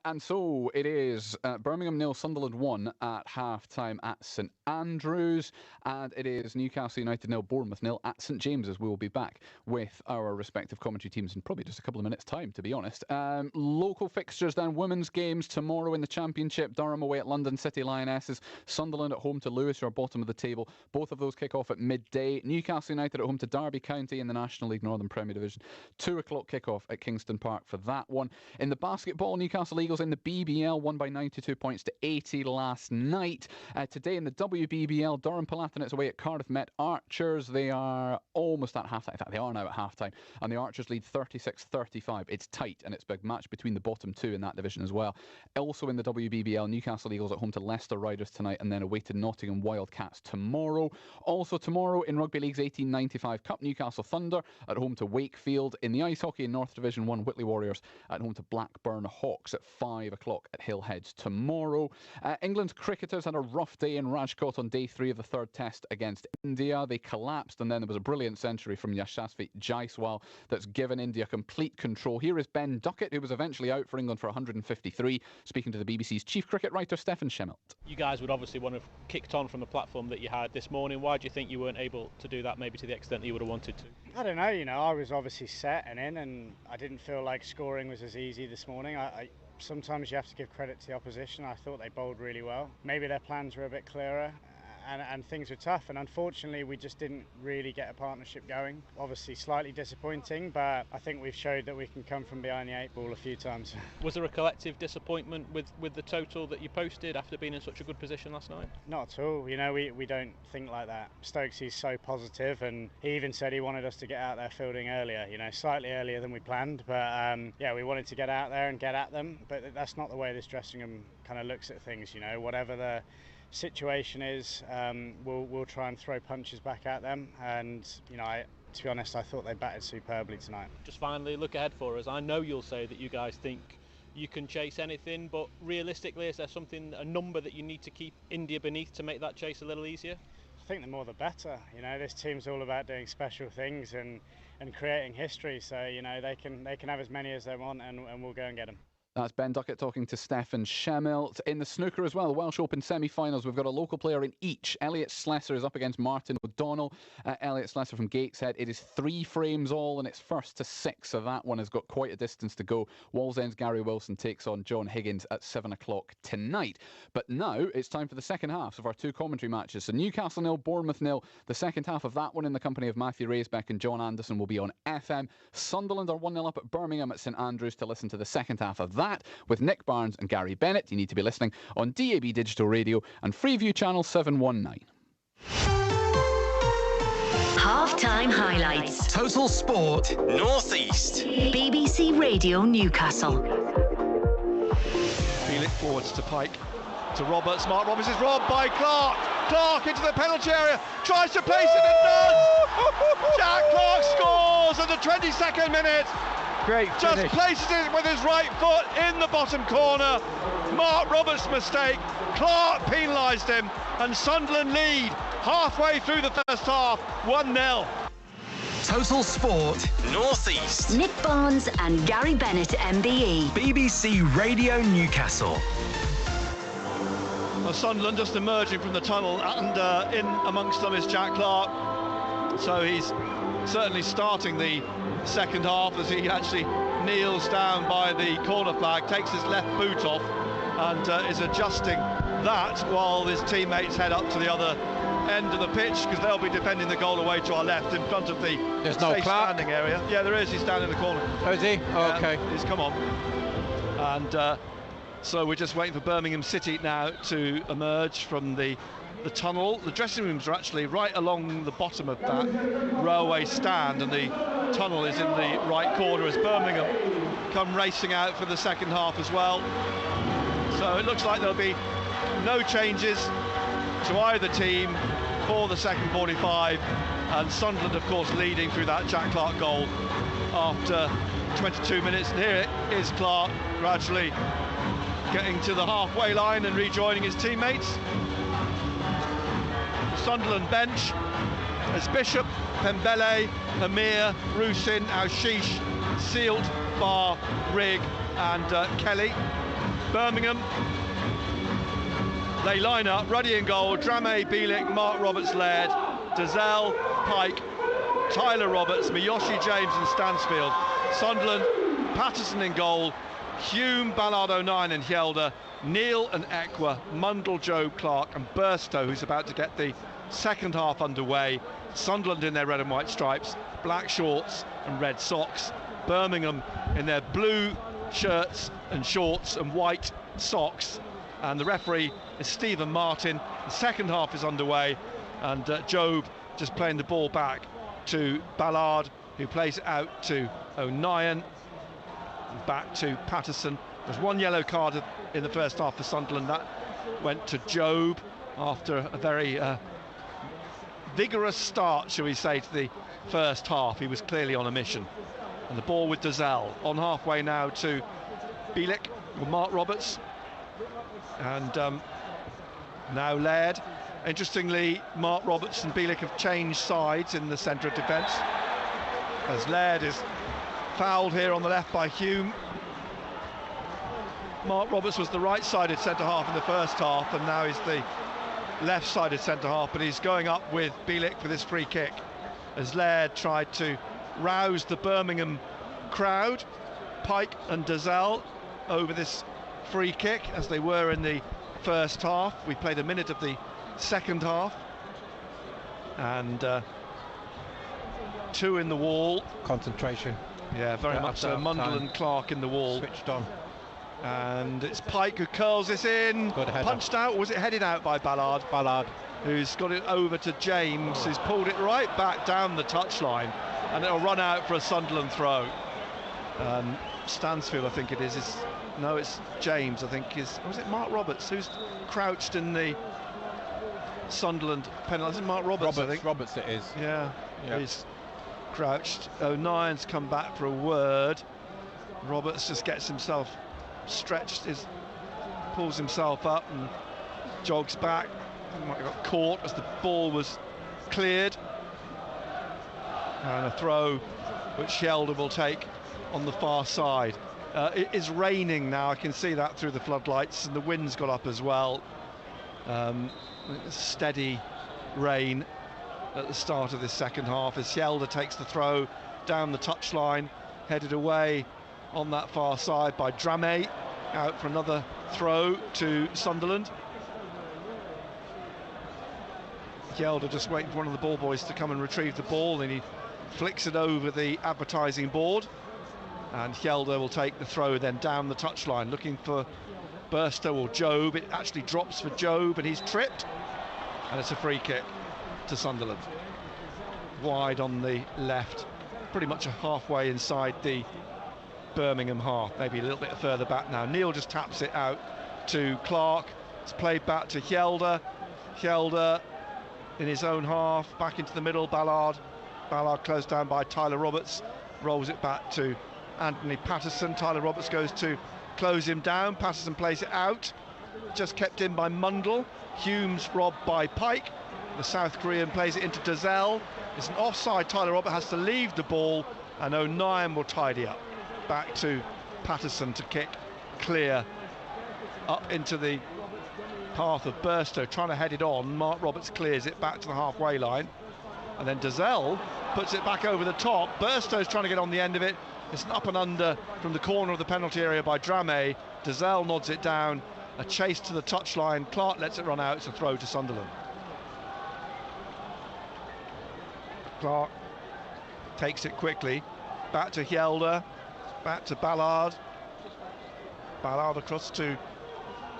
And so it is Birmingham 0, Sunderland 1 at half-time at St Andrews, and it is Newcastle United 0, Bournemouth 0 at St James's. We will be back with our respective commentary teams in probably just a couple of minutes' time, to be honest. Local fixtures then, women's games tomorrow in the Championship. Durham away at London City Lionesses, Sunderland at home to Lewis, who are bottom of the table. Both of those kick off at midday. Newcastle United at home to Derby County in the National League Northern Premier Division. 2 o'clock kick-off at Kingston Park for that one. In the basketball, Newcastle Eagles in the BBL won by 92 points to 80 last night. Today in the WBBL, Durham Palatinate away at Cardiff Met Archers. They are almost at half-time. In fact, they are now at half-time. And the Archers lead 36-35. It's tight, and it's a big match between the bottom two in that division as well. Also in the WBBL, Newcastle Eagles at home to Leicester Riders tonight, and then away to Nottingham Wildcats tomorrow. Also tomorrow in Rugby League's 1895 Cup, Newcastle Thunder at home to Wakefield. In the Ice Hockey in North Division 1, Whitley Warriors at home to Blackburn Hawks at 5 o'clock at Hillheads tomorrow. England's cricketers had a rough day in Rajkot on day 3 of the third test against India. They collapsed, and then there was a brilliant century from Yashasvi Jaiswal that's given India complete control. Here is Ben Duckett, who was eventually out for England for 153, speaking to the BBC's chief cricket writer Stefan Schemmelt. You guys would obviously want to have kicked on from the platform that you had this morning. Why do you think you weren't able to do that, maybe to the extent that you would have wanted to? I don't know, I was obviously set and in, and I didn't feel like scoring was as easy this morning. Sometimes you have to give credit to the opposition. I thought they bowled really well. Maybe their plans were a bit clearer. And things were tough, and unfortunately we just didn't really get a partnership going. Obviously slightly disappointing, but I think we've showed that we can come from behind the 8 ball a few times. Was there a collective disappointment with the total that you posted after being in such a good position last night? Not at all, we don't think like that. Stokes so positive, and he even said he wanted us to get out there fielding earlier, slightly earlier than we planned, but we wanted to get out there and get at them, but that's not the way this dressing room kind of looks at things. Whatever the situation is, we'll try and throw punches back at them, and to be honest, I thought they batted superbly tonight. Just finally, look ahead for us. I know you'll say that you guys think you can chase anything, but realistically, is there a number that you need to keep India beneath to make that chase a little easier? I think the more the better. This team's all about doing special things and creating history, so they can have as many as they want, and we'll go and get them. That's Ben Duckett talking to Stefan Schemmelt. In the snooker as well, the Welsh Open semi-finals, we've got a local player in each. Elliot Slessor is up against Martin O'Donnell. Elliot Slessor from Gateshead. It is 3 frames all, and it's first to 6, so that one has got quite a distance to go. Wallsend's Gary Wilson takes on John Higgins at 7 o'clock tonight. But now it's time for the second half of our 2 commentary matches. So Newcastle 0, Bournemouth 0. The second half of that one in the company of Matthew Raisbeck and John Anderson will be on FM. Sunderland are 1-0 up at Birmingham at St Andrews. To listen to the second half of that with Nick Barnes and Gary Bennett, you need to be listening on DAB Digital Radio and Freeview Channel 719. Half-time highlights. Total Sport North East. BBC Radio Newcastle. Bielik forwards to Pike, to Roberts. Mark Roberts is robbed by Clark. Clark into the penalty area, tries to place it and does. Jack Clark scores at the 22nd minute. Great just finish. Places it with his right foot in the bottom corner. Mark Roberts' mistake. Clark penalised him, and Sunderland lead halfway through the first half, 1-0. Total Sport North East. Nick Barnes and Gary Bennett, MBE. BBC Radio Newcastle. Well, Sunderland just emerging from the tunnel, and in amongst them is Jack Clark. So he's certainly starting the second half as he actually kneels down by the corner flag, takes his left boot off, and is adjusting that while his teammates head up to the other end of the pitch, because they'll be defending the goal away to our left in front of the There's no safe standing area. Yeah, there is. He's down in the corner. Oh, is he? Oh, okay. He's come on. And so we're just waiting for Birmingham City now to emerge from the tunnel. The dressing rooms are actually right along the bottom of that railway stand, and the tunnel is in the right corner as Birmingham come racing out for the second half as well. So it looks like there'll be no changes to either team for the second 45, and Sunderland of course leading through that Jack Clarke goal after 22 minutes. And here is Clarke gradually getting to the halfway line and rejoining his teammates. Sunderland bench as Bishop, Pembele, Amir, Rusin, Aushish, Sealt, Barr, Rigg and Kelly. Birmingham, they line up, Ruddy in goal, Drame, Bielik, Mark Roberts, Laird, Dazelle, Pike, Tyler Roberts, Miyoshi James and Stansfield. Sunderland, Patterson in goal, Hume, Ballard, O'Nien and Hjelde, Neal and Ekwa, Mundle, Joe, Clarke and Burstow, who's about to get the second half underway. Sunderland in their red and white stripes, black shorts and red socks. Birmingham in their blue shirts and shorts and white socks. And the referee is Stephen Martin. The second half is underway, and Jobe just playing the ball back to Ballard, who plays it out to O'Nien, back to Patterson. There's one yellow card in the first half for Sunderland. That went to Jobe after a very vigorous start, shall we say, to the first half. He was clearly on a mission. And the ball with Dazelle on halfway now to Bielik, or Mark Roberts, and now Laird. Interestingly, Mark Roberts and Bielik have changed sides in the centre of defence, as Laird is fouled here on the left by Hume. Mark Roberts was the right-sided centre-half in the first half, and now he's the left-sided centre-half, but he's going up with Bielik for this free kick, as Laird tried to rouse the Birmingham crowd. Pike and Dazelle over this free kick, as they were in the first half. We played a minute of the second half, and 2 in the wall. Concentration. Yeah, very much so. Mundle and Clarke in the wall. Switched on. And it's Pike who curls this in. Punched out, or was it headed out by Ballard? Ballard. Who's got it over to James, who's pulled it right back down the touchline, and it'll run out for a Sunderland throw. Stansfield, I think it is. No, it's James, I think. Was it Mark Roberts who's crouched in the Sunderland penalty? Is it Mark Roberts, I think? Roberts it is. Yeah, he's crouched. O'Nien's come back for a word. Roberts just gets himself stretched, pulls himself up and jogs back. He might have got caught as the ball was cleared. And a throw which Hjelde will take on the far side. It is raining now, I can see that through the floodlights, and the wind's got up as well. Steady rain at the start of this second half as Hjelde takes the throw down the touchline, headed away on that far side by Drame, out for another throw to Sunderland. Hjelde just waiting for one of the ball boys to come and retrieve the ball, and he flicks it over the advertising board, and Hjelde will take the throw then down the touchline, looking for Burstow or Jobe. It actually drops for Jobe, and he's tripped, and it's a free kick to Sunderland. Wide on the left, pretty much halfway inside the Birmingham half, maybe a little bit further back now. Neal just taps it out to Clarke. It's played back to Hjelde. Hjelde in his own half, back into the middle. Ballard closed down by Tyler Roberts, rolls it back to Anthony Patterson. Tyler Roberts goes to close him down. Patterson plays it out, just kept in by Mundle. Hume's robbed by Pike. The South Korean plays it into Dazelle. It's an offside. Tyler Roberts has to leave the ball, and O'Nien will tidy up. Back to Patterson to kick clear up into the path of Burstow, trying to head it on. Mark Roberts clears it back to the halfway line, and then Dazelle puts it back over the top. Burstow's trying to get on the end of it. It's an up and under from the corner of the penalty area by Drame. Dazelle nods it down. A chase to the touchline. Clarke lets it run out. It's a throw to Sunderland. Clarke takes it quickly. Back to Hjelde. Back to Ballard. Ballard across to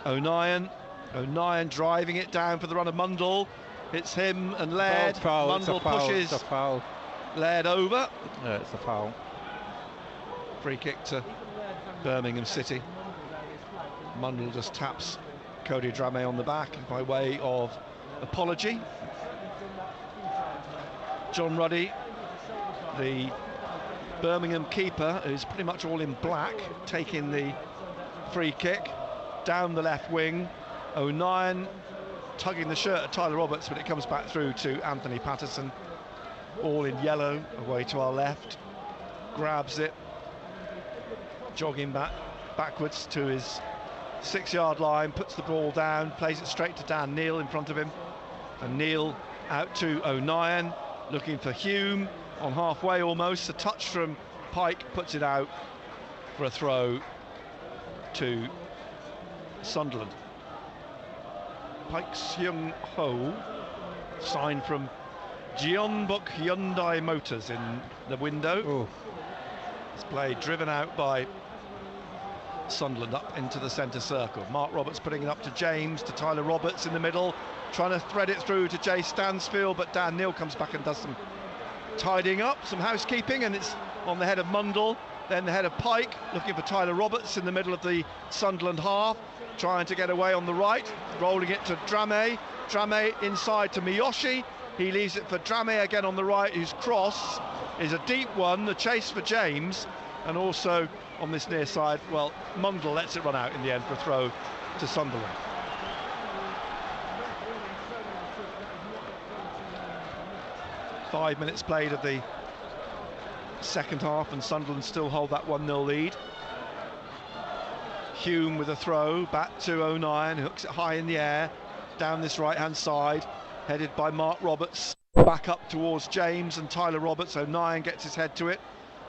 O'Nien. O'Nien driving it down for the run of Mundle. It's him and Laird. Mundle pushes Laird over. Yeah, it's a foul. Free kick to Birmingham City. Mundle just taps Cody Dramé on the back by way of apology. John Ruddy, the Birmingham keeper, who's pretty much all in black, taking the free kick down the left wing. O'Nien tugging the shirt at Tyler Roberts, but it comes back through to Anthony Patterson, all in yellow, away to our left. Grabs it, jogging backwards to his 6-yard line, puts the ball down, plays it straight to Dan Neil in front of him, and Neil out to O'Nien, looking for Hume on halfway almost. A touch from Pike puts it out for a throw to Sunderland. Pike Seung Ho, signed from Jeonbuk Hyundai Motors in the window. It's played driven out by Sunderland up into the centre circle. Mark Roberts putting it up to James, to Tyler Roberts in the middle, trying to thread it through to Jay Stansfield, but Dan Neil comes back and does some tidying up, some housekeeping, and it's on the head of Mundle, then the head of Pike, looking for Tyler Roberts in the middle of the Sunderland half, trying to get away on the right, rolling it to Dramé. Dramé inside to Miyoshi. He leaves it for Dramé again on the right, whose cross is a deep one, the chase for James, and also on this near side, well, Mundle lets it run out in the end for a throw to Sunderland. Five minutes played of the second half, and Sunderland still hold that 1-0 lead. Hume with a throw back to O'Nien, hooks it high in the air down this right hand side, headed by Mark Roberts, back up towards James and Tyler Roberts. O'Nien gets his head to it,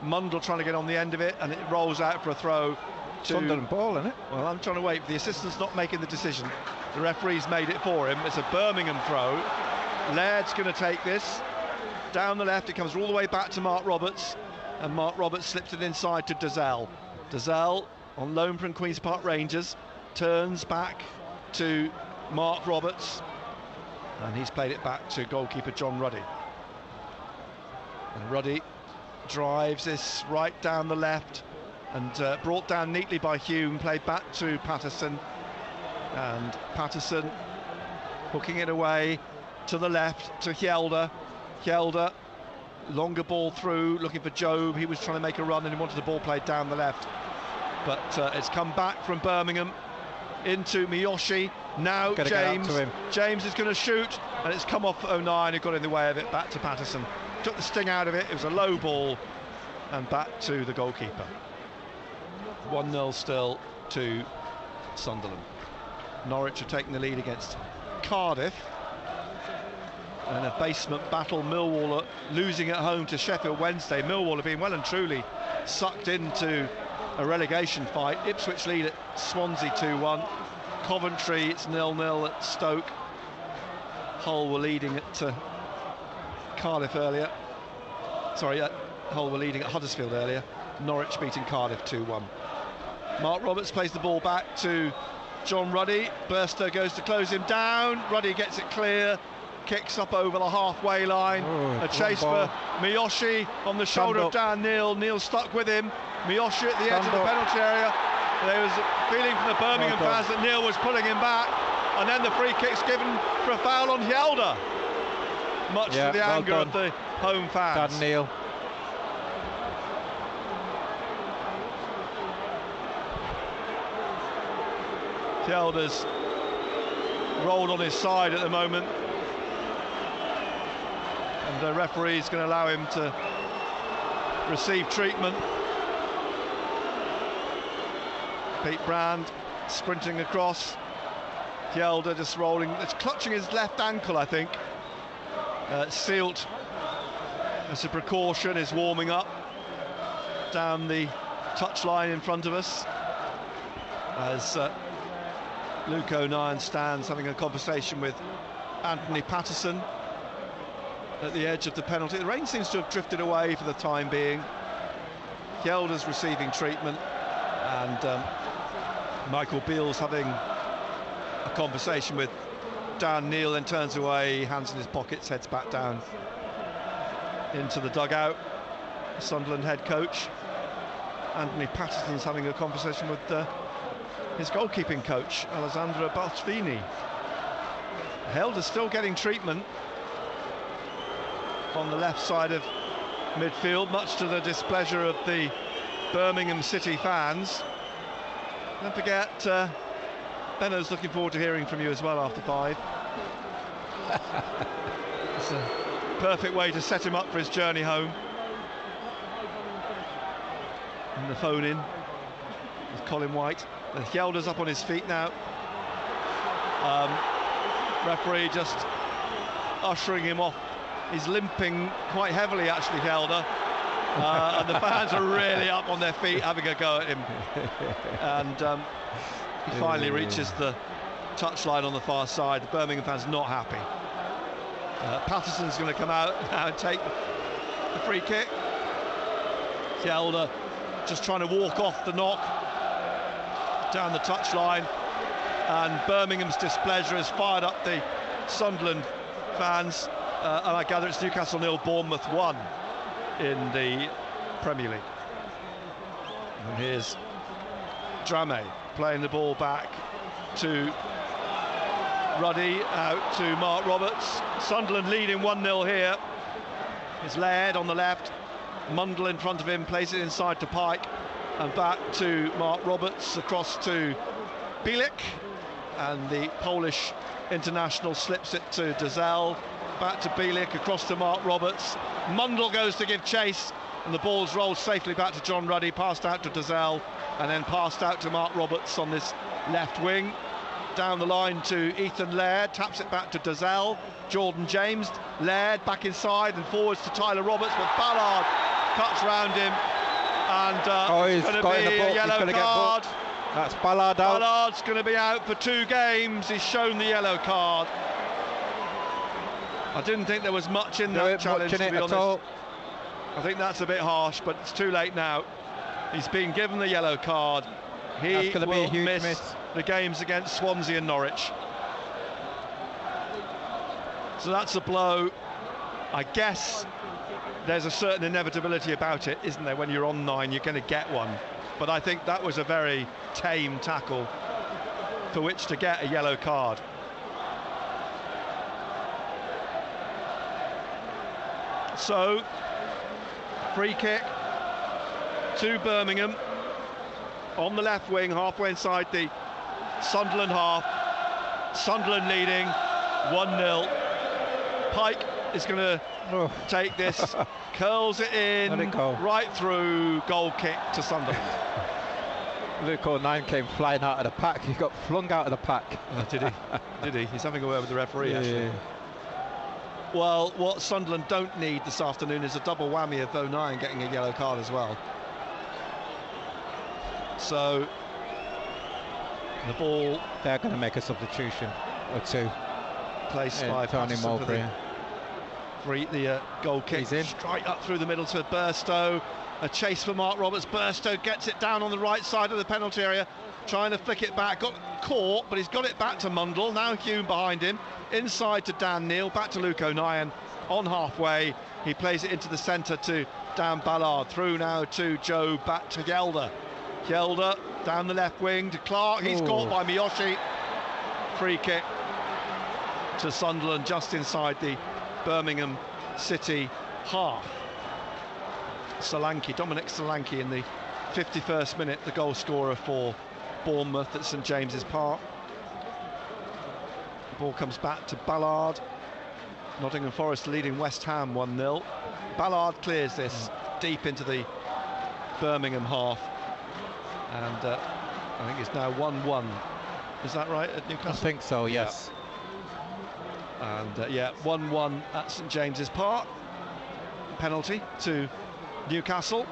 Mundle trying to get on the end of it, and it rolls out for a throw to Sunderland ball, isn't it? Well, I'm trying to wait for the assistant's not making the decision. The referee's made it for him. It's a Birmingham throw. Laird's going to take this down the left. It comes all the way back to Mark Roberts, and Mark Roberts slips it inside to Dazelle. Dazelle on loan from Queen's Park Rangers, turns back to Mark Roberts, and he's played it back to goalkeeper John Ruddy. And Ruddy drives this right down the left, and brought down neatly by Hume, played back to Patterson, and Patterson hooking it away to the left to Hjelde. Hjelde, longer ball through, looking for Jobe. He was trying to make a run and he wanted the ball played down the left, but it's come back from Birmingham into Miyoshi. Now James is going to shoot, and it's come off O'Nien, who got in the way of it. Back to Patterson, took the sting out of it. It was a low ball, and back to the goalkeeper. 1-0 still to Sunderland. Norwich are taking the lead against Cardiff. And a basement battle, Millwall are losing at home to Sheffield Wednesday. Millwall have been well and truly sucked into a relegation fight. Ipswich lead at Swansea 2-1. Coventry, it's 0-0 at Stoke. Hull were leading at Cardiff earlier. Sorry, Hull were leading at Huddersfield earlier. Norwich beating Cardiff 2-1. Mark Roberts plays the ball back to John Ruddy. Burstow goes to close him down. Ruddy gets it clear, kicks up over the halfway line. A chase for Miyoshi on the shoulder of Dan Neil. Neil stuck with him. Miyoshi at the edge of the penalty area. There was a feeling from the Birmingham fans that Neil was pulling him back, and then the free kick's given for a foul on Hjelde, much to the anger of the home fans. Dan Neil. Hjelde's rolled on his side at the moment, and the referee's going to allow him to receive treatment. Pete Brand sprinting across. Hjelde just rolling, it's clutching his left ankle, I think. Sealt, as a precaution, is warming up down the touchline in front of us, as Luke O'Nien stands having a conversation with Anthony Patterson at the edge of the penalty. The rain seems to have drifted away for the time being. Hjelde's receiving treatment, and Michael Beale's having a conversation with Dan Neil, then turns away, hands in his pockets, heads back down into the dugout. Sunderland head coach Anthony Patterson's having a conversation with his goalkeeping coach Alessandro Balfini. Helder's still getting treatment on the left side of midfield, much to the displeasure of the Birmingham City fans. Don't forget, Benno's looking forward to hearing from you as well after 5. It's a perfect way to set him up for his journey home. And the phone in with Colin White. Hjelder's up on his feet now. Referee just ushering him off. He's limping quite heavily, actually, Hjelder. And the fans are really up on their feet having a go at him. And he finally reaches the touchline on the far side. The Birmingham fans not happy. Patterson's going to come out now and take the free kick. Hjelder just trying to walk off the knock down the touchline. And Birmingham's displeasure has fired up the Sunderland fans. And I gather it's Newcastle 0, Bournemouth 1 in the Premier League. And here's Drame playing the ball back to Ruddy, out to Mark Roberts. Sunderland leading 1-0 here. It's Laird on the left, Mundle in front of him, plays it inside to Pike, and back to Mark Roberts, across to Bielik, and the Polish international slips it to Dozel, back to Bielik, across to Mark Roberts. Mundle goes to give chase, and the ball's rolled safely back to John Ruddy, passed out to Dozel, and then passed out to Mark Roberts on this left wing. Down the line to Ethan Laird, taps it back to Dozel. Jordan James, Laird back inside and forwards to Tyler Roberts, but Ballard cuts round him, and he's going to got be in the book. a yellow card. That's Ballard out. Ballard's going to be out for 2 games. He's shown the yellow card. I didn't think there was much in that challenge, to be honest. I think that's a bit harsh, but it's too late now. He's been given the yellow card. He will miss the games against Swansea and Norwich. So that's a blow. I guess there's a certain inevitability about it, isn't there? When you're on 9, you're going to get one. But I think that was a very tame tackle for which to get a yellow card. So, free kick to Birmingham on the left wing, halfway inside the Sunderland half. Sunderland leading 1-0. Pike is going to take this, curls it in, right through, goal kick to Sunderland. Luke O'Nien came flying out of the pack. He got flung out of the pack. Did he? Did he? He's having a word with the referee, actually. Well, what Sunderland don't need this afternoon is a double whammy of O'Nien getting a yellow card as well. So the ball, they're going to make a substitution or 2. Placed by Tony Mowbray. The goal kick, straight up through the middle to Burstow. A chase for Mark Roberts. Burstow gets it down on the right side of the penalty area, trying to flick it back. Got caught, but he's got it back to Mundle. Now Hume behind him. Inside to Dan Neil, back to Luke O'Nien on halfway. He plays it into the centre to Dan Ballard. Through now to Joe, back to Hjelder. Hjelder down the left wing to Clark. He's caught by Miyoshi. Free kick to Sunderland just inside the Birmingham City half. Dominic Solanke in the 51st minute, the goal scorer for Bournemouth at St James's Park. The ball comes back to Ballard. Nottingham Forest leading West Ham 1-0. Ballard clears this deep into the Birmingham half, and I think it's now 1-1. Is that right at Newcastle? I think so, yes. And 1-1 at St James's Park. Penalty to Newcastle.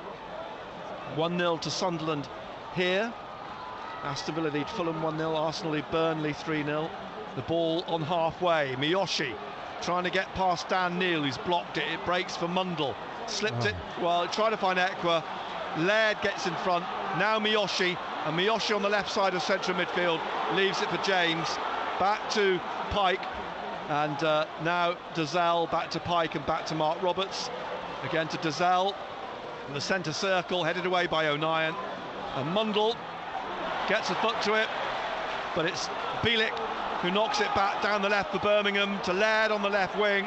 1-0 to Sunderland here. Aston Villa lead Fulham 1-0, Arsenal lead Burnley 3-0. The ball on halfway. Miyoshi trying to get past Dan Neil, who's blocked it. It breaks for Mundle. Slipped it. Well, trying to find Ekwa. Laird gets in front. Now Miyoshi, And Miyoshi on the left side of central midfield leaves it for James. Back to Pike. And now Dozzell back to Pike and back to Mark Roberts. Again to Dozzell. In the centre circle, headed away by O'Nien. And Mundle gets a foot to it. But it's Bielik who knocks it back down the left for Birmingham to Laird on the left wing.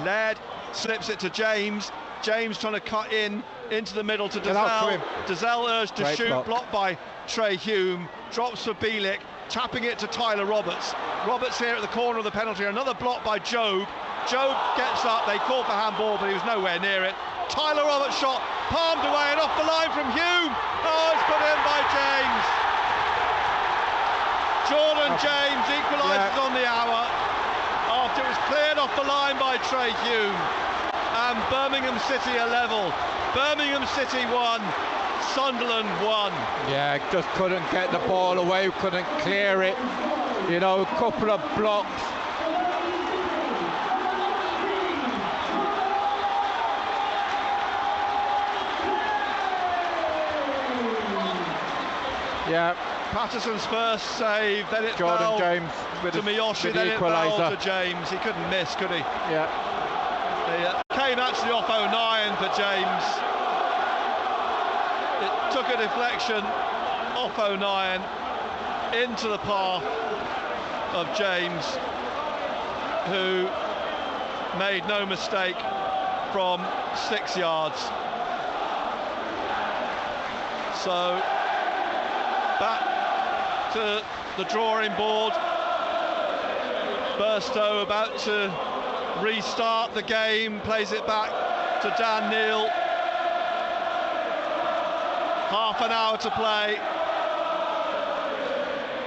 Laird slips it to James. James trying to cut into the middle to Dozzell. Dozzell urged to shoot, blocked by Trey Hume. Drops for Bielik, tapping it to Tyler Roberts. Roberts here at the corner of the penalty. Another block by Jobe. Jobe gets up. They called for handball, but he was nowhere near it. Tyler Roberts shot, palmed away and off the line from Hume. Oh, it's put in by James. Jordan James equalises on the hour after it was cleared off the line by Trey Hume. And Birmingham City are level. Birmingham City 1, Sunderland 1. Yeah, just couldn't get the ball away, couldn't clear it. You know, a couple of blocks. Yeah. Patterson's first save, then it fell James to Miyoshi, then it fell to James. He couldn't miss, could he? Yeah. It came actually off O'Nien for James. It took a deflection off O'Nien into the path of James, who made no mistake from 6 yards. So back to the drawing board. Burstow about to restart the game, plays it back to Dan Neil. Half an hour to play.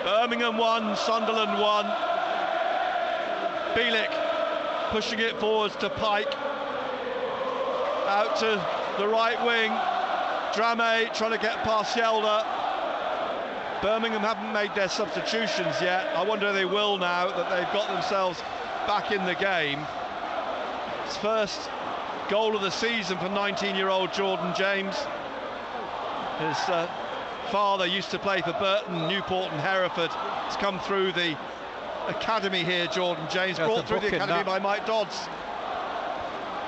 Birmingham 1, Sunderland 1. Bielik pushing it forwards to Pike. Out to the right wing. Drame trying to get past Yelder. Birmingham haven't made their substitutions yet. I wonder if they will now that they've got themselves back in the game. His first goal of the season for 19-year-old Jordan James. His father used to play for Burton, Newport and Hereford. He's come through the academy here, Jordan James, brought through the academy by Mike Dodds.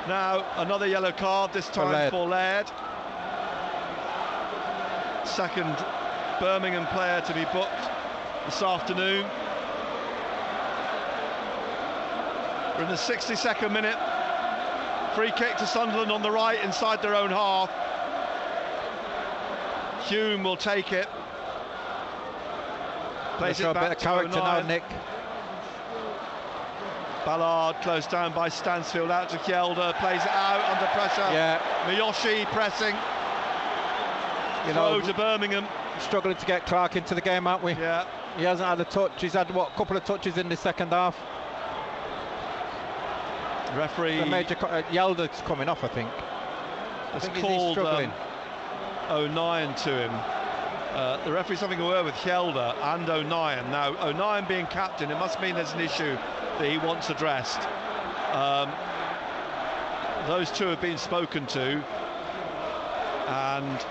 Now another yellow card, this time for Laird. Second Birmingham player to be booked this afternoon. We're in the 62nd minute. Free kick to Sunderland on the right inside their own half. Hume will take it. Plays it back to character now, Nick. Ballard closed down by Stansfield, out to Kjelder, plays it out under pressure. Yeah. Miyoshi pressing. Throw to Birmingham. Struggling to get Clark into the game, aren't we? Yeah. He hasn't had a touch. He's had, what, a couple of touches in the second half. Referee... The major... Yelder's coming off, I think. I think he's struggling. O'Nien to him. The referee's having a word with Kjelder and O'Nien. Now, O'Nien being captain, it must mean there's an issue that he wants addressed. Those two have been spoken to, and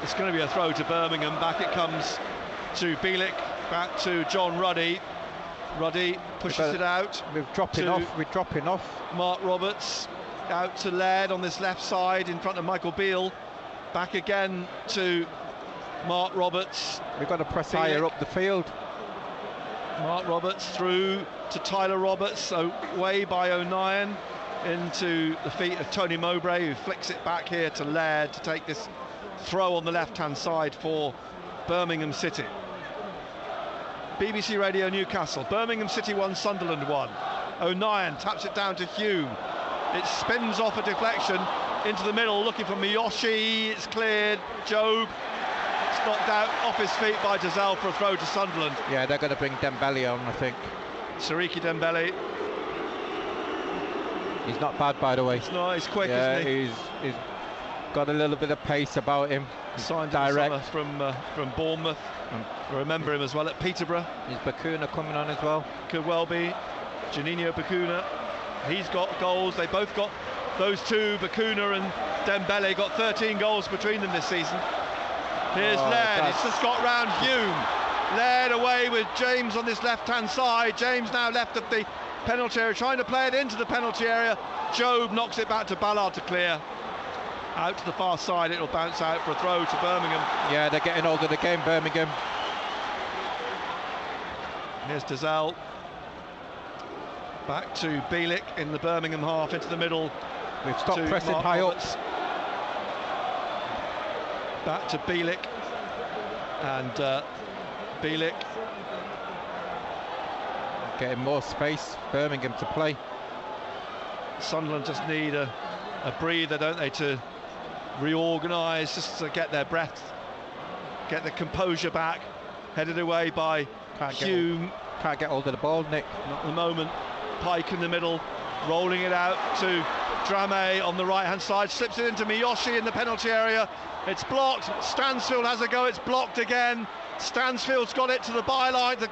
it's going to be a throw to Birmingham. Back it comes to Bielik, back to John Ruddy. Ruddy pushes it out. We're dropping off. Mark Roberts out to Laird on this left side in front of Michael Beale. Back again to Mark Roberts. We've got to press higher up the field. Mark Roberts through to Tyler Roberts, away by O'Nien into the feet of Tony Mowbray, who flicks it back here to Laird to take this throw on the left-hand side for Birmingham City. BBC Radio Newcastle. Birmingham City 1, Sunderland 1. O'Nien taps it down to Hume. It spins off a deflection into the middle, looking for Miyoshi. It's cleared. Jobe. It's knocked out off his feet by Dozzell for a throw to Sunderland. Yeah, they're going to bring Dembele on, I think. Siriki Dembele. He's not bad, by the way. He's quick, isn't he? He's got a little bit of pace about him. Signed direct from Bournemouth. I remember him as well at Peterborough. Is Bakuna coming on as well? Could well be. Juninho Bakuna. He's got goals. They both got Those two, Bacuna and Dembele, got 13 goals between them this season. Here's Laird, he's just got round Hume. Laird away with James on this left-hand side. James now left of the penalty area, trying to play it into the penalty area. Jobe knocks it back to Ballard to clear. Out to the far side, it'll bounce out for a throw to Birmingham. Yeah, they're getting hold of the game, Birmingham. Here's Dozzell. Back to Bielik in the Birmingham half, into the middle. We've stopped pressing high up. Back to Bielik. And Bielik getting more space, Birmingham to play. Sunderland just need a breather, don't they, to reorganise, just to get their breath, get the composure back. Headed away by Hume. Can't get hold of the ball, Nick. Not at the moment. Pike in the middle, rolling it out to Drame on the right-hand side, slips it into Miyoshi in the penalty area. It's blocked. Stansfield has a go. It's blocked again. Stansfield's got it to the byline. The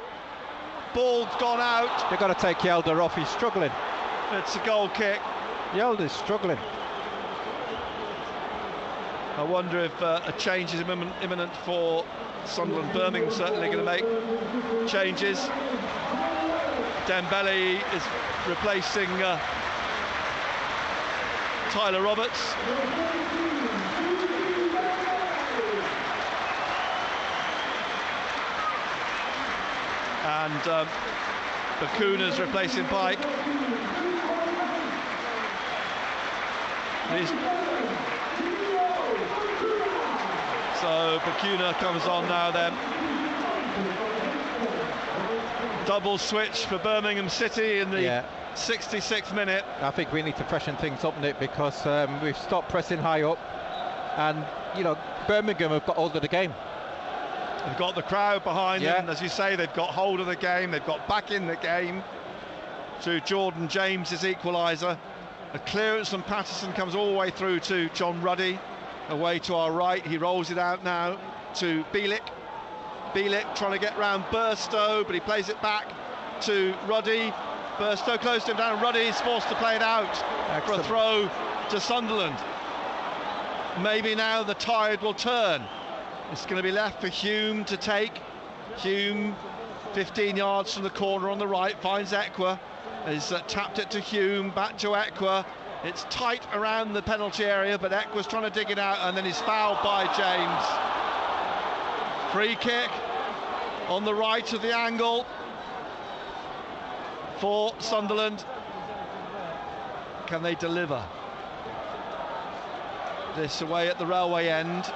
ball's gone out. They've got to take Yelder off. He's struggling. It's a goal kick. Yelder's struggling. I wonder if a change is imminent for Sunderland. Birmingham certainly going to make changes. Dembele is replacing Tyler Roberts. And Bacuna's replacing Pike. So Bacuna comes on now then. Double switch for Birmingham City in the 66th minute. I think we need to freshen things up, Nick, because we've stopped pressing high up, and you know, Birmingham have got hold of the game. They've got the crowd behind them, as you say. They've got hold of the game. They've got back in the game through Jordan James's equaliser. A clearance from Patterson comes all the way through to John Ruddy. Away to our right, he rolls it out now to Bielik. Bielik trying to get round Burstow, but he plays it back to Ruddy. Burstow closed him down. Ruddy's forced to play it out for a throw to Sunderland. Maybe now the tide will turn. It's going to be left for Hume to take. Hume, 15 yards from the corner on the right, finds Ekwa. He's tapped it to Hume, back to Ekwa. It's tight around the penalty area, but Ekwa's trying to dig it out, and then he's fouled by James. Free kick on the right of the angle for Sunderland. Can they deliver this away at the railway end?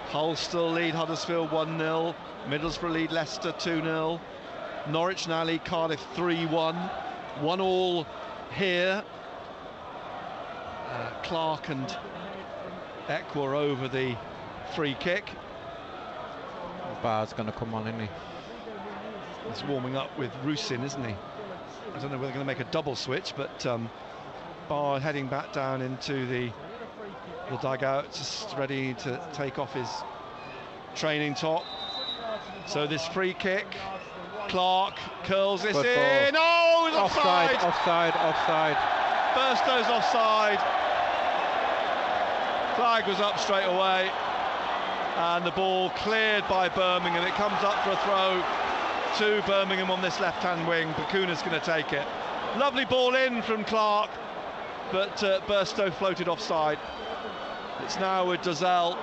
Hull still lead Huddersfield 1-0. Middlesbrough lead Leicester 2-0. Norwich now lead Cardiff 3-1. 1-1 here. Clark and Ekwa over the free kick. Barr's going to come on, isn't he? He's warming up with Rusin, isn't he? I don't know whether they're going to make a double switch, but Barr heading back down into the dugout, just ready to take off his training top. So this free kick, Clark curls this in. Oh, it's offside! Offside. Burstow's offside. Flag was up straight away, and the ball cleared by Birmingham. It comes up for a throw to Birmingham on this left-hand wing. Bacuna's going to take it. Lovely ball in from Clark, but Burstow floated offside. It's now with Dozzell.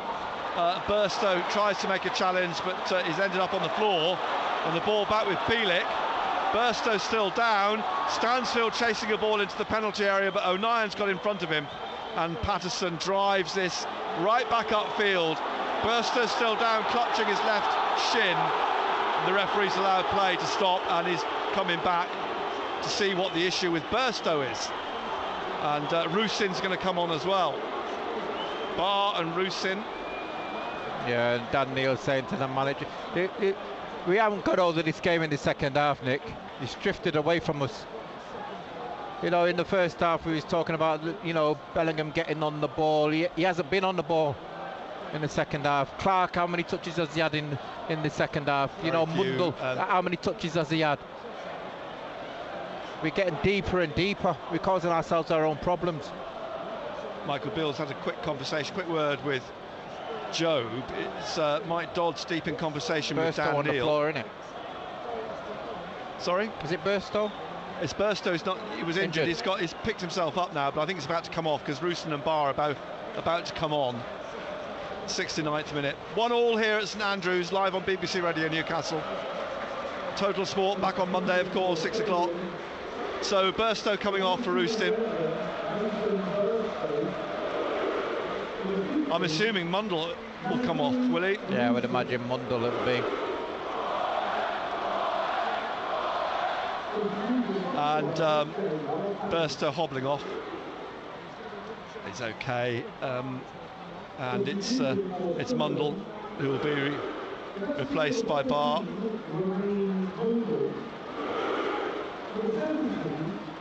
Burstow tries to make a challenge, but he's ended up on the floor, and the ball back with Bielik. Burstow's still down. Stansfield chasing a ball into the penalty area, but O'Nien's got in front of him, and Patterson drives this right back upfield. Burstow's still down, clutching his left shin. The referee's allowed play to stop, and he's coming back to see what the issue with Burstow is. And Rusin's going to come on as well. Barr and Rusin. Yeah, and Dan Neil saying to the manager, we haven't got hold of this game in the second half, Nick. He's drifted away from us. You know, in the first half we was talking about, you know, Bellingham getting on the ball. He hasn't been on the ball in the second half. Clark, how many touches has he had in the second half? You know, Mundle, how many touches has he had? We're getting deeper and deeper. We're causing ourselves our own problems. Michael Beale's had a quick word with Job. It's Mike Dodds deep in conversation with Dan on Neil. The floor, isn't it? Sorry? Is it Burstow? It's Burstow. He was injured. He's picked himself up now, but I think it's about to come off because Rooston and Barr are about to come on. 69th minute. 1-1 here at St Andrews, live on BBC Radio Newcastle. Total Sport back on Monday, of course, 6 o'clock. So Burstow coming off for Rooston. I'm assuming Mundle will come off, will he? Yeah, I would imagine Mundle it will be. And Burstow hobbling off. It's okay. And it's Mundle who will be replaced by Barr.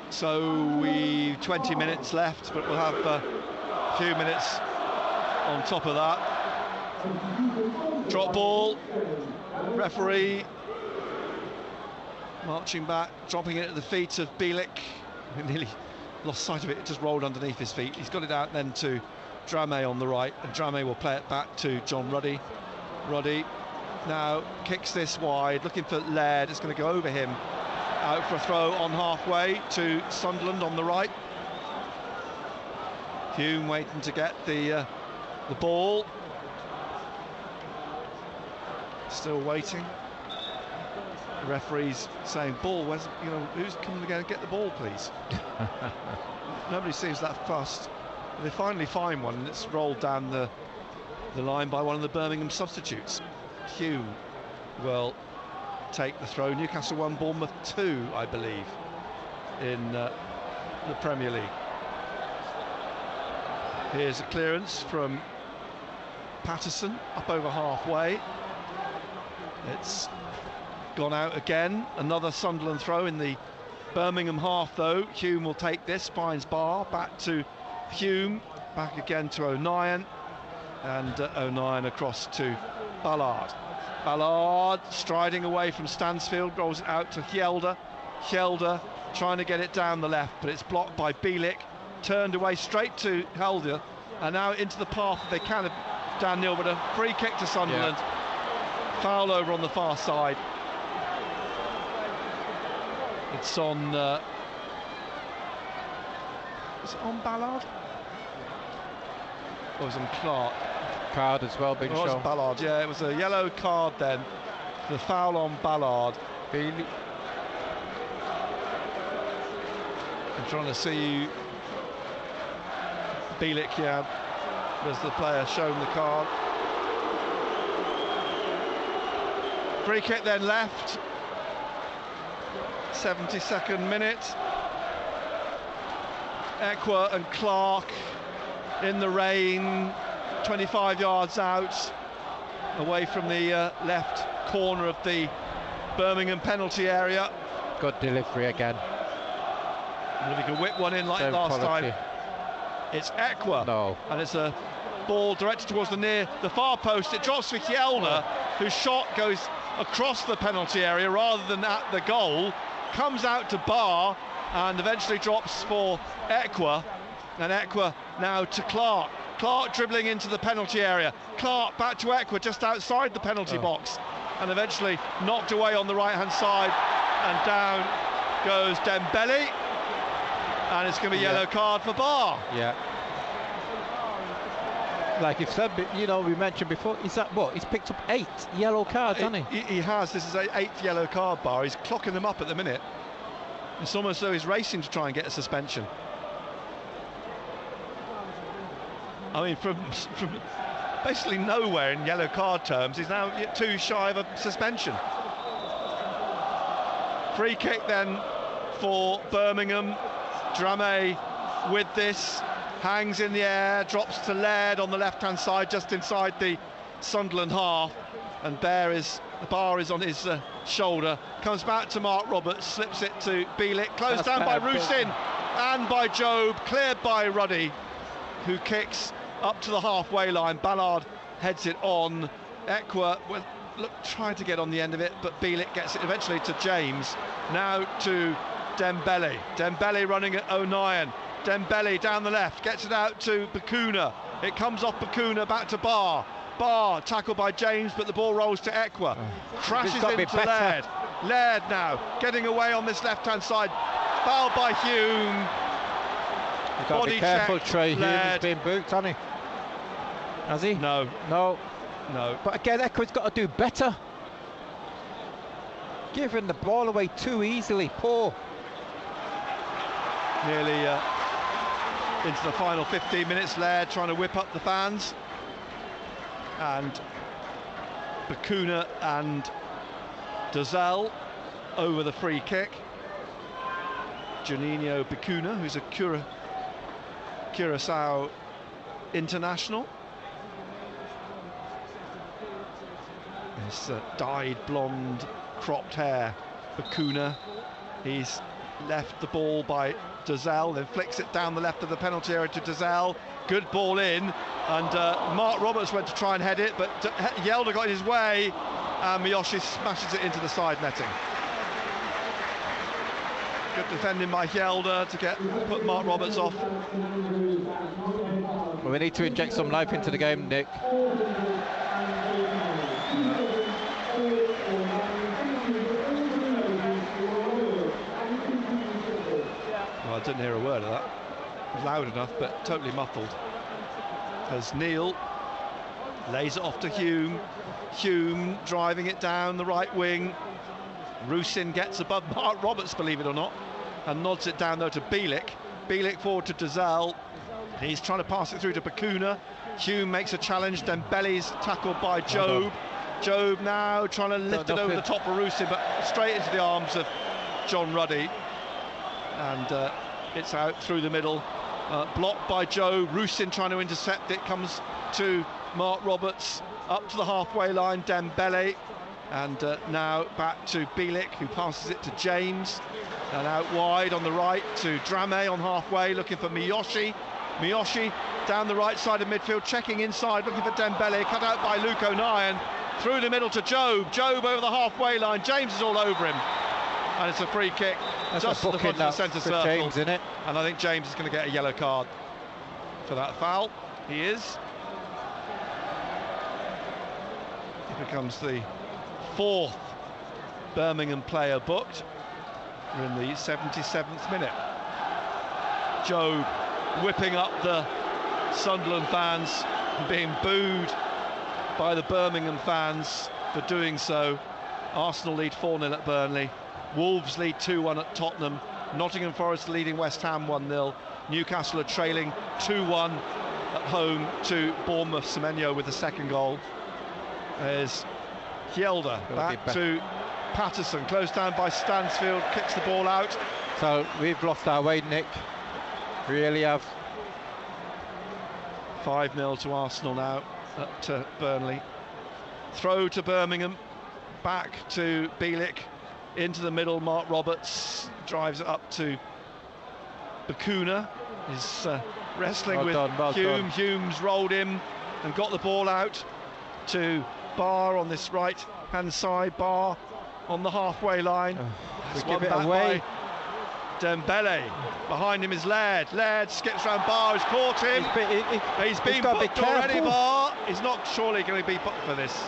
So 20 minutes left, but we'll have a few minutes on top of that. Drop ball, referee marching back, dropping it at the feet of Bielik. He nearly lost sight of it, it just rolled underneath his feet. He's got it out then to Dramé on the right, and Dramé will play it back to John Ruddy. Ruddy now kicks this wide, looking for Laird. It's going to go over him. Out for a throw on halfway to Sunderland on the right. Hume waiting to get the ball. Still waiting. The referee's saying, "Ball, where's, who's coming to get the ball, please?" Nobody seems that fussed. They finally find one, and it's rolled down the line by one of the Birmingham substitutes. Hume will take the throw. Newcastle 1, Bournemouth 2, I believe, in the Premier League. Here's a clearance from Patterson, up over halfway. It's gone out again. Another Sunderland throw in the Birmingham half, though. Hume will take this, finds Barr, back to Hume, back again to O'Nien, and O'Nien across to Ballard. Ballard striding away from Stansfield, rolls it out to Hjelde. Hjelde trying to get it down the left, but it's blocked by Bielik. Turned away straight to Hjelde, and now into the path that they can of Dan Neil, but a free kick to Sunderland. Yeah. Foul over on the far side. It's on. Is it on Ballard? Or was it on Clark? Card as well, big show. It was Ballard, yeah, it was a yellow card then. The foul on Ballard. I'm trying to see Bielik, yeah, was the player shown the card. Free kick then left. 72nd minute. Ekwa and Clark in the rain, 25 yards out, away from the left corner of the Birmingham penalty area. Good delivery again. And if he can whip one in like last time. It's Ekwa. No. And it's a ball directed towards the far post. It drops for Hjelde, whose shot goes across the penalty area rather than at the goal. Comes out to Barr and eventually drops for Ekwa. And Ekwa now to Clark. Clark dribbling into the penalty area. Clark back to Ekwa just outside the penalty box. And eventually knocked away on the right-hand side. And down goes Dembele. And it's going to be yellow card for Barr. Yeah. Like you've said, we mentioned before, he's picked up 8 yellow cards, hasn't he? He has. This is an 8th yellow card, Barr. He's clocking them up at the minute. It's almost as though he's racing to try and get a suspension. I mean, from basically nowhere in yellow card terms, he's now 2 shy of a suspension. Free kick then for Birmingham. Dramé with this, hangs in the air, drops to Laird on the left-hand side, just inside the Sunderland half, and Barr is on his shoulder. Comes back to Mark Roberts, slips it to Bielik, closed down by Roostin and by Job, cleared by Ruddy, who kicks up to the halfway line. Ballard heads it on. Ekwa tried to get on the end of it, but Bielik gets it eventually to James. Now to Dembele running at O'Nien. Dembele down the left, gets it out to Bakuna. It comes off Bakuna back to Barr. Barr tackled by James, but the ball rolls to Ekwa. Crashes into Laird. Laird now getting away on this left-hand side. Fouled by Hume. You've got to be careful, Trey. Hume's been booked, hasn't he? Has he? No. But again, Ekwa's got to do better. Giving the ball away too easily. Poor. Nearly into the final 15 minutes. Laird trying to whip up the fans. And Bakuna and Dozel over the free kick. Juninho Bakuna, who's a Curacao international. This dyed blonde cropped hair Bakuna. He's left the ball by Dozel, then flicks it down the left of the penalty area to Dozel. Good ball in, and Mark Roberts went to try and head it, but Yelder got in his way, and Miyoshi smashes it into the side netting. Good defending by Yelder to put Mark Roberts off. Well, we need to inject some life into the game, Nick. Well, I didn't hear a word of that. It was loud enough, but totally muffled. As Neil lays it off to Hume. Hume driving it down the right wing. Rusin gets above Mark Roberts, believe it or not, and nods it down though to Bielik. Bielik forward to Dozel. He's trying to pass it through to Bakuna. Hume makes a challenge. Dembele's tackled by Job. Job now trying to lift it over the top of Rusin, but straight into the arms of John Ruddy. And it's out through the middle, blocked by Joe. Rusin trying to intercept it, comes to Mark Roberts, up to the halfway line, Dembele, and now back to Bielik, who passes it to James, and out wide on the right to Drame on halfway, looking for Miyoshi. Miyoshi down the right side of midfield, checking inside, looking for Dembele, cut out by Luke O'Nien, through the middle to Job. Job over the halfway line, James is all over him. And it's a free kick. That's just to the front of the centre circle. James, isn't it? And I think James is going to get a yellow card for that foul. He is. He becomes the fourth Birmingham player booked. We're in the 77th minute. Job whipping up the Sunderland fans, being booed by the Birmingham fans for doing so. Arsenal lead 4-0 at Burnley. Wolves lead 2-1 at Tottenham. Nottingham Forest leading West Ham 1-0. Newcastle are trailing 2-1 at home to Bournemouth. Semenyo with the second goal. There's Yelder back to Patterson, close down by Stansfield, kicks the ball out. So we've lost our way, Nick. Really have. 5-0 to Arsenal now at Burnley. Throw to Birmingham, back to Bielik, into the middle. Mark Roberts drives it up to Bakuna. He's wrestling with Hume. Hume's rolled him and got the ball out to Barr on this right hand side. Barr on the halfway line. We give it away. Dembele. Behind him is Laird. Laird skips round Barr, has caught him. He's been booked already, Barr. He's not surely going to be booked for this.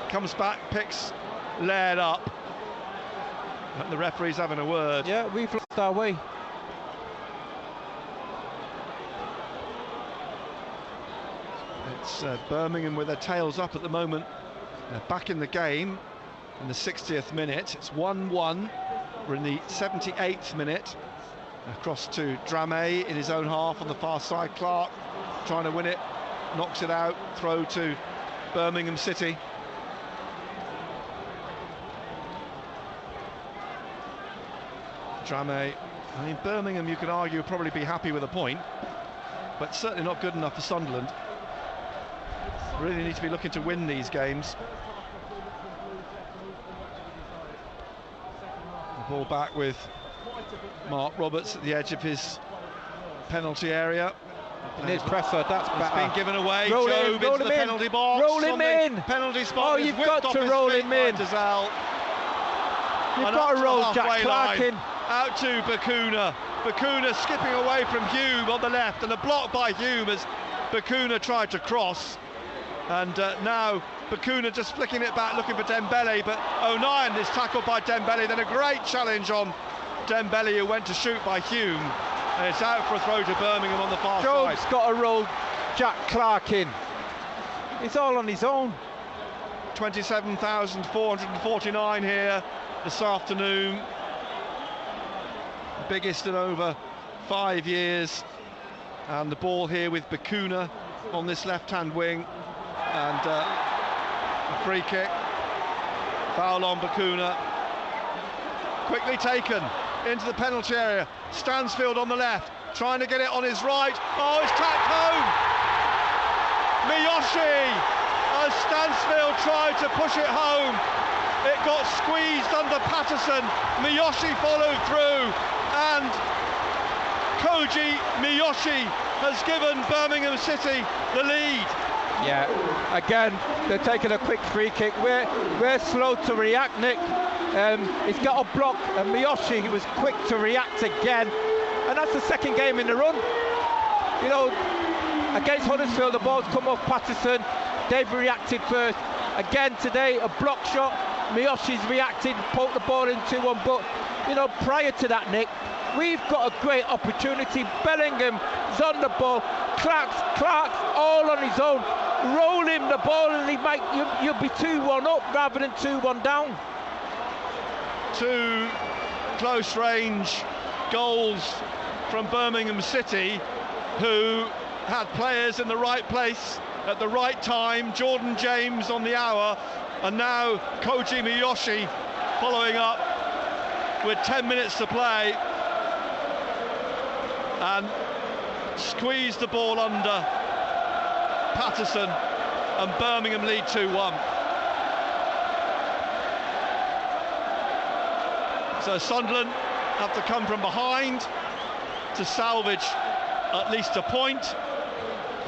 Comes back, picks Laird up. And the referee's having a word. Yeah, we've lost our way. It's Birmingham with their tails up at the moment. They're back in the game in the 60th minute. It's 1-1. We're in the 78th minute. Across to Drame in his own half on the far side. Clark trying to win it, knocks it out. Throw to Birmingham City. Drame. I mean, Birmingham, you could argue, would probably be happy with a point, but certainly not good enough for Sunderland. Really need to be looking to win these games. The ball back with Mark Roberts at the edge of his penalty area. In his presser, that's better. It's been given away. Roll Job him, into the penalty box. Roll him in. Penalty spot. Oh, you've got to roll him in. Dozel. You've got to roll Jack Clark in. out to Bacuna. Bacuna skipping away from Hume on the left, and a block by Hume as Bacuna tried to cross. And now Bacuna just flicking it back, looking for Dembele, but O'Nien is tackled by Dembele. Then a great challenge on Dembele, who went to shoot by Hume. And it's out for a throw to Birmingham on the far side. Jobe's got to roll Jack Clark in. It's all on his own. 27,449 here this afternoon. Biggest in over 5 years. And the ball here with Bacuna on this left-hand wing. And a free kick. Foul on Bacuna. Quickly taken into the penalty area. Stansfield on the left, trying to get it on his right. Oh, it's tapped home. Miyoshi, as Stansfield tried to push it home, it got squeezed under Patterson. Miyoshi followed through, and Koji Miyoshi has given Birmingham City the lead. Yeah, again, they're taking a quick free kick. We're slow to react, Nick. He's got a block, and Miyoshi was quick to react again. And that's the second game in the run. You know, against Huddersfield, the ball's come off Patterson. They've reacted first. Again today, a block shot. Miyoshi's reacted, poked the ball in 2-1. But, you know, prior to that, Nick, we've got a great opportunity. Bellingham is on the ball. Clark's all on his own. Roll him the ball, and you'll be 2-1 up rather than 2-1 down. Two close range goals from Birmingham City, who had players in the right place at the right time. Jordan James on the hour, and now Koji Miyoshi following up with 10 minutes to play, and squeezed the ball under Patterson, and Birmingham lead 2-1. So Sunderland have to come from behind to salvage at least a point.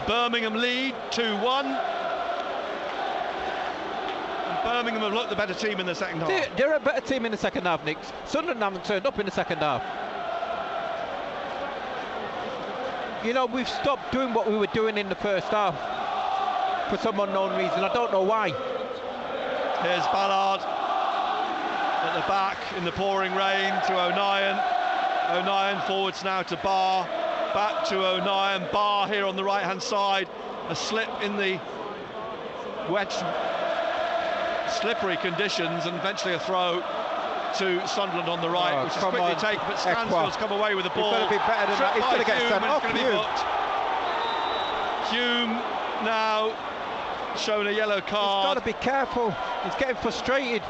Birmingham lead 2-1. And Birmingham have looked the better team in the second half. They're a better team in the second half, Nick. Sunderland haven't turned up in the second half. You know, we've stopped doing what we were doing in the first half for some unknown reason. I don't know why. Here's Ballard at the back in the pouring rain to O'Nien. O'Nien forwards now to Barr. Back to O'Nien. Barr here on the right-hand side. A slip in the wet, slippery conditions, and eventually a throw to Sunderland on the right, which is quickly taken, but Stansfield's come away with the ball. He's got to be better than that. He's going to get sent off. Hume now shown a yellow card. He's got to be careful. He's getting frustrated.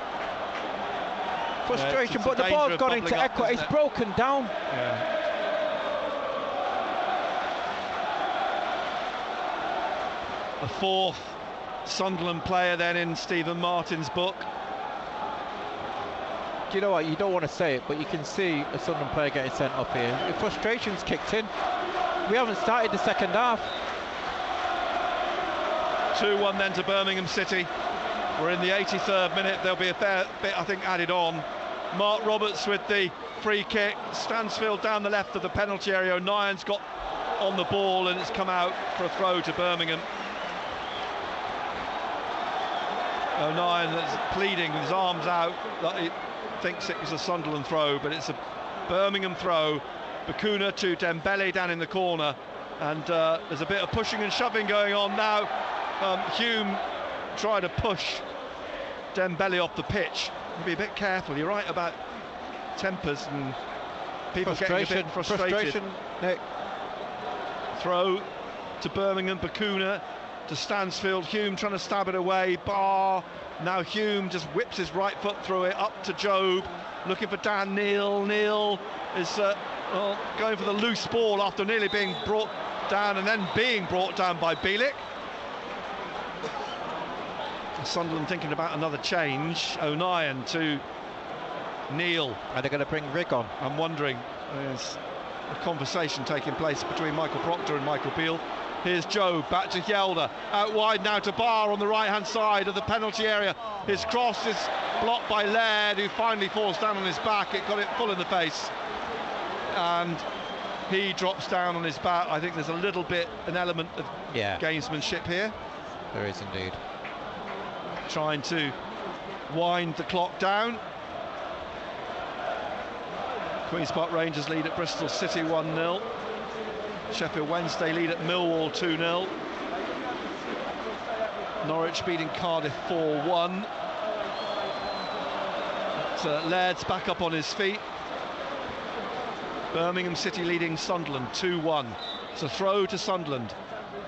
Frustration, but the ball's gone into Ecuador. It's broken down. Yeah. A fourth Sunderland player then in Stephen Martin's book. Do you know what? You don't want to say it, but you can see a Sunderland player getting sent up here. The frustration's kicked in. We haven't started the second half. 2-1 then to Birmingham City. We're in the 83rd minute. There'll be a fair bit, I think, added on. Mark Roberts with the free kick. Stansfield down the left of the penalty area. O'Nien's got on the ball, and it's come out for a throw to Birmingham. O'Nien is pleading with his arms out that he thinks it was a Sunderland throw, but it's a Birmingham throw. Bacuna to Dembele down in the corner, and there's a bit of pushing and shoving going on now. Hume tried to push Dembele off the pitch. Be a bit careful. You're right about tempers and people getting a bit frustrated. Nick. Throw to Birmingham. Bacuna to Stansfield. Hume trying to stab it away. Barr. Now Hume just whips his right foot through it up to Jobe, looking for Dan Neil. Neil is going for the loose ball after nearly being brought down and then being brought down by Bielik. Sunderland thinking about another change. O'Nien to Neil. Are they going to bring Rick on? I'm wondering. Yes. a conversation taking place between Michael Proctor and Michael Beale. Here's Jobe, back to Hjelde, out wide now to Barr on the right-hand side of the penalty area. His cross is blocked by Laird, who finally falls down on his back. It got it full in the face, and he drops down on his back. I think there's a little bit, an element of gamesmanship here. There is indeed. Trying to wind the clock down. Queen's Park Rangers lead at Bristol City 1-0. Sheffield Wednesday lead at Millwall 2-0. Norwich beating Cardiff 4-1. Laird's back up on his feet. Birmingham City leading Sunderland 2-1. It's a throw to Sunderland.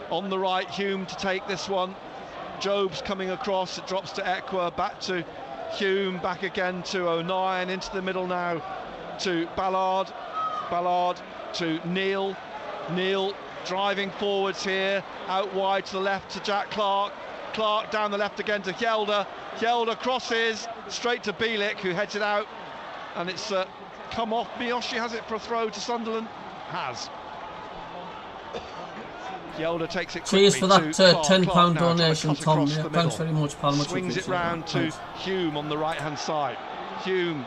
On the right, Hume to take this one. Jobe's coming across, it drops to Ekwa, back to Hume, back again to O'Nien, into the middle now to Ballard. Ballard to Neil. Neil driving forwards here, out wide to the left to Jack Clark. Clark down the left again to Hjelde. Hjelde crosses straight to Bielik, who heads it out, and it's come off. Miyoshi has it for a throw to Sunderland. Has. Hjelde takes it quickly. Cheers for that £10 donation, Tom. Yeah, thanks very much, pal. Swings it round to Hume on the right-hand side. Hume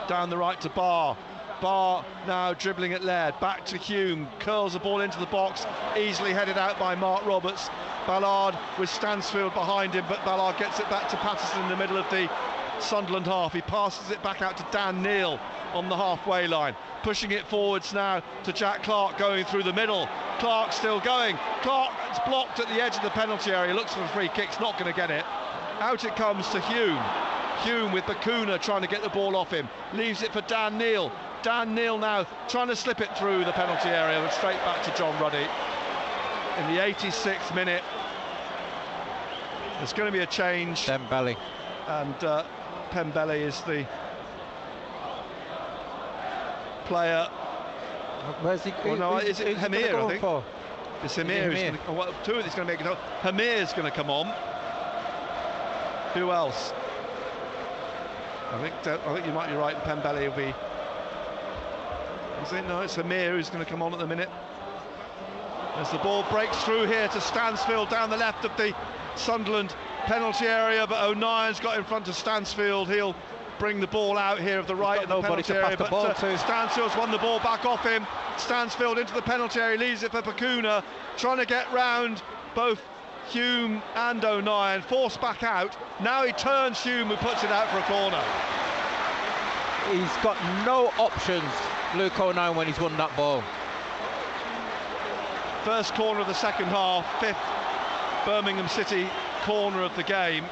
down the right to Barr. Barr now dribbling at Laird. Back to Hume. Curls the ball into the box. Easily headed out by Mark Roberts. Ballard with Stansfield behind him, but Ballard gets it back to Patterson in the middle of the Sunderland half. He passes it back out to Dan Neil on the halfway line. Pushing it forwards now to Jack Clark going through the middle. Clark still going. Clark is blocked at the edge of the penalty area. Looks for the free kick's not going to get it. Out it comes to Hume. Hume with Bakuna trying to get the ball off him. Leaves it for Dan Neil. Dan Neil now trying to slip it through the penalty area and straight back to John Ruddy. In the 86th minute, there's going to be a change. Dembele. And Pembele is the player. Where's he? Oh, no, is it Hamir, I think? For? It's Hamir who's going to, well, two of these going to make it. Hamir's going to come on. Who else? I think you might be right. Pembele will be. Is it? No, it's Hamir who's going to come on at the minute. As the ball breaks through here to Stansfield down the left of the Sunderland penalty area, but O'Nien's got in front of Stansfield. He'll bring the ball out here of the right of the penalty area, but Stansfield's won the ball back off him. Stansfield into the penalty area, leaves it for Bakuna, trying to get round both Hume and O'Nien, forced back out. Now he turns Hume, who puts it out for a corner. He's got no options, Luke O'Nien, when he's won that ball. First corner of the second half, fifth Birmingham City corner of the game.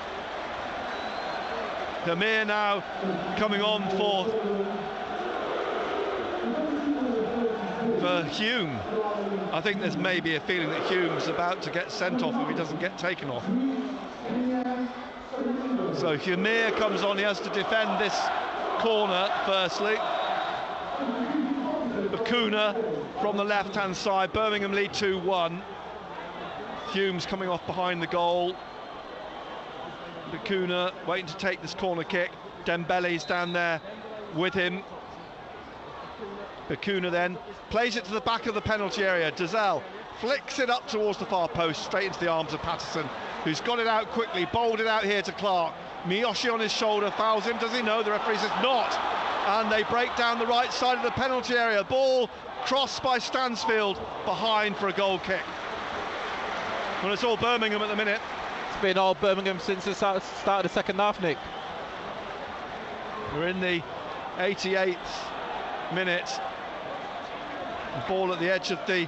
Hamir now coming on for Hume. I think there's maybe a feeling that Hume's about to get sent off if he doesn't get taken off. So Hamir comes on, he has to defend this corner firstly. Bakuna from the left-hand side, Birmingham lead 2-1. Hume's coming off behind the goal. Bakuna waiting to take this corner kick. Dembele's down there with him. Bakuna then plays it to the back of the penalty area. Dozzell flicks it up towards the far post, straight into the arms of Patterson, who's got it out quickly, bowled it out here to Clark. Miyoshi on his shoulder, fouls him, does he? No, the referee says not. And they break down the right side of the penalty area. Ball crossed by Stansfield, behind for a goal kick. Well, it's all Birmingham at the minute. It's been all Birmingham since the start of the second half, Nick. We're in the 88th minute. The ball at the edge of the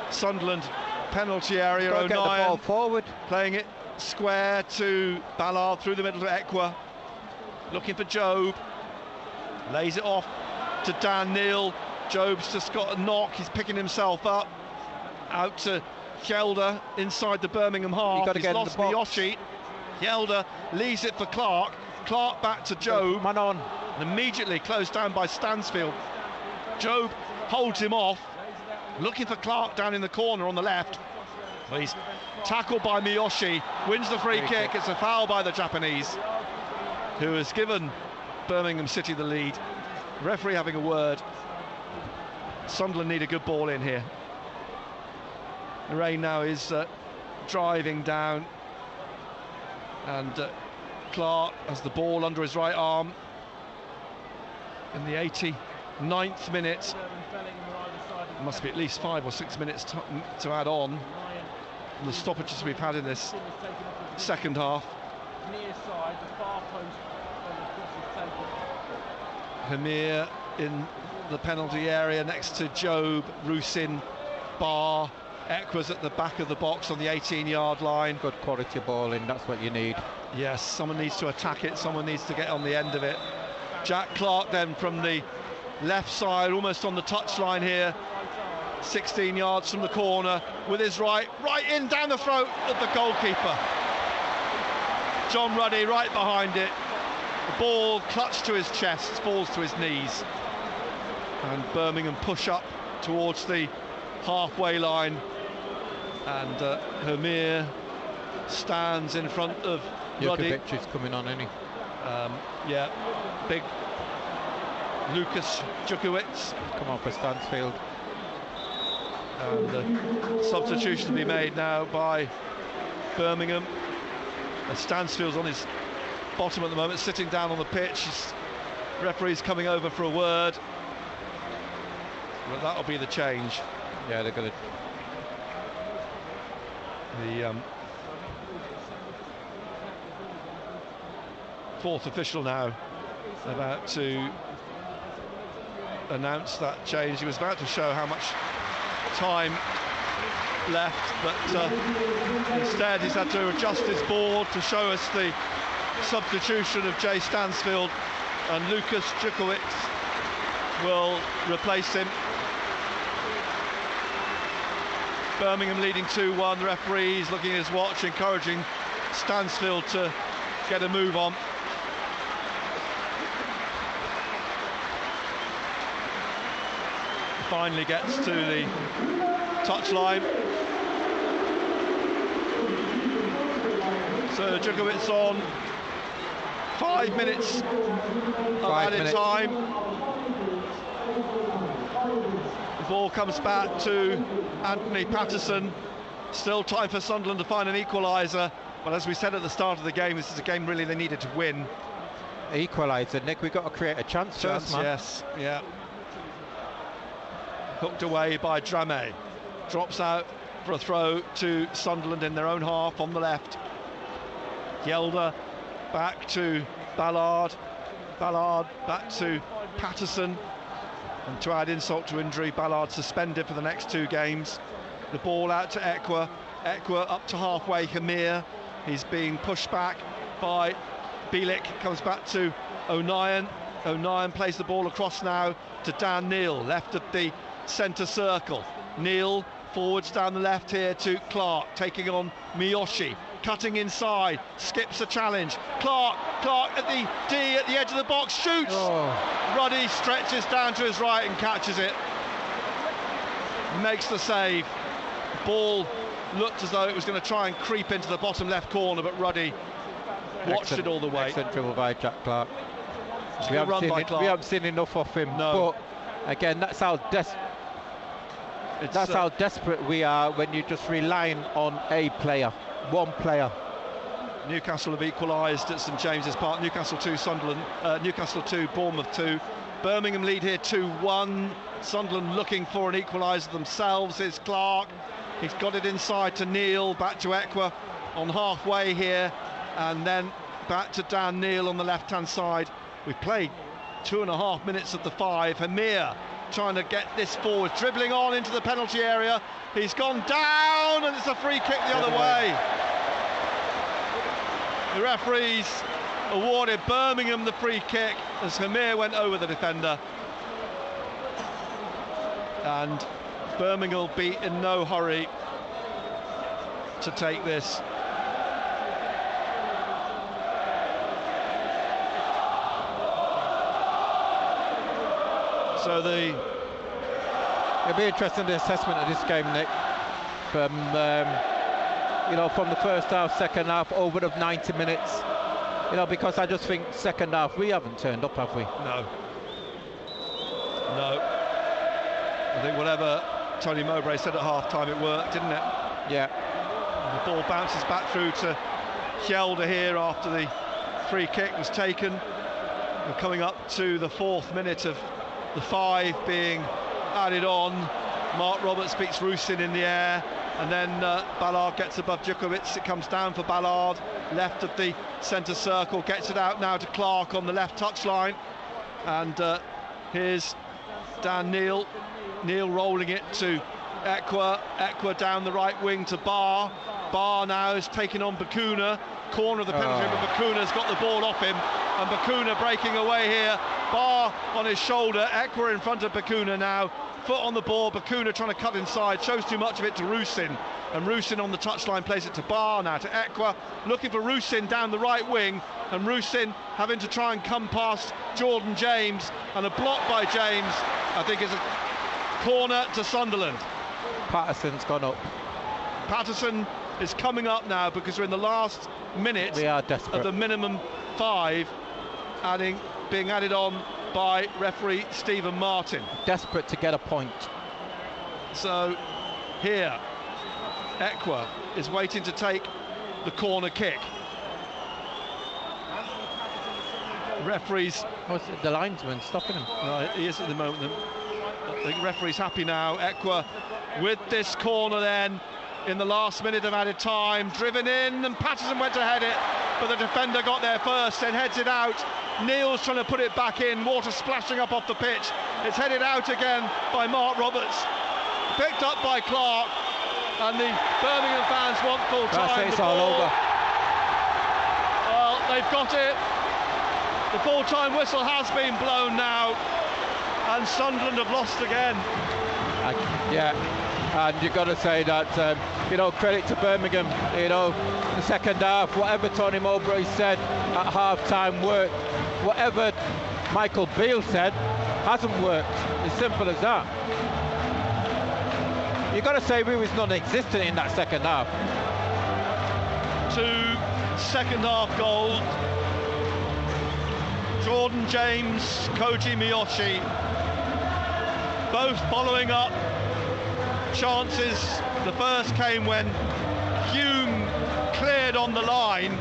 Sunderland penalty area. O'Nien get the ball forward, playing it square to Ballard through the middle to Ekwa, looking for Jobe, lays it off to Dan Neil. Jobe's just got a knock, he's picking himself up, out to Hjelde inside the Birmingham half. He's lost Miyoshi. Hjelde leaves it for Clark. Clark back to Jobe. Man on. And immediately closed down by Stansfield. Jobe holds him off, looking for Clark down in the corner on the left. Well, he's tackled by Miyoshi, wins the free kick. It's a foul by the Japanese, who has given Birmingham City the lead. Referee having a word. Sunderland need a good ball in here. The rain now is driving down, and Clark has the ball under his right arm in the 89th minute. There must be at least 5 or 6 minutes to add on the stoppages we've had in this second half. Hamir in the penalty area next to Job, Rusin, Barr. Ekwa's at the back of the box on the 18-yard line. Good quality ball in, that's what you need. Yes, someone needs to attack it, someone needs to get on the end of it. Jack Clark then from the left side, almost on the touchline here, 16 yards from the corner, with his right in down the throat of the goalkeeper. John Ruddy right behind it. The ball clutched to his chest, falls to his knees. And Birmingham push up towards the halfway line, and Hamir stands in front of Ruddy. Jukovic is coming on, isn't he? Yeah, big Lucas Jukovic. Come on for Stansfield. And substitution to be made now by Birmingham. Stansfield's on his bottom at the moment, sitting down on the pitch. Referee's coming over for a word. But that'll be the change. Yeah, they're going to. The fourth official now about to announce that change. He was about to show how much time left, but instead he's had to adjust his board to show us the substitution of Jay Stansfield, and Lucas Jukovic will replace him. Birmingham leading 2-1. The referee's looking at his watch, encouraging Stansfield to get a move on. Finally gets to the touchline. So Jukovic on. 5 minutes of added time. The ball comes back to Anthony Patterson. Still time for Sunderland to find an equaliser, but as we said at the start of the game, this is a game really they needed to win. Equaliser, Nick, we've got to create a chance first, man. Yes, yeah. Hooked away by Drame. Drops out for a throw to Sunderland in their own half on the left. Yelder back to Ballard. Ballard back to Patterson. And to add insult to injury, Ballard suspended for the next 2 games. The ball out to Ekwa. Ekwa up to halfway, Hamir. He's being pushed back by Bielik. Comes back to O'Nien. O'Nien plays the ball across now to Dan Neal, left of the centre circle. Neal forwards down the left here to Clark, taking on Miyoshi. Cutting inside, skips a challenge. Clark at the D at the edge of the box, shoots! Oh. Ruddy stretches down to his right and catches it. Makes the save. Ball looked as though it was going to try and creep into the bottom left corner, but Ruddy watched it all the way. Excellent dribble by Jack Clark. We haven't seen enough of him. No. But again, that's how desperate we are when you're just relying on a player. One player. Newcastle have equalised at St James's Park. Newcastle 2, Sunderland. Newcastle 2, Bournemouth 2. Birmingham lead here 2-1. Sunderland looking for an equaliser themselves. Here's Clark. He's got it inside to Neal. Back to Ekwa on halfway here, and then back to Dan Neal on the left-hand side. We've played 2.5 minutes of the 5. Hamir trying to get this forward, dribbling on into the penalty area. He's gone down, and it's a free kick the other way. The referees awarded Birmingham the free kick as Hamir went over the defender. And Birmingham will be in no hurry to take this. So it'll be interesting, the assessment of this game, Nick. From from the first half, second half, over of 90 minutes. Because I just think second half we haven't turned up, have we? No. I think whatever Tony Mowbray said at half-time, it worked, didn't it? Yeah. And the ball bounces back through to Hjelde here after the free kick was taken. We're coming up to the 4th minute of the 5 being added on. Mark Roberts beats Rusin in the air, and then Ballard gets above Djukovic. It comes down for Ballard, left of the centre circle, gets it out now to Clark on the left touchline, and here's Dan Neil rolling it to Ekwa down the right wing to Barr now is taking on Bakuna, corner of the penalty area, but Bakuna's got the ball off him, and Bakuna breaking away here, Barr on his shoulder, Ekwa in front of Bakuna now, foot on the ball, Bakuna trying to cut inside, shows too much of it to Rusin, and Rusin on the touchline plays it to Barr now to Ekwa, looking for Rusin down the right wing, and Rusin having to try and come past Jordan James, and a block by James, I think is a corner to Sunderland. Patterson's gone up. Patterson is coming up now because we're in the last minute of the minimum 5, being added on by referee Stephen Martin. Desperate to get a point. So here, Ekwa is waiting to take the corner kick. Referees... the linesman stopping him? No, he is at the moment. The referee's happy now. Ekwa with this corner then in the last minute of added time, driven in, and Patterson went to head it, but the defender got there first, then heads it out. Neil's trying to put it back in, water splashing up off the pitch. It's headed out again by Mark Roberts, picked up by Clark, and the Birmingham fans want full time. It's all over. Well, they've got it. The full-time whistle has been blown now, and Sunderland have lost again. And you've got to say that, credit to Birmingham, the second half, whatever Tony Mowbray said at half-time worked. Whatever Michael Beale said hasn't worked. As simple as that. You've got to say we was non-existent in that second half. 2 second-half goals. Jordan James, Koji Miyoshi, both following up chances. The first came when Hume cleared on the line.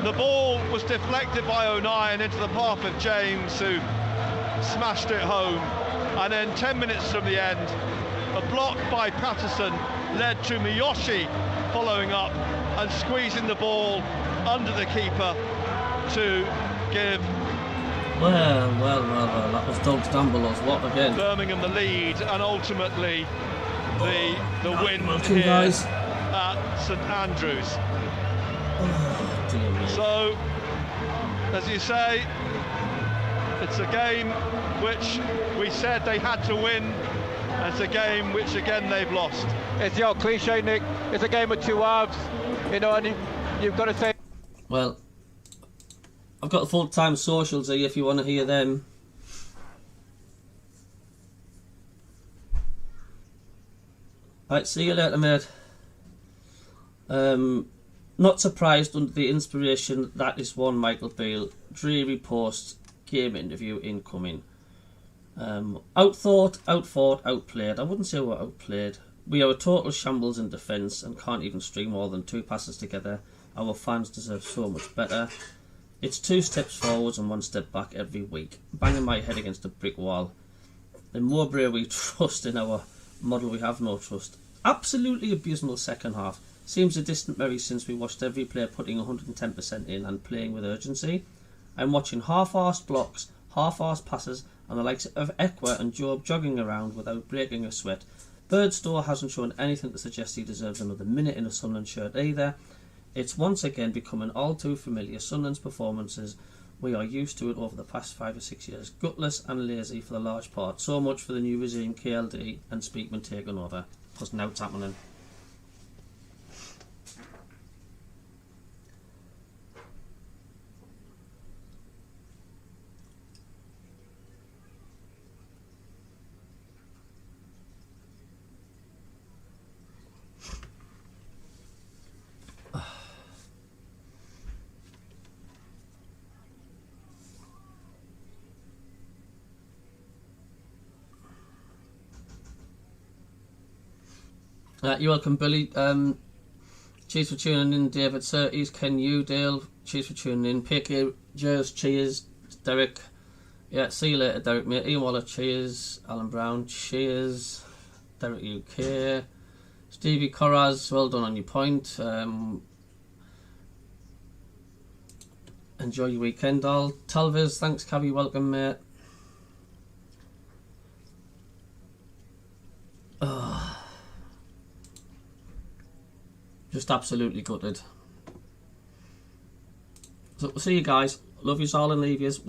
The ball was deflected by O'Nien into the path of James, who smashed it home. And then 10 minutes from the end, a block by Patterson led to Miyoshi following up and squeezing the ball under the keeper to give... Well, that was Doug Stambolos, what again? Birmingham the lead, and ultimately the win here guys. At St Andrews. Oh, dear me. So, as you say, it's a game which we said they had to win. It's a game which again they've lost. It's your cliche, Nick. It's a game of 2 halves, and you've got to say. Well, I've got the full-time socials here if you want to hear them. Right, see you later, mate. Not surprised under the inspiration that is one Michael Beale. Dreary post, game interview incoming. Outthought, outfought, outplayed. I wouldn't say we're outplayed. We are a total shambles in defence and can't even string more than 2 passes together. Our fans deserve so much better. It's 2 steps forwards and 1 step back every week. Banging my head against a brick wall. In Mowbray we trust, in our model we have no trust. Absolutely abysmal second half. Seems a distant memory since we watched every player putting 110% in and playing with urgency. I'm watching half-arsed blocks, half-arsed passes, and the likes of Ekwa and Job jogging around without breaking a sweat. Birdstore hasn't shown anything to suggest he deserves another minute in a Sunderland shirt either. It's once again becoming all too familiar. Sunderland's performances, we are used to it over the past 5 or 6 years. Gutless and lazy for the large part. So much for the new regime, KLD and Speakman taking over. Because now it's happening. You're welcome, Billy. Cheers for tuning in, David Surtees, Ken Udale. Cheers for tuning in. PK Jers, cheers. Derek. Yeah, see you later, Derek, mate. Ian Waller, cheers. Alan Brown, cheers. Derek UK. Stevie Corraz, well done on your point. Enjoy your weekend, all. Talviz, thanks, Cabby, welcome, mate. Just absolutely gutted. So, see you guys. Love yous all and leave yous.